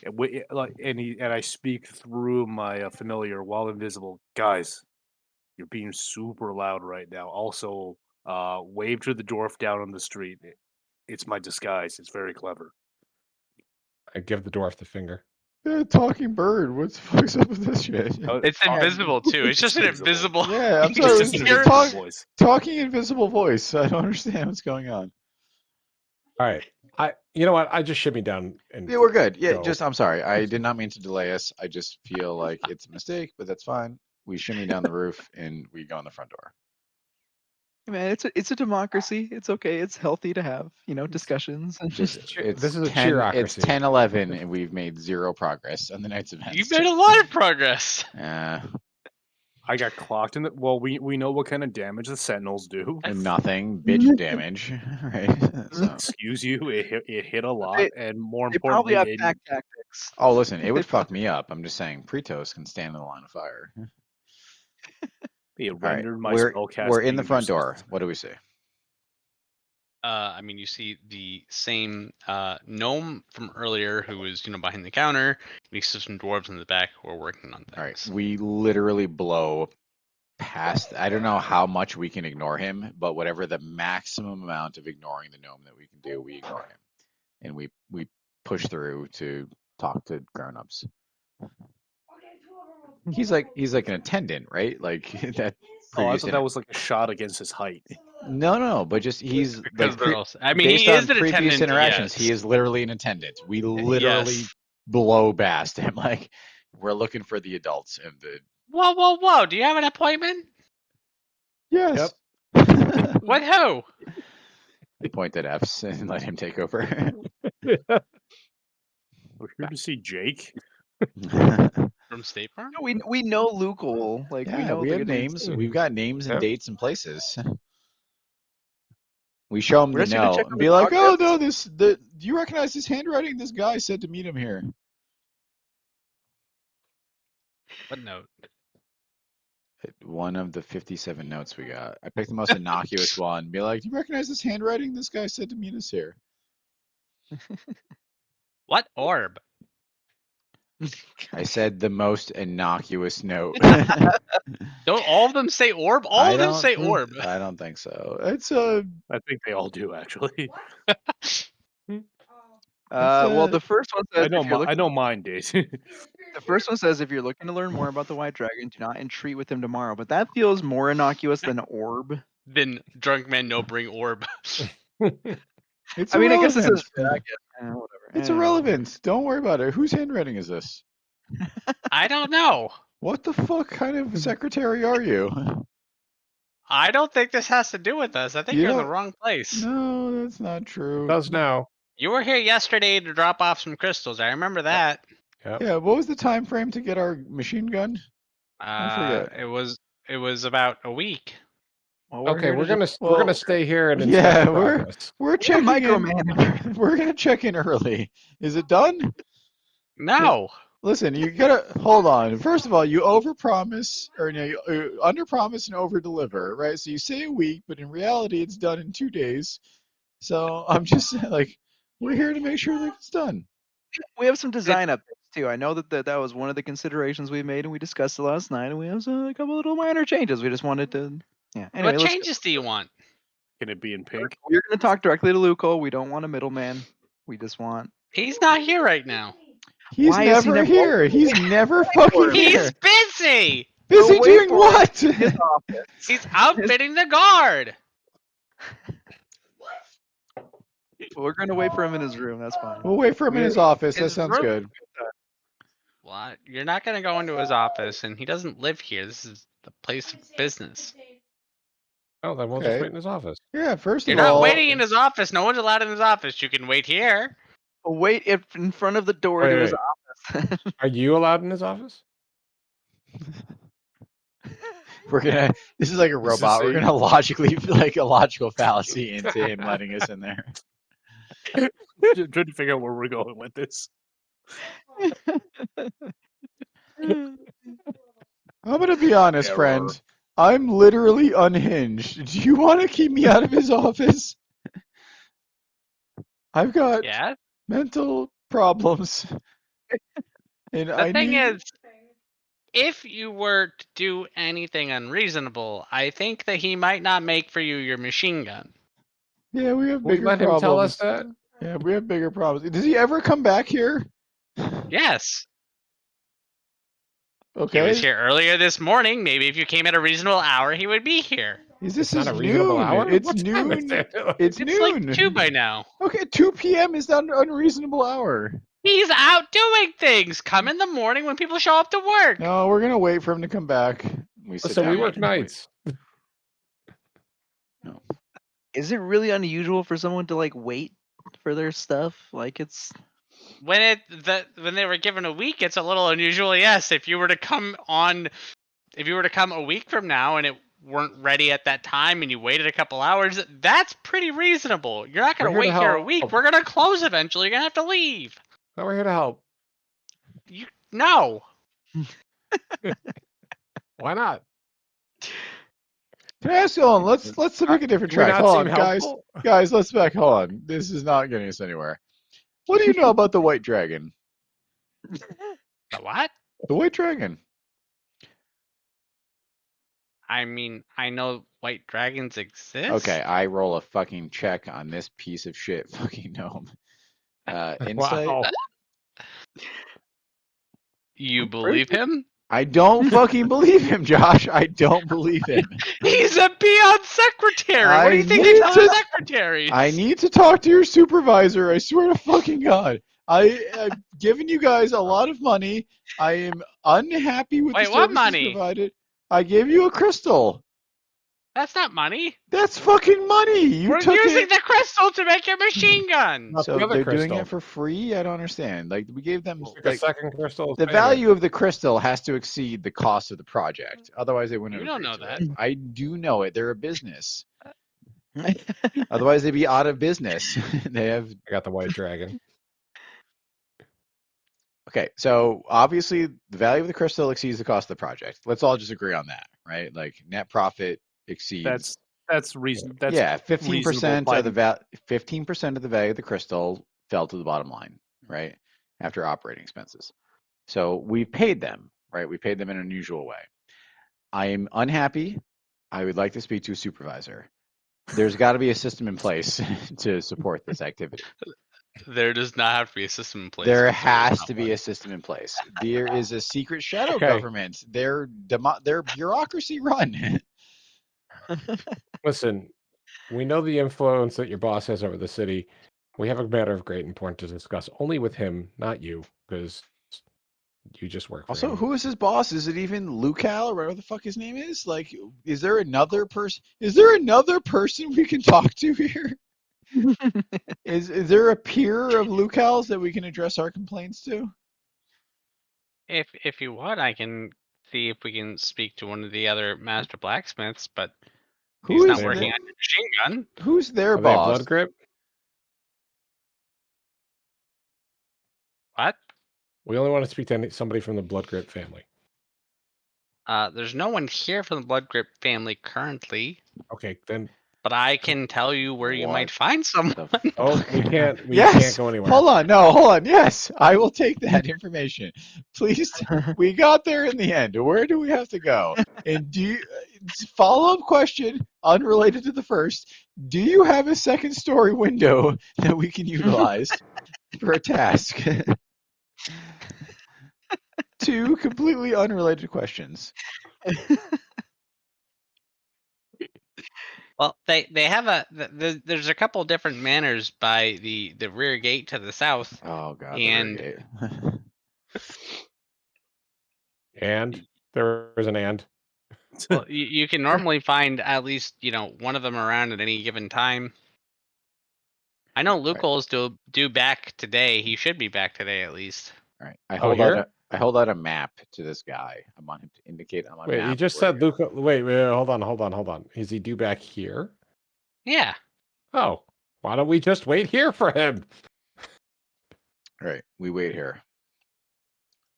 and I speak through my familiar while invisible. Guys, you're being super loud right now. Also, wave to the dwarf down on the street. It's my disguise. It's very clever.
I give the dwarf the finger.
Talking bird. What the fuck's up with this shit?
It's invisible too. It's just an invisible.
Yeah, I'm
You
sorry.
just
It's
hear-
voice.
talking invisible voice. I don't understand what's going on.
All right. You know what? I just shimmy down and
Yeah, we're good. Yeah,
go.
just I'm sorry. I did not mean to delay us. I just feel like it's a mistake, but that's fine. We shimmy down the roof and we go in the front door.
Man, it's a democracy. It's okay. It's healthy to have discussions. And
Just it's
This is a
10 it's
cheerocracy.
10:11 and we've made zero progress on the night's events.
You made a lot of progress.
I got clocked in the. Well, we know what kind of damage the sentinels do.
Nothing, bitch damage, right? So.
Excuse you, it hit a lot,
They-
and more
They probably
importantly,
have pack tactics.
Oh, listen, it would
They
fuck me up. I'm just saying, Pretos can stand in the line of fire.
it
All right,
rendered my
we're
spellcasting
in the front
useless.
door. What do we see?
I mean, you see the same gnome from earlier who was, behind the counter. And you see some dwarves in the back who are working on things.
All right, we literally blow past. I don't know how much we can ignore him, but whatever the maximum amount of ignoring the gnome that we can do, we ignore him, and we push through to talk to grown-ups. He's like an attendant, right? Like that.
Oh, I
previous
thought that was like a shot against his height.
No, but just he's
Because
like
they're also, I mean,
based
he
on
is an
previous
attendant.
interactions,
Yes.
he is literally an attendant. We literally
Yes.
blow past him. Like we're looking for the adults and the
Whoa! Do you have an appointment?
yes.
With who?
Point at F's and let him take over.
We're here to see Jake.
From State Farm?
we know Luke will we
Yeah,
know
we have
the
names. We've got names and
Yep.
dates and places. We show him
We're
the
actually gonna
note
check
and
on
be
the
like, "Oh
progress.
no, do you recognize this handwriting? This guy said to meet him here."
What note?
One of the 57 notes we got. I picked the most innocuous one. Be like, "Do you recognize this handwriting? This guy said to meet us here."
What orb?
I said the most innocuous note.
Don't all of them say orb? All
I
of them
don't-
say orb.
I don't think so. It's
I think they all do actually.
Well, the first one says
I know mine did.
the first one says if you're looking to learn more about the White Dragon, do not entreat with him tomorrow. But that feels more innocuous than orb.
Then drunk man no bring orb.
It's
I mean, I guess it
irrelevant.
says dragon. Whatever.
It's irrelevant. Don't worry about it. Whose handwriting is this?
I don't know.
What the fuck kind of secretary are you?
I don't think this has to do with us. I think
You
you're in the
don't-
wrong place.
No, that's not true.
Does now.
You were here yesterday to drop off some crystals. I remember that.
Yep.
Yeah, what was the time frame to get our machine gun? I forget.
It was about a week.
Well,
Okay,
here to
we're gonna
Well,
stay here and
yeah,
inspect
we're-
progress.
We're checking
micromanage.
in. We're gonna check in early. Is it done?
No.
Listen, you gotta hold on. First of all, you overpromise or you underpromise and overdeliver, right? So you say a week, but in reality, it's done in 2 days. So I'm just like, we're here to make sure that it's done.
We have some design updates too. I know that was one of the considerations we made and we discussed it last night, and we have a couple little minor changes. We just wanted to, Anyway,
What
let's
changes do you want?
Can it be in pink?
We're gonna talk directly to Luco. We don't want a middleman. We just want.
He's not here right now.
He's
Why is he
never
never-
here. He's never fucking here.
He's busy.
Busy
Wait
doing
for
what?
His office.
He's outfitting the guard.
We're gonna wait for him in his room. That's fine.
We'll wait for him in his office. That
His
sounds
room-
good.
What? You're not gonna go into his office, and he doesn't live here. This is the place of business.
Oh, then we'll
Okay.
just wait in his office.
Yeah, first
You're
of all,
not waiting in his office. No one's allowed in his office. You can wait here.
Wait in front of the door
Wait,
to his
wait.
office.
Are you allowed in his office?
we're gonna. This is like a
This is
robot. We're
a-
gonna logically like a logical fallacy into him letting us in there.
Just trying to figure out where we're going with this.
I'm gonna be honest,
Error.
friend. I'm literally unhinged. Do you want to keep me out of his office? I've got
Yeah.
mental problems, and
The
I
thing
need.
is, if you were to do anything unreasonable, I think that he might not make for you your machine gun.
Yeah, we have
We
bigger
let him
problems.
tell us that.
Yeah, we have bigger problems. Does he ever come back here?
Yes.
Okay.
He was here earlier this morning. Maybe if you came at a reasonable hour, he would be here.
This
not
is
a reasonable
noon.
hour?
It's
What time is
noon.
it?
It's
It's
noon.
like 2 by now.
Okay, 2 p.m. is not an unreasonable hour.
He's out doing things. Come in the morning when people show up to work.
No, we're gonna wait for him to come back. We sit
So we
down
work
and wait.
nights.
No.
Is it really unusual for someone to like wait for their stuff? Like it's
When they were given a week, it's a little unusual. Yes, if you were to come a week from now and it weren't ready at that time and you waited a couple hours, that's pretty reasonable. You're not gonna
We're here to
wait here a
help.
week. We're gonna close eventually. You're gonna have to leave.
No, we're here to help.
No.
Why not?
Can I ask you on? Let's pick a different
Do we
track.
not
Hold
seem
on, guys.
helpful?
Guys, let's back. Hold on. This is not getting us anywhere. What do you know about the White Dragon?
The what?
The White Dragon.
I mean, I know white dragons exist.
Okay, I roll a fucking check on this piece of shit fucking gnome. Insight.
Wow.
You believe him?
I don't fucking believe him, Josh. I don't believe him.
He's a peon secretary. What do you think they
need
tell
to-
the secretaries?
I need to talk to your supervisor. I swear to fucking God. I've given you guys a lot of money. I am unhappy with
Wait,
the
what
services
money?
provided. I gave you a crystal.
That's not money.
That's fucking money. You
We're
took
using
it.
the crystal to make your machine gun.
Not
So
the other
they're doing
crystal.
it for free? I don't understand. Like we gave them
Like a
like
second crystal.
the value of the crystal has to exceed the cost of the project. Otherwise they wouldn't
You
have
don't
agreed
know
to
that.
it. I do know it. They're a business. Otherwise they'd be out of business. They have
I got the white dragon.
Okay, so obviously the value of the crystal exceeds the cost of the project. Let's all just agree on that, right? Like net profit exceeds.
That's reason. That's
Yeah, 15%
reasonable
of the 15% of the value of the crystal fell to the bottom line, right? After operating expenses. So we paid them, right? We paid them in an unusual way. I am unhappy. I would like to speak to a supervisor. There's got to be a system in place to support this activity.
There does not have to be a system in place.
There
because
has
not
to be
one.
a system in place. There is a secret shadow
Okay.
government. They're bureaucracy run.
Listen, we know the influence that your boss has over the city. We have a matter of great importance to discuss only with him, not you, because you just work for
Also,
him.
who is his boss? Is it even Lucal or whatever the fuck his name is? Like, is there another person? Is there another person we can talk to here? Is there a peer of Lucal's that we can address our complaints to?
If you want, I can see if we can speak to one of the other master blacksmiths, but he's
Who
not
is
working
the-
on the machine gun.
Who's their
Are they a
boss?
blood grip?
What?
We only want to speak to somebody from the blood grip family.
There's no one here from the Blood Grip family currently,
Okay, then.
but I can tell you where you might
What
find someone.
the
Oh,
fuck?
we can't. We
Yes.
can't go anywhere.
Hold on. No, hold on. Yes, I will take that information. Please. We got there in the end. Where do we have to go? And do you, follow-up question, unrelated to the first, do you have a second story window that we can utilize for a task? Two completely unrelated questions.
Well, they have there's a couple different manors by the rear gate to the south.
Oh god.
And-
the rear gate.
And there is an and.
Well, you can normally find at least one of them around at any given time. I know Lukel's due back today. He should be back today at least.
All right. I
here?
hold out a map to this guy. I want him to indicate on my
Wait,
map.
you just
where
said
he is.
Luca. Wait, hold on. Is he due back here?
Yeah.
Oh, why don't we just wait here for him?
All right. We wait here.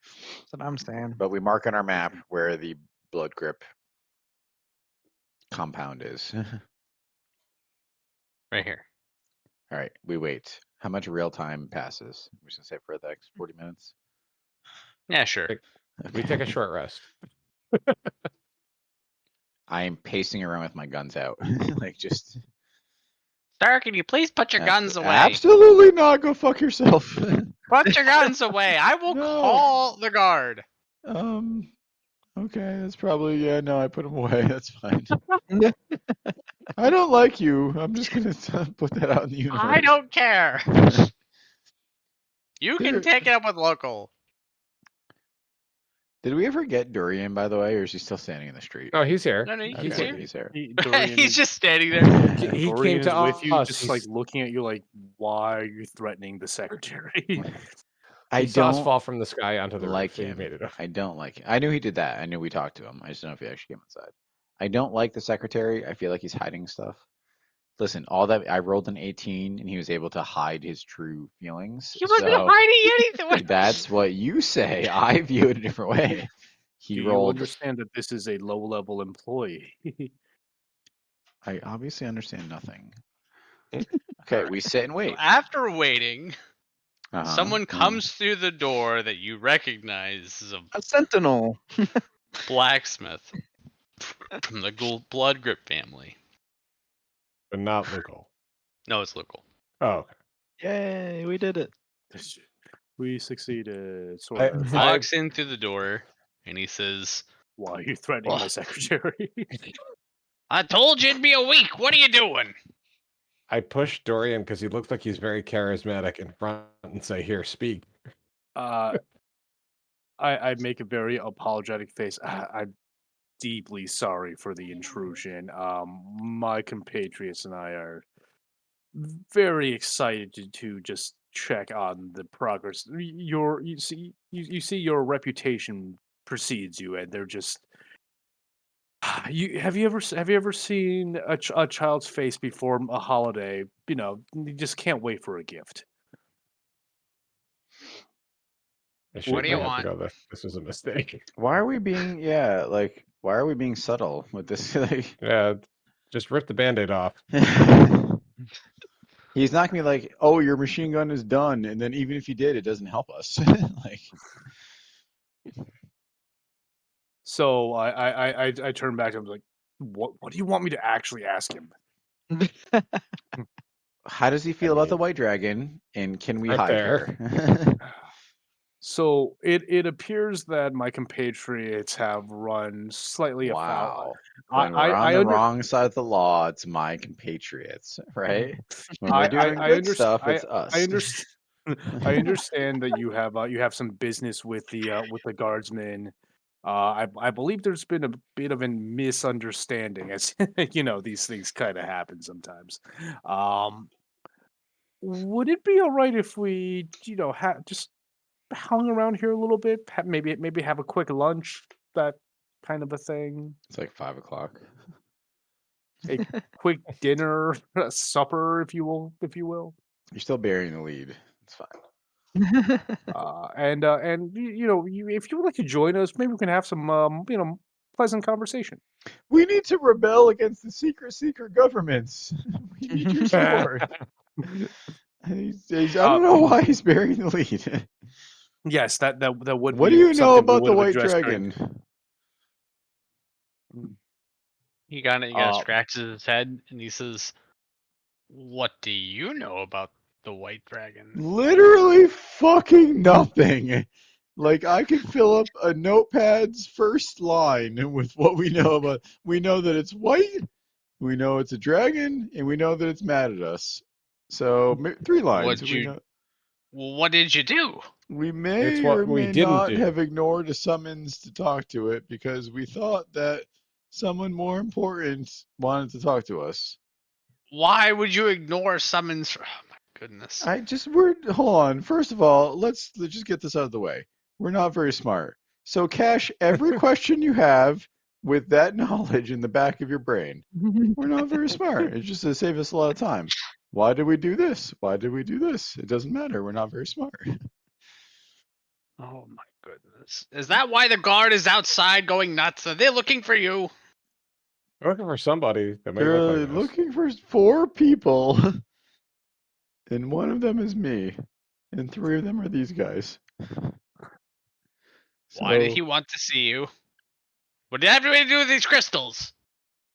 That's what I'm saying.
But we mark on our map where the blood grip compound is.
Right here.
All right, we wait. How much real time passes? We're just gonna say for the next 40 minutes.
Yeah, sure.
We take a short rest.
I am pacing around with my guns out, like just.
Star, can you please put your guns away?
Absolutely not. Go fuck yourself.
Put your guns away. I will
No.
call the guard.
Okay, that's probably no. I put him away. That's fine. I don't like you. I'm just gonna put that out in the universe.
I don't care. You can
There-
take it up with local.
Did we ever get Durian, by the way, or is he still standing in the street?
Oh, he's here.
No, no,
He's
he's
Okay,
here.
he's here.
Dorian
He's
is-
just standing there.
He
Dorian
came to
is with you,
us.
just like looking at you, like, why are you threatening the secretary?
I
He saw us
don't
fall from the sky onto the
like
roof. and
him.
He made it up.
I don't like him. I knew he did that. I knew we talked to him. I just don't know if he actually came inside. I don't like the secretary. I feel like he's hiding stuff. Listen, all that I rolled an 18, and he was able to hide his true feelings.
He wasn't
so
hiding anything.
that's what you say. I view it a different way. He
Do you
rolled.
understand that this is a low-level employee?
I obviously understand nothing. Okay, we sit and wait.
After waiting,
Uh-huh.
someone comes through the door that you recognize as a
A sentinel.
blacksmith from the Blood Grip family.
But not local.
No, it's local.
Oh, okay.
Yay, we did it.
We succeeded, sort
I-
of.
Walks in through the door and he says,
Why are you threatening my secretary?
I told you it'd be a week. What are you doing?
I pushed Dorian because he looks like he's very charismatic in front and say, "Here, speak."
I make a very apologetic face. I'm deeply sorry for the intrusion. My compatriots and I are very excited to just check on the progress. You see your reputation precedes you, and they're just. Have you ever seen a child's face before a holiday? You know, you just can't wait for a gift.
I
What
shook
do you
my head
want?
to go, "This was a mistake."
Why are we being why are we being subtle with this? Like,
Yeah, just rip the Band-Aid off.
he's not gonna be like, oh, your machine gun is done, and then even if you did, it doesn't help us. Like,
So I turn back to him like, what do you want me to actually ask him?
how does he feel about the
mean,
white dragon, and can we
right
hide
there.
her?
So it appears that my compatriots have run slightly afoul.
Wow. When we're on
I
the
under-
wrong side of the law, it's my compatriots, right? When we're
I-
doing
I
good
underst-
stuff, it's us.
I understand. I understand that you have some business with the guardsmen. I believe there's been a bit of a misunderstanding, as you know, these things kind of happen sometimes. Would it be all right if we, just hung around here a little bit? Maybe have a quick lunch, that kind of a thing.
It's like 5 o'clock.
A quick dinner, a supper, if you will.
You're still burying the lead. It's fine.
And if you would like to join us, maybe we can have some pleasant conversation.
We need to rebel against the secret governments. We need your support. I don't know why he's burying the lead.
Yes, that would.
What
be
do you know
something we
about the
would have
white
addressed during-
dragon?
He kind of
Uh,
scratches his head and he says, "What do you know about the white dragon?"
Literally fucking nothing. Like, I could fill up a notepad's first line with what we know about. We know that it's white, we know it's a dragon, and we know that it's mad at us. So 3 lines.
What'd you- Well, what did you do?
We may
It's what
or
we
may
didn't
not
do.
have ignored a summons to talk to it because we thought that someone more important wanted to talk to us.
Why would you ignore summons? Oh my goodness.
Hold on. First of all, let's just get this out of the way. We're not very smart. So cache every question you have with that knowledge in the back of your brain. We're not very smart. It's just to save us a lot of time. Why did we do this? Why did we do this? It doesn't matter. We're not very smart.
Oh my goodness. Is that why the guard is outside going nuts? Are they looking for you?
We're looking for somebody that may
They're
look like us.
looking for 4 people, and one of them is me, and 3 of them are these guys.
Why did
So-
he want to see you? What did that have to do with these crystals?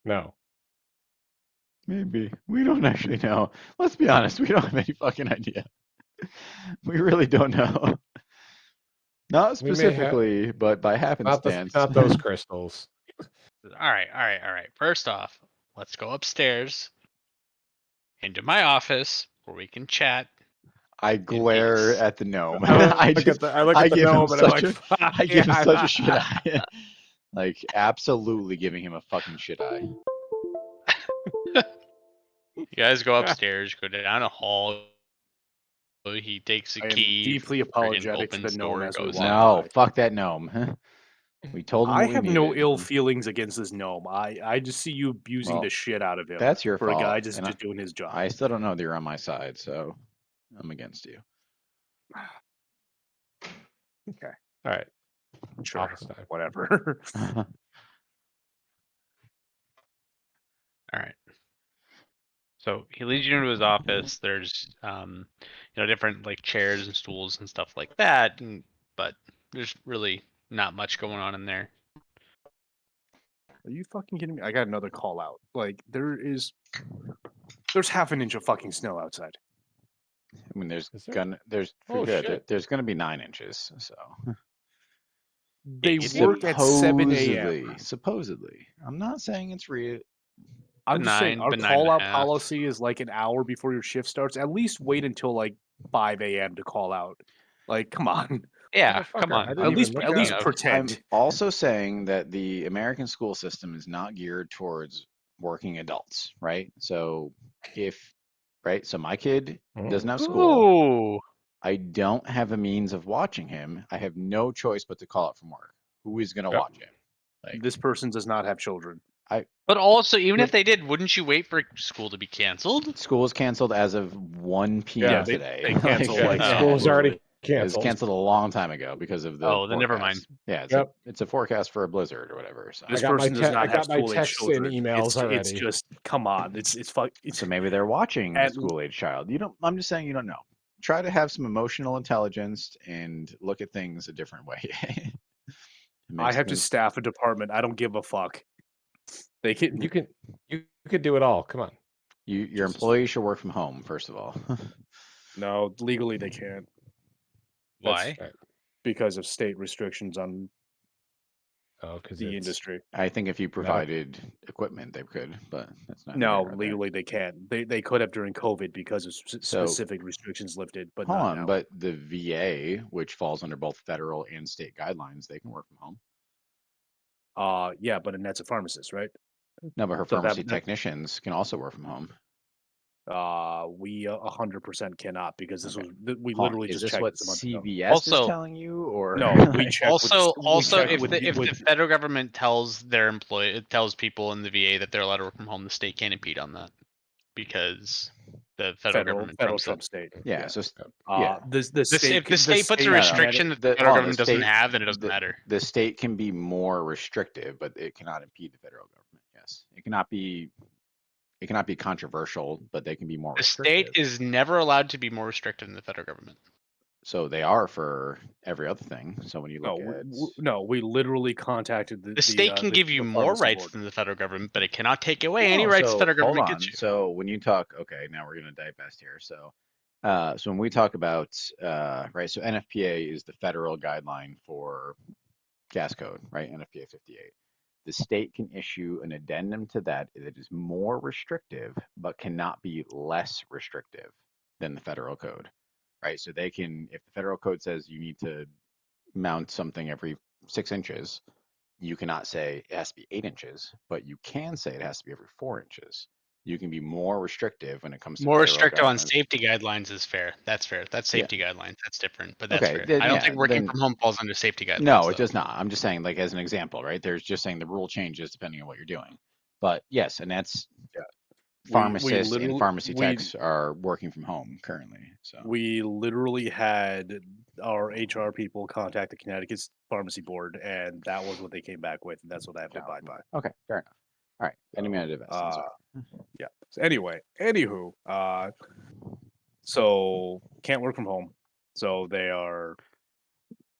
No.
Maybe. We don't actually know. Let's be honest. We don't have any fucking idea. We really don't know. Not
We may have
specifically, but by
not
happenstance.
not those crystals.
All right. First off, let's go upstairs into my office where we can chat.
I glare
peace.
at the gnome.
I look at the
give him
gnome and I'm
such
like,
a,
fuck.
I give him such a shit eye. Like absolutely giving him a fucking shit eye.
You guys go upstairs, go down a hall. He takes a
I am
key,
deeply
friggin'
apologetic to the
opens
gnome
door,
as we
goes
walk
in.
No,
by.
fuck that gnome. We told him
I
what we
have no
needed.
ill feelings against this gnome. I just see you abusing
Well,
the shit out of him.
That's your
for
fault.
a guy just
and
doing his job.
I still don't know that you're on my side, so I'm against you.
Okay,
All right.
sure,
Office time.
whatever.
All right. So he leads you into his office. There's different like chairs and stools and stuff like that, but there's really not much going on in there.
Are you fucking kidding me? I got another call out. Like there's half an inch of fucking snow outside.
I mean,
Is there?
there's
Oh, shit.
there's gonna be 9 inches. So
They
it's
work at 7 a.m.
supposedly. I'm not saying it's real.
I'm just saying our
but 9
call
and
out
a half.
policy is like an hour before your shift starts. At least wait until like 5 a.m. to call out. Like, come on.
Yeah, come
Motherfucker, I
on.
didn't
At
even
least
look
at
at
least
it.
I'm
pretend.
also saying that the American school system is not geared towards working adults, right? So so my kid doesn't have school.
Ooh.
I don't have a means of watching him. I have no choice but to call it from work. Who is going to
Yep.
watch him? Like
This person does not have children.
But also, even
Yep.
if they did, wouldn't you wait for school to be canceled?
School is canceled as of 1 p.m.
Yeah,
today.
they cancel
Yeah,
like
school's
literally.
already
It was
canceled.
canceled a long time ago because of the
Oh, then never mind.
forecast. Yeah,
Yep.
it's a forecast for a blizzard or whatever. So,
This
I got my
person does not
I
have
got my
school-age
texts and
children.
emails
It's
already.
just come on. It's fuck. It's,
so maybe they're watching a
At-
school age child. You don't. I'm just saying you don't know. Try to have some emotional intelligence and look at things a different way.
I have to staff a department. I don't give a fuck. They can.
You could do it all. Come on.
Your
Jesus.
employees should work from home first of all.
No, legally they can't.
Why?
Because of state restrictions on
Oh, because
the industry.
I think if you provided equipment, they could, but that's not.
No,
neither here nor there.
legally they can't. They could have during COVID because of
So-
specific restrictions lifted, but
Hold
not
on,
now.
but the VA, which falls under both federal and state guidelines, they can work from home.
Yeah, but that's a pharmacist, right?
No, but her
So that-
pharmacy
that-
technicians can also work from home.
We 100% cannot because this
Okay.
we
Hold on,
literally
is
just
this
checked
what
this a month ago.
CVS
Also-
is telling you, or
No, we
like-
checked.
Also,
checked
if
with-
the
with-
federal government tells people in the VA that they're allowed to work from home, the state can't impede on that because the federal government
federal
trumps
Trump
it.
state.
yeah, so
Yeah. The state.
If the state puts a
no, no.
restriction that the
The-
federal
hold on,
government
the
doesn't
state-
have, then it doesn't matter.
the state can be more restrictive, but it cannot impede the federal government. Yes, it cannot be controversial, but they can be more
The
restrictive.
state is never allowed to be more restrictive than the federal government.
So they are for every other thing. So when you look at
No, we literally contacted
The state can give you
the
more
pharmacy
rights
board.
than the federal government, but it cannot take away any
No,
rights the
so
federal
hold
government
on.
gives you.
So when you talk, okay, now we're going to divest here. So when we talk about right, so NFPA is the federal guideline for gas code, right? NFPA 58. The state can issue an addendum to that is more restrictive, but cannot be less restrictive than the federal code, right? So they can, if the federal code says you need to mount something every 6 inches, you cannot say it has to be 8 inches, but you can say it has to be every 4 inches. You can be more restrictive when it comes to
More
federal
restrictive on
guidelines.
safety guidelines is fair. That's fair. That's safety guidelines. That's different, but that's
Okay,
fair.
then,
I don't
yeah,
think working
then-
from home falls under safety guidelines.
No, it
though.
does not. I'm just saying, like as an example, right? There's just saying the rule changes depending on what you're doing. But yes, and that's pharmacists and
literally-
pharmacy
we-
techs are working from home currently. So
We literally had our HR people contact the Connecticut's pharmacy board, and that was what they came back with, and that's what I have to abide by.
okay, fair enough. All right, any minute of
Yeah. So anyway, anywho, so can't work from home, so they are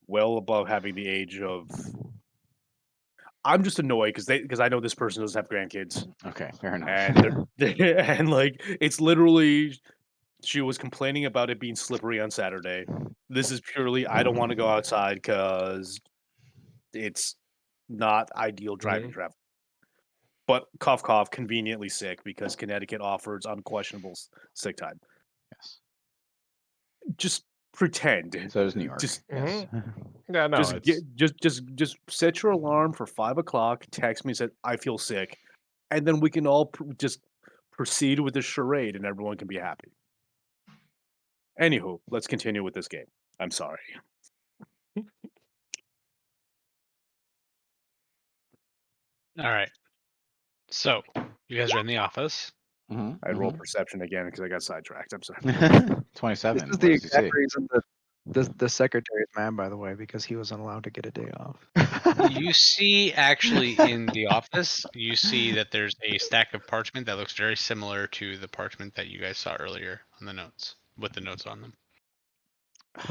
well above having the age of. I'm just annoyed because I know this person doesn't have grandkids,
Okay, fair enough.
and and like it's literally She was complaining about it being slippery on Saturday. This is purely I don't want to go outside because it's not ideal driving traffic. But cough cough, conveniently sick because Connecticut offers unquestionable sick time.
Yes.
Just pretend.
So does New York.
Just
Yes.
Yeah, no,
just set your alarm for 5 o'clock. Text me, said I feel sick, and then we can all just proceed with the charade, and everyone can be happy. Anywho, let's continue with this game. I'm sorry.
All right. So you guys are in the office.
I roll perception again because I got sidetracked. I'm sorry.
27.
This is
What
the
does he
exact
say?
reason that the secretary is mad, by the way, because he wasn't allowed to get a day off.
You see, actually, in the office, you see that there's a stack of parchment that looks very similar to the parchment that you guys saw earlier on the notes, with the notes on them.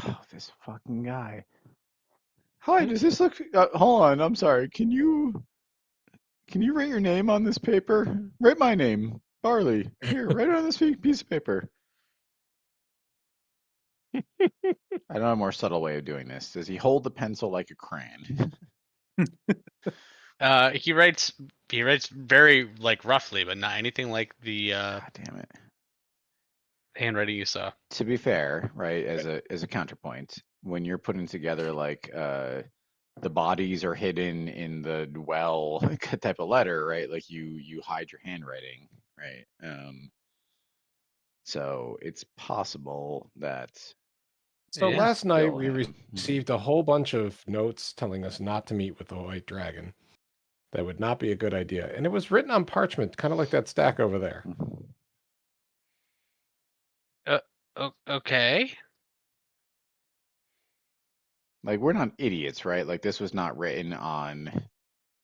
Oh, this fucking guy. Hi, does this look? Hold on, I'm sorry. Can you write your name on this paper? Write my name, Barley. Here, write it on this piece of paper. I don't know a more subtle way of doing this. Does he hold the pencil like a crayon?
He writes very like roughly, but not anything like the
God damn it.
handwriting you saw.
To be fair, right, as a counterpoint, when you're putting together like the bodies are hidden in the well type of letter, right? Like you hide your handwriting, right? So it's possible that
So
Yeah.
last night
still
we
him.
received a whole bunch of notes telling us not to meet with the White Dragon. That would not be a good idea. And it was written on parchment, kind of like that stack over there.
Okay.
Like we're not idiots, right? Like this was not written on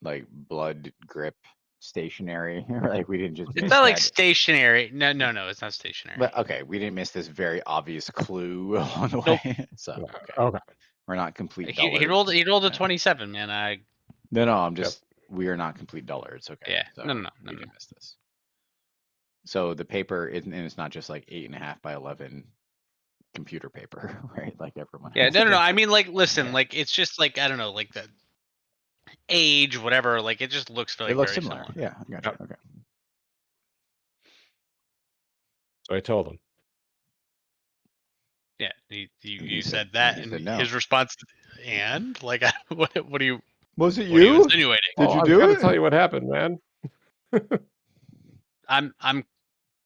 like blood grip stationery. Like we didn't just
It's
miss
not like
that.
stationary. No, it's not stationary.
But okay, we didn't miss this very obvious clue on the
Nope.
way. So
Yeah,
okay,
okay.
we're not complete
He
dullards.
rolled a
Yeah.
27, man.
No, I'm just we are not complete dullards. Okay.
Yeah.
So
No.
we didn't miss this. So the paper isn't, and it's not just like 8.5 by 11 computer paper, right? Like everyone
Yeah,
else.
no. I mean, like, listen,
Okay.
like, it's just like I don't know, like the age, whatever. Like, it just looks like
It looks
very
similar. Yeah, I gotcha. Okay.
So I told him.
Yeah,
He
you
said-
said that,
he
and
said no.
his response, and like, what are you
Was it
what are you
you?
insinuating?
Did
Well,
you
I've
do
got to
it?
tell you what happened, man.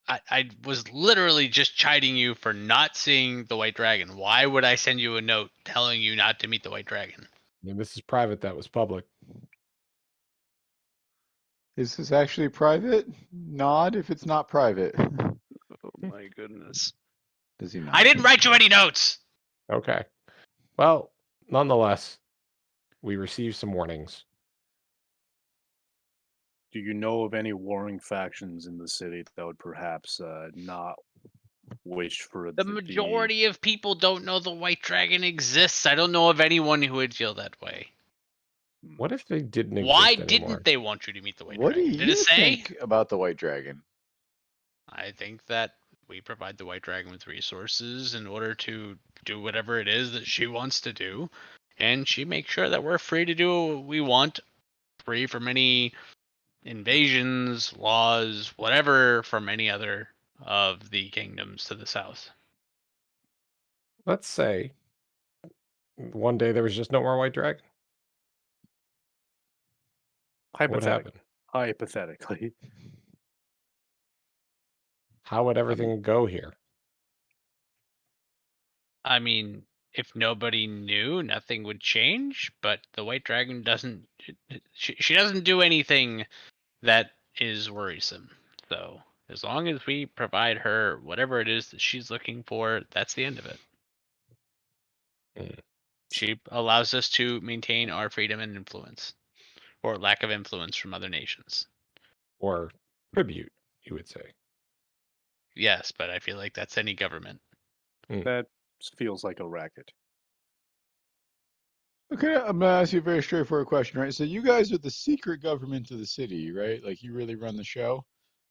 I was literally just chiding you for not seeing the white dragon. Why would I send you a note telling you not to meet the white dragon?
I mean, this is private. That was public.
Is this actually private? Nod if it's not private.
Oh my goodness!
Does he not?
I didn't write you any notes.
Okay. Well, nonetheless, we received some warnings.
Do you know of any warring factions in the city that would perhaps not wish for
The majority of people don't know the white dragon exists. I don't know of anyone who would feel that way.
What if they didn't
Why
exist anymore?
didn't they want you to meet the white
What do
dragon? Did
you
it say?
think about the white dragon?
I think that we provide the white dragon with resources in order to do whatever it is that she wants to do, and she makes sure that we're free to do what we want, free from any invasions, laws, whatever from any other of the kingdoms to the south.
Let's say one day there was just no more White Dragon. What would happen?
Hypothetically.
How would everything go here?
I mean, if nobody knew, nothing would change. But the white dragon doesn't. She doesn't do anything that is worrisome. So as long as we provide her whatever it is that she's looking for, that's the end of it.
Mm.
She allows us to maintain our freedom and influence, or lack of influence from other nations.
Or tribute, you would say.
Yes, but I feel like that's any government.
That feels like a racket.
Okay, I'm gonna ask you a very straightforward question, right? So you guys are the secret government of the city, right? Like you really run the show.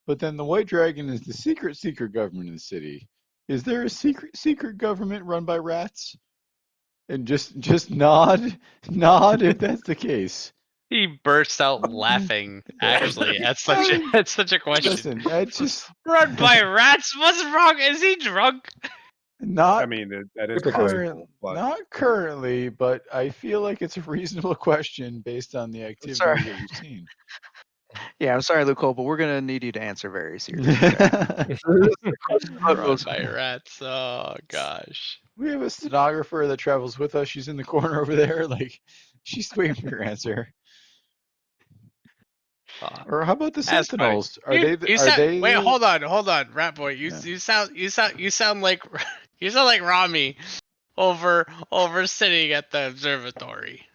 But then the White Dragon is the secret government of the city. Is there a secret government run by rats? And just nod if that's the case.
He bursts out laughing. Actually, at such a at such a question.
Listen, I just
Run by rats? What's wrong? Is he drunk?
not
I mean, that is
Typically.
possible, but
not currently, but I feel like it's a reasonable question based on the activity
Sorry.
that we've seen.
Yeah, I'm sorry, Luke Cole, but we're gonna need you to answer very seriously. Okay?
Run by rats. Oh gosh.
We have a stenographer that travels with us. She's in the corner over there. Like, she's waiting for your answer. Or how about the
That's funny.
sentinels? Are
You
they? Are
sound,
they?
wait, hold on, Rat Boy. You
Yeah.
you sound like you sound like Rami over sitting at the observatory.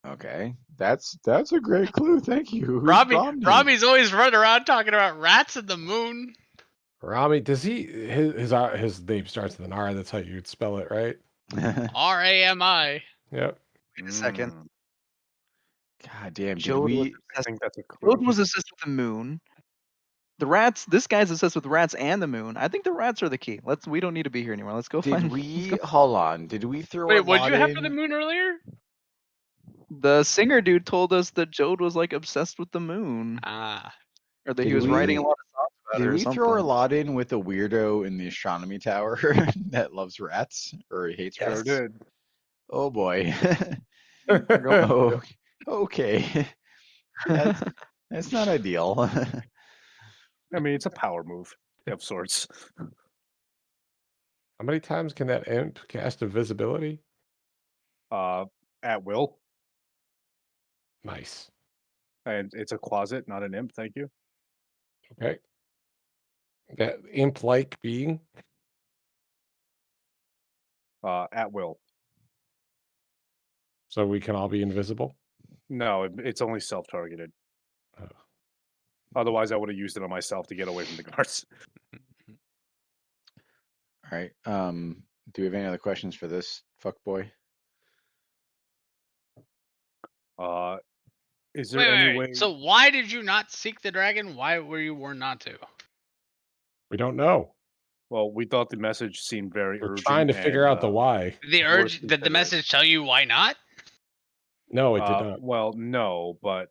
Okay, that's a great clue. Thank you. Who's
Romney,
Romney?
Rami's always running around talking about rats and the moon.
Rami, does he his name starts with an R? That's how you'd spell it, right?
Rami.
Yep.
Wait a second.
God damn! Did
Jode was
we?
I
obsessed.
think that's a clue.
Jode was obsessed with the moon. The rats. This guy's obsessed with rats and the moon. I think the rats are the key. We don't need to be here anymore. Let's go
Did
find.
we? Hold on. Did we throw
Wait,
a
what'd
lot
you have for the
in?
moon earlier?
The singer dude told us that Jode was like obsessed with the moon,
Ah,
or that
Did
he was writing a
we-
lot of songs about
Did
it or
we
something.
throw a lot in with the weirdo in the astronomy tower that loves rats or hates
Yes.
Sure
rats?
did.
Oh boy.
Go-
Oh, okay. That's not ideal.
I mean, it's a power move of sorts.
How many times can that imp cast invisibility?
At will,
Nice.
and it's a closet, not an imp. Thank you.
Okay. That imp-like being.
At will.
So we can all be invisible.
No, it's only self-targeted.
Oh.
Otherwise, I would have used it on myself to get away from the guards.
All right. Do we have any other questions for this fuckboy?
Is there any way?
So why did you not seek the dragon? Why were you warned not to?
We don't know.
Well, we thought the message seemed very
We're
urgent.
trying to figure out the why.
The
worth
urge. Did the
considering.
message tell you why not?
No, it did not.
Well, no, but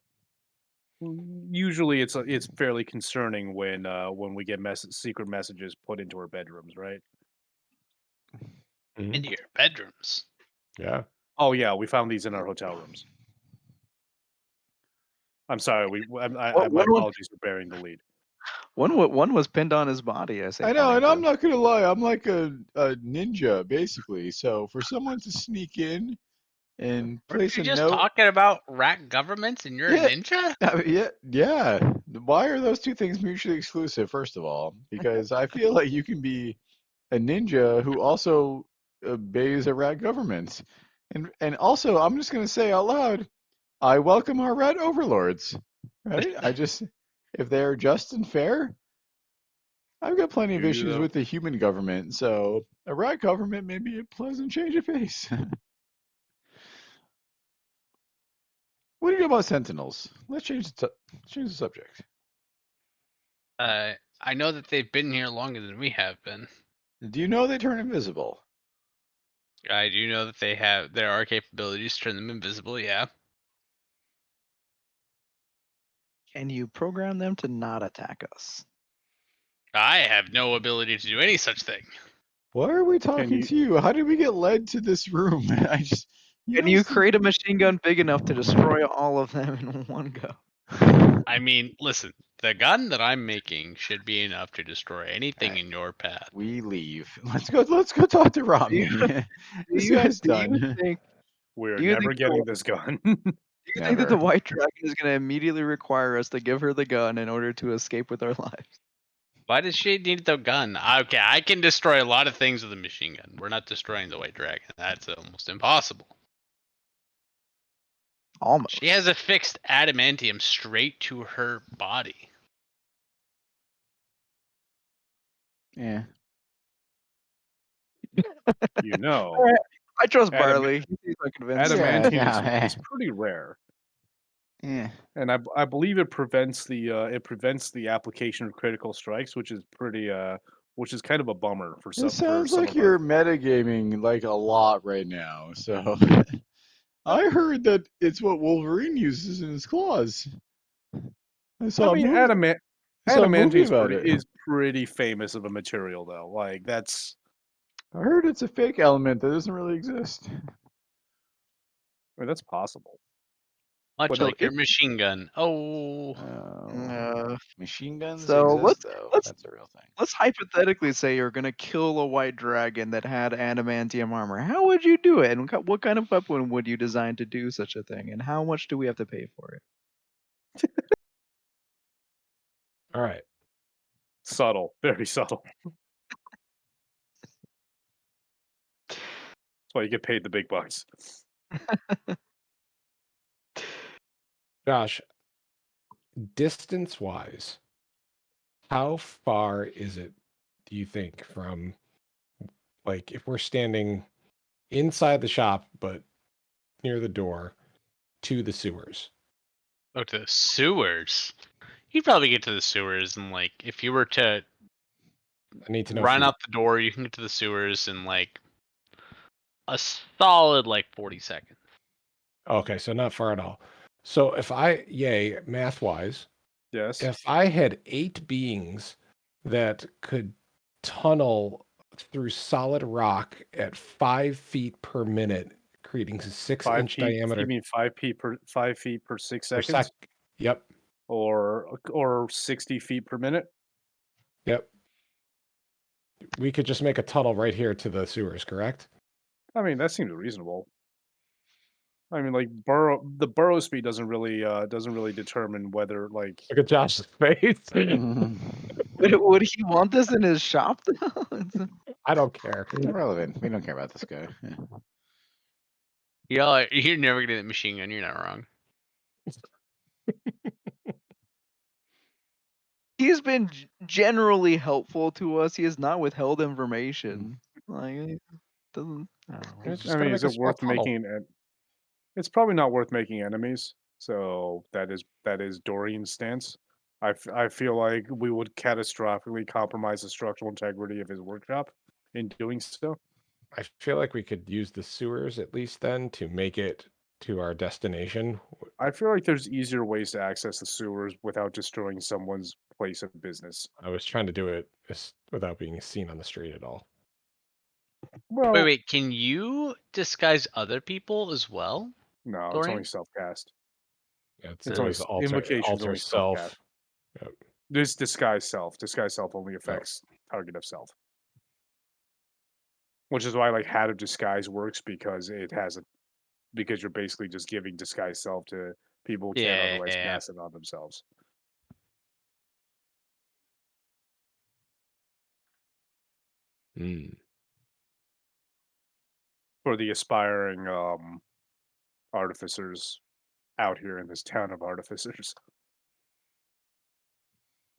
usually it's fairly concerning when we get secret messages put into our bedrooms, right?
Mhm.
Into your bedrooms.
Yeah.
Oh yeah, we found these in our hotel rooms. I'm sorry. My apologies for bearing the lead.
One was pinned on his body. I say.
I know, and
pointing
I'm
to-
not gonna lie, I'm like a ninja basically. So for someone to sneak in and place
You're
a
just
note,
talking about rat governments and you're
Yeah.
a ninja?
I mean, yeah. Why are those two things mutually exclusive? First of all, because I feel like you can be a ninja who also obeys a rat government, and also I'm just gonna say out loud, I welcome our rat overlords. Right? If they're just and fair, I've got plenty of
Do you,
issues
though?
with the human government, so a rat government may be a pleasant change of pace. What do you know about sentinels? Let's change the subject.
I know that they've been here longer than we have been.
Do you know they turn invisible?
I do know that there are capabilities to turn them invisible, yeah.
Can you program them to not attack us?
I have no ability to do any such thing.
Why are we talking to you? How did we get led to this room?
Can you create a machine gun big enough to destroy all of them in one go?
I mean, listen, the gun that I'm making should be enough to destroy anything in your path.
We leave. Let's go talk to Romney. This guy's done.
We're
do you
never
think
getting this gun.
Do you think that the
Never.
White Dragon is going to immediately require us to give her the gun in order to escape with our lives?
Why does she need the gun? Okay, I can destroy a lot of things with a machine gun. We're not destroying the White Dragon. That's almost impossible.
Almost.
She has affixed adamantium straight to her body.
Yeah.
You know,
I trust
Adam-
Barley. He's not convinced.
adamantium
Yeah,
is pretty rare,
Yeah.
and I believe it prevents the application of critical strikes, which is pretty which is kind of a bummer for some.
It sounds
for some
like
of
you're
us.
metagaming like a lot right now. So I heard that it's what Wolverine uses in his claws. I
I
saw
mean,
a movie. I saw a movie
adamantium
about it.
is pretty famous of a material, though. Like that's.
I heard it's a fake element that doesn't really exist.
I mean, that's possible.
Much
But
like
So
your machine gun. Oh,
Machine guns
so
exist, though. That's a real thing.
let's hypothetically say you're gonna kill a white dragon that had adamantium armor. How would you do it? And what kind of weapon would you design to do such a thing? And how much do we have to pay for it?
All right.
Subtle, very subtle. That's why you get paid the big bucks.
Josh, distance-wise, how far is it, do you think, from, like, if we're standing inside the shop but near the door to the sewers?
oh, to the sewers. You'd probably get to the sewers, and like, if you were to
I need to know
run
feet.
out the door, you can get to the sewers in like a solid like 40 seconds.
Okay, so not far at all. So if I, math-wise,
Yes.
if I had 8 beings that could tunnel through solid rock at 5 feet per minute, creating a 6-inch diameter
You mean 5 feet per 5 feet per
per
6 seconds,
Yep,
or 60 feet per minute?
yep. We could just make a tunnel right here to the sewers, correct?
I mean, that seems reasonable. I mean, like the burrow speed doesn't really determine whether like.
Look at Josh's face.
Would he want this in his shop though?
I don't care.
Irrelevant. We don't care about this guy.
Yeah, you're never gonna get a machine gun. You're not wrong.
He's been generally helpful to us. He has not withheld information. Like, he doesn't. I don't know.
It's
I
just
mean,
gonna
is
make a
it
small
worth
tunnel.
making? It's probably not worth making enemies. So that is Dorian's stance. I feel like we would catastrophically compromise the structural integrity of his workshop in doing so.
I feel like we could use the sewers at least then to make it to our destination.
I feel like there's easier ways to access the sewers without destroying someone's place of business.
I was trying to do it without being seen on the street at all.
Well,
Wait. Can you disguise other people as well?
no, it's
Dorian?
only self-cast.
Yeah,
It's only
was
invocation's
alter
only
self.
self-cast.
Yep.
This disguise self. Disguise self only
Oh.
affects target of self. Which is why like how to disguise works because because you're basically just giving disguise self to people who can't otherwise
Yeah.
cast it on themselves.
Mm.
For the aspiring artificers out here in this town of artificers.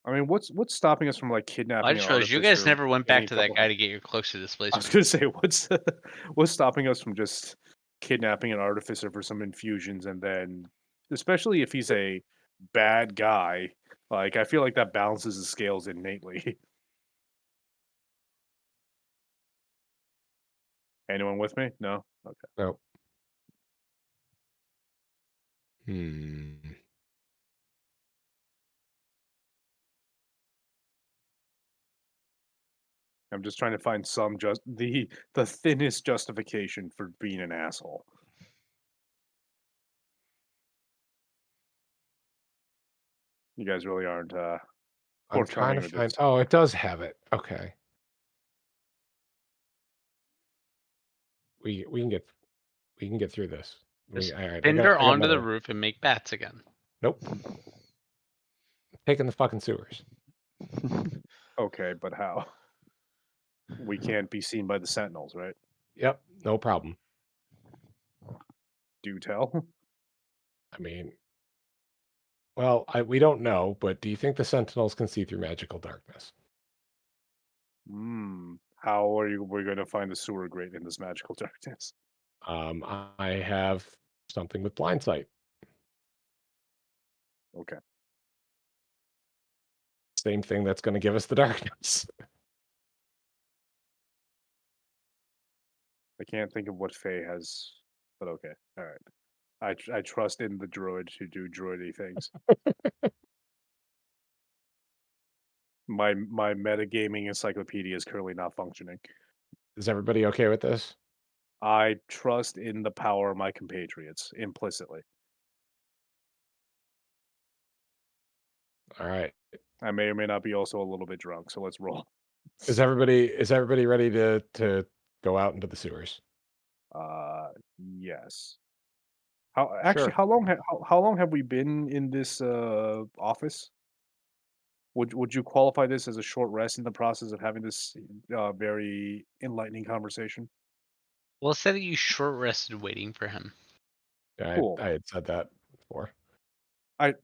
I mean, what's stopping us from like
I
kidnapping
just
an
realized you guys
artificer?
never went
getting
back
a
to that
couple
guy to get your cloaks to
I was
displacement.
gonna say, what's stopping us from just kidnapping an artificer for some infusions and then, especially if he's a bad guy, like I feel like that balances the scales innately. Anyone with me? No. Okay.
Nope. Hmm.
I'm just trying to find some the thinnest justification for being an asshole. You guys really aren't
I'm trying
forthcoming
to
with
find.
this.
Oh, it does have it. Okay. We can get through this.
Just
All right.
bend her
I got
onto the
another.
roof and make bats again.
Nope. Taking the fucking sewers.
Okay, but how? We can't be seen by the sentinels, right?
Yep. No problem.
Do tell.
I mean, well, we don't know, but do you think the Sentinels can see through magical darkness?
How are we going to find the sewer grate in this magical darkness?
I have something with blind sight.
Okay.
Same thing that's going to give us the darkness.
I can't think of what Faye has, but okay, all right. I trust in the droid to do droidy things. My metagaming encyclopedia is currently not functioning.
Is everybody okay with this?
I trust in the power of my compatriots implicitly.
All right.
I may or may not be also a little bit drunk, so let's roll.
Is everybody ready to go out into the sewers?
Yes. Actually,
Sure.
how long have we been in this office? Would you qualify this as a short rest in the process of having this very enlightening conversation?
Well, say that you short rested waiting for him.
Cool.
I had said that before.
I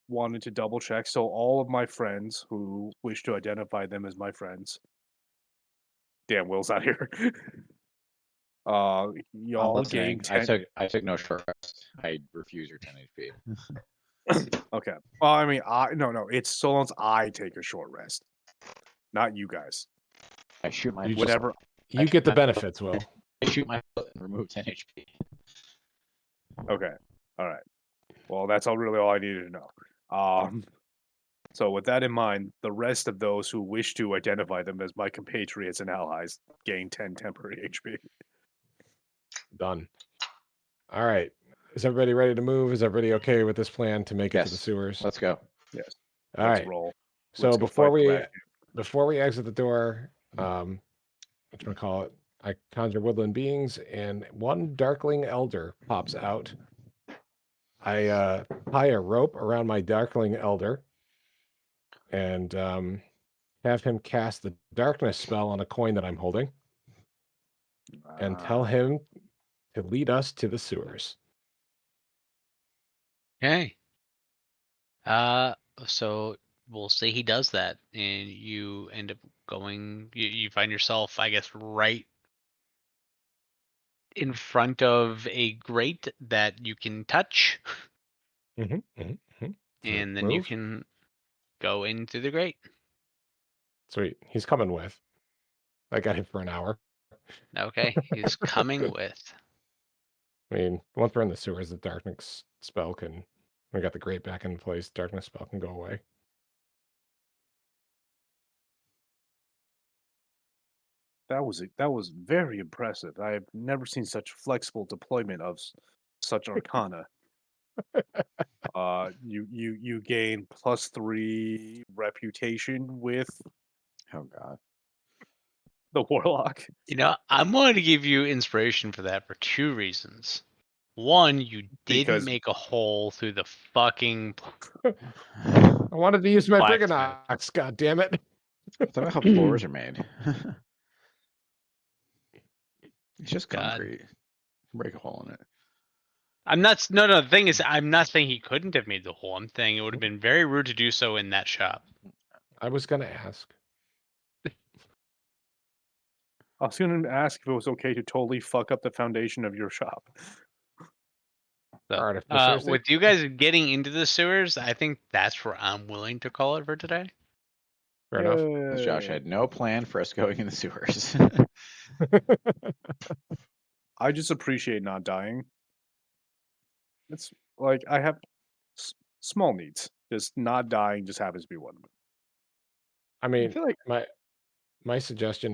wanted to double check. So all of my friends who wish to identify them as my friends. Damn, Will's out here.
I'm
Y'all
listening.
gain 10.
I took no short rest. I refuse your 10 HP.
Okay. Well, I mean, no. It's so long as I take a short rest, not you guys.
I shoot my
You
foot.
just
Whatever.
you get the benefits, Will.
I shoot my foot and remove 10 HP.
Okay. All right. Well, that's all I needed to know. So with that in mind, the rest of those who wish to identify them as my compatriots and allies gain 10 temporary HP.
Done. All right. Is everybody ready to move? Is everybody okay with this plan to make it to the
Yes.
sewers?
Let's go.
Yes.
All
Let's
right.
roll.
So
Let's go
before
fight the
we
rat.
exit the door, I conjure woodland beings, and one darkling elder pops out. I tie a rope around my darkling elder and have him cast the darkness spell on a coin that I'm holding and tell him to lead us to the sewers.
Okay. So we'll say he does that, and you end up going. You find yourself, I guess, right in front of a grate that you can touch, and then you
Move.
can go into the grate.
Sweet. He's coming with. I got him for an hour.
Okay, he's coming with.
I mean, once we're in the sewers, the darkness spell can. We got the grate back in place. Darkness spell can go away.
That was very impressive. I have never seen such flexible deployment of such arcana. You gain +3 reputation with
Oh God.
the warlock.
You know, I'm going to give you inspiration for that for two reasons. One, you didn't
Because
make a hole through the fucking
I wanted to use my
blacksmith.
Briganox. God damn it!
Think about how floors are made. It's just
God.
concrete. Break a hole in it.
I'm not. No. The thing is, I'm not saying he couldn't have made the hole. I'm saying it would have been very rude to do so in that shop.
I was gonna ask.
I was going to ask if it was okay to totally fuck up the foundation of your shop.
So,
Artificers, they-
with you guys getting into the sewers, I think that's where I'm willing to call it for today.
Fair enough.
Because Josh had no plan for us going in the sewers.
I just appreciate not dying. It's like I have small needs. Just not dying just happens to be one of them.
I mean,
feel like-
my suggestion is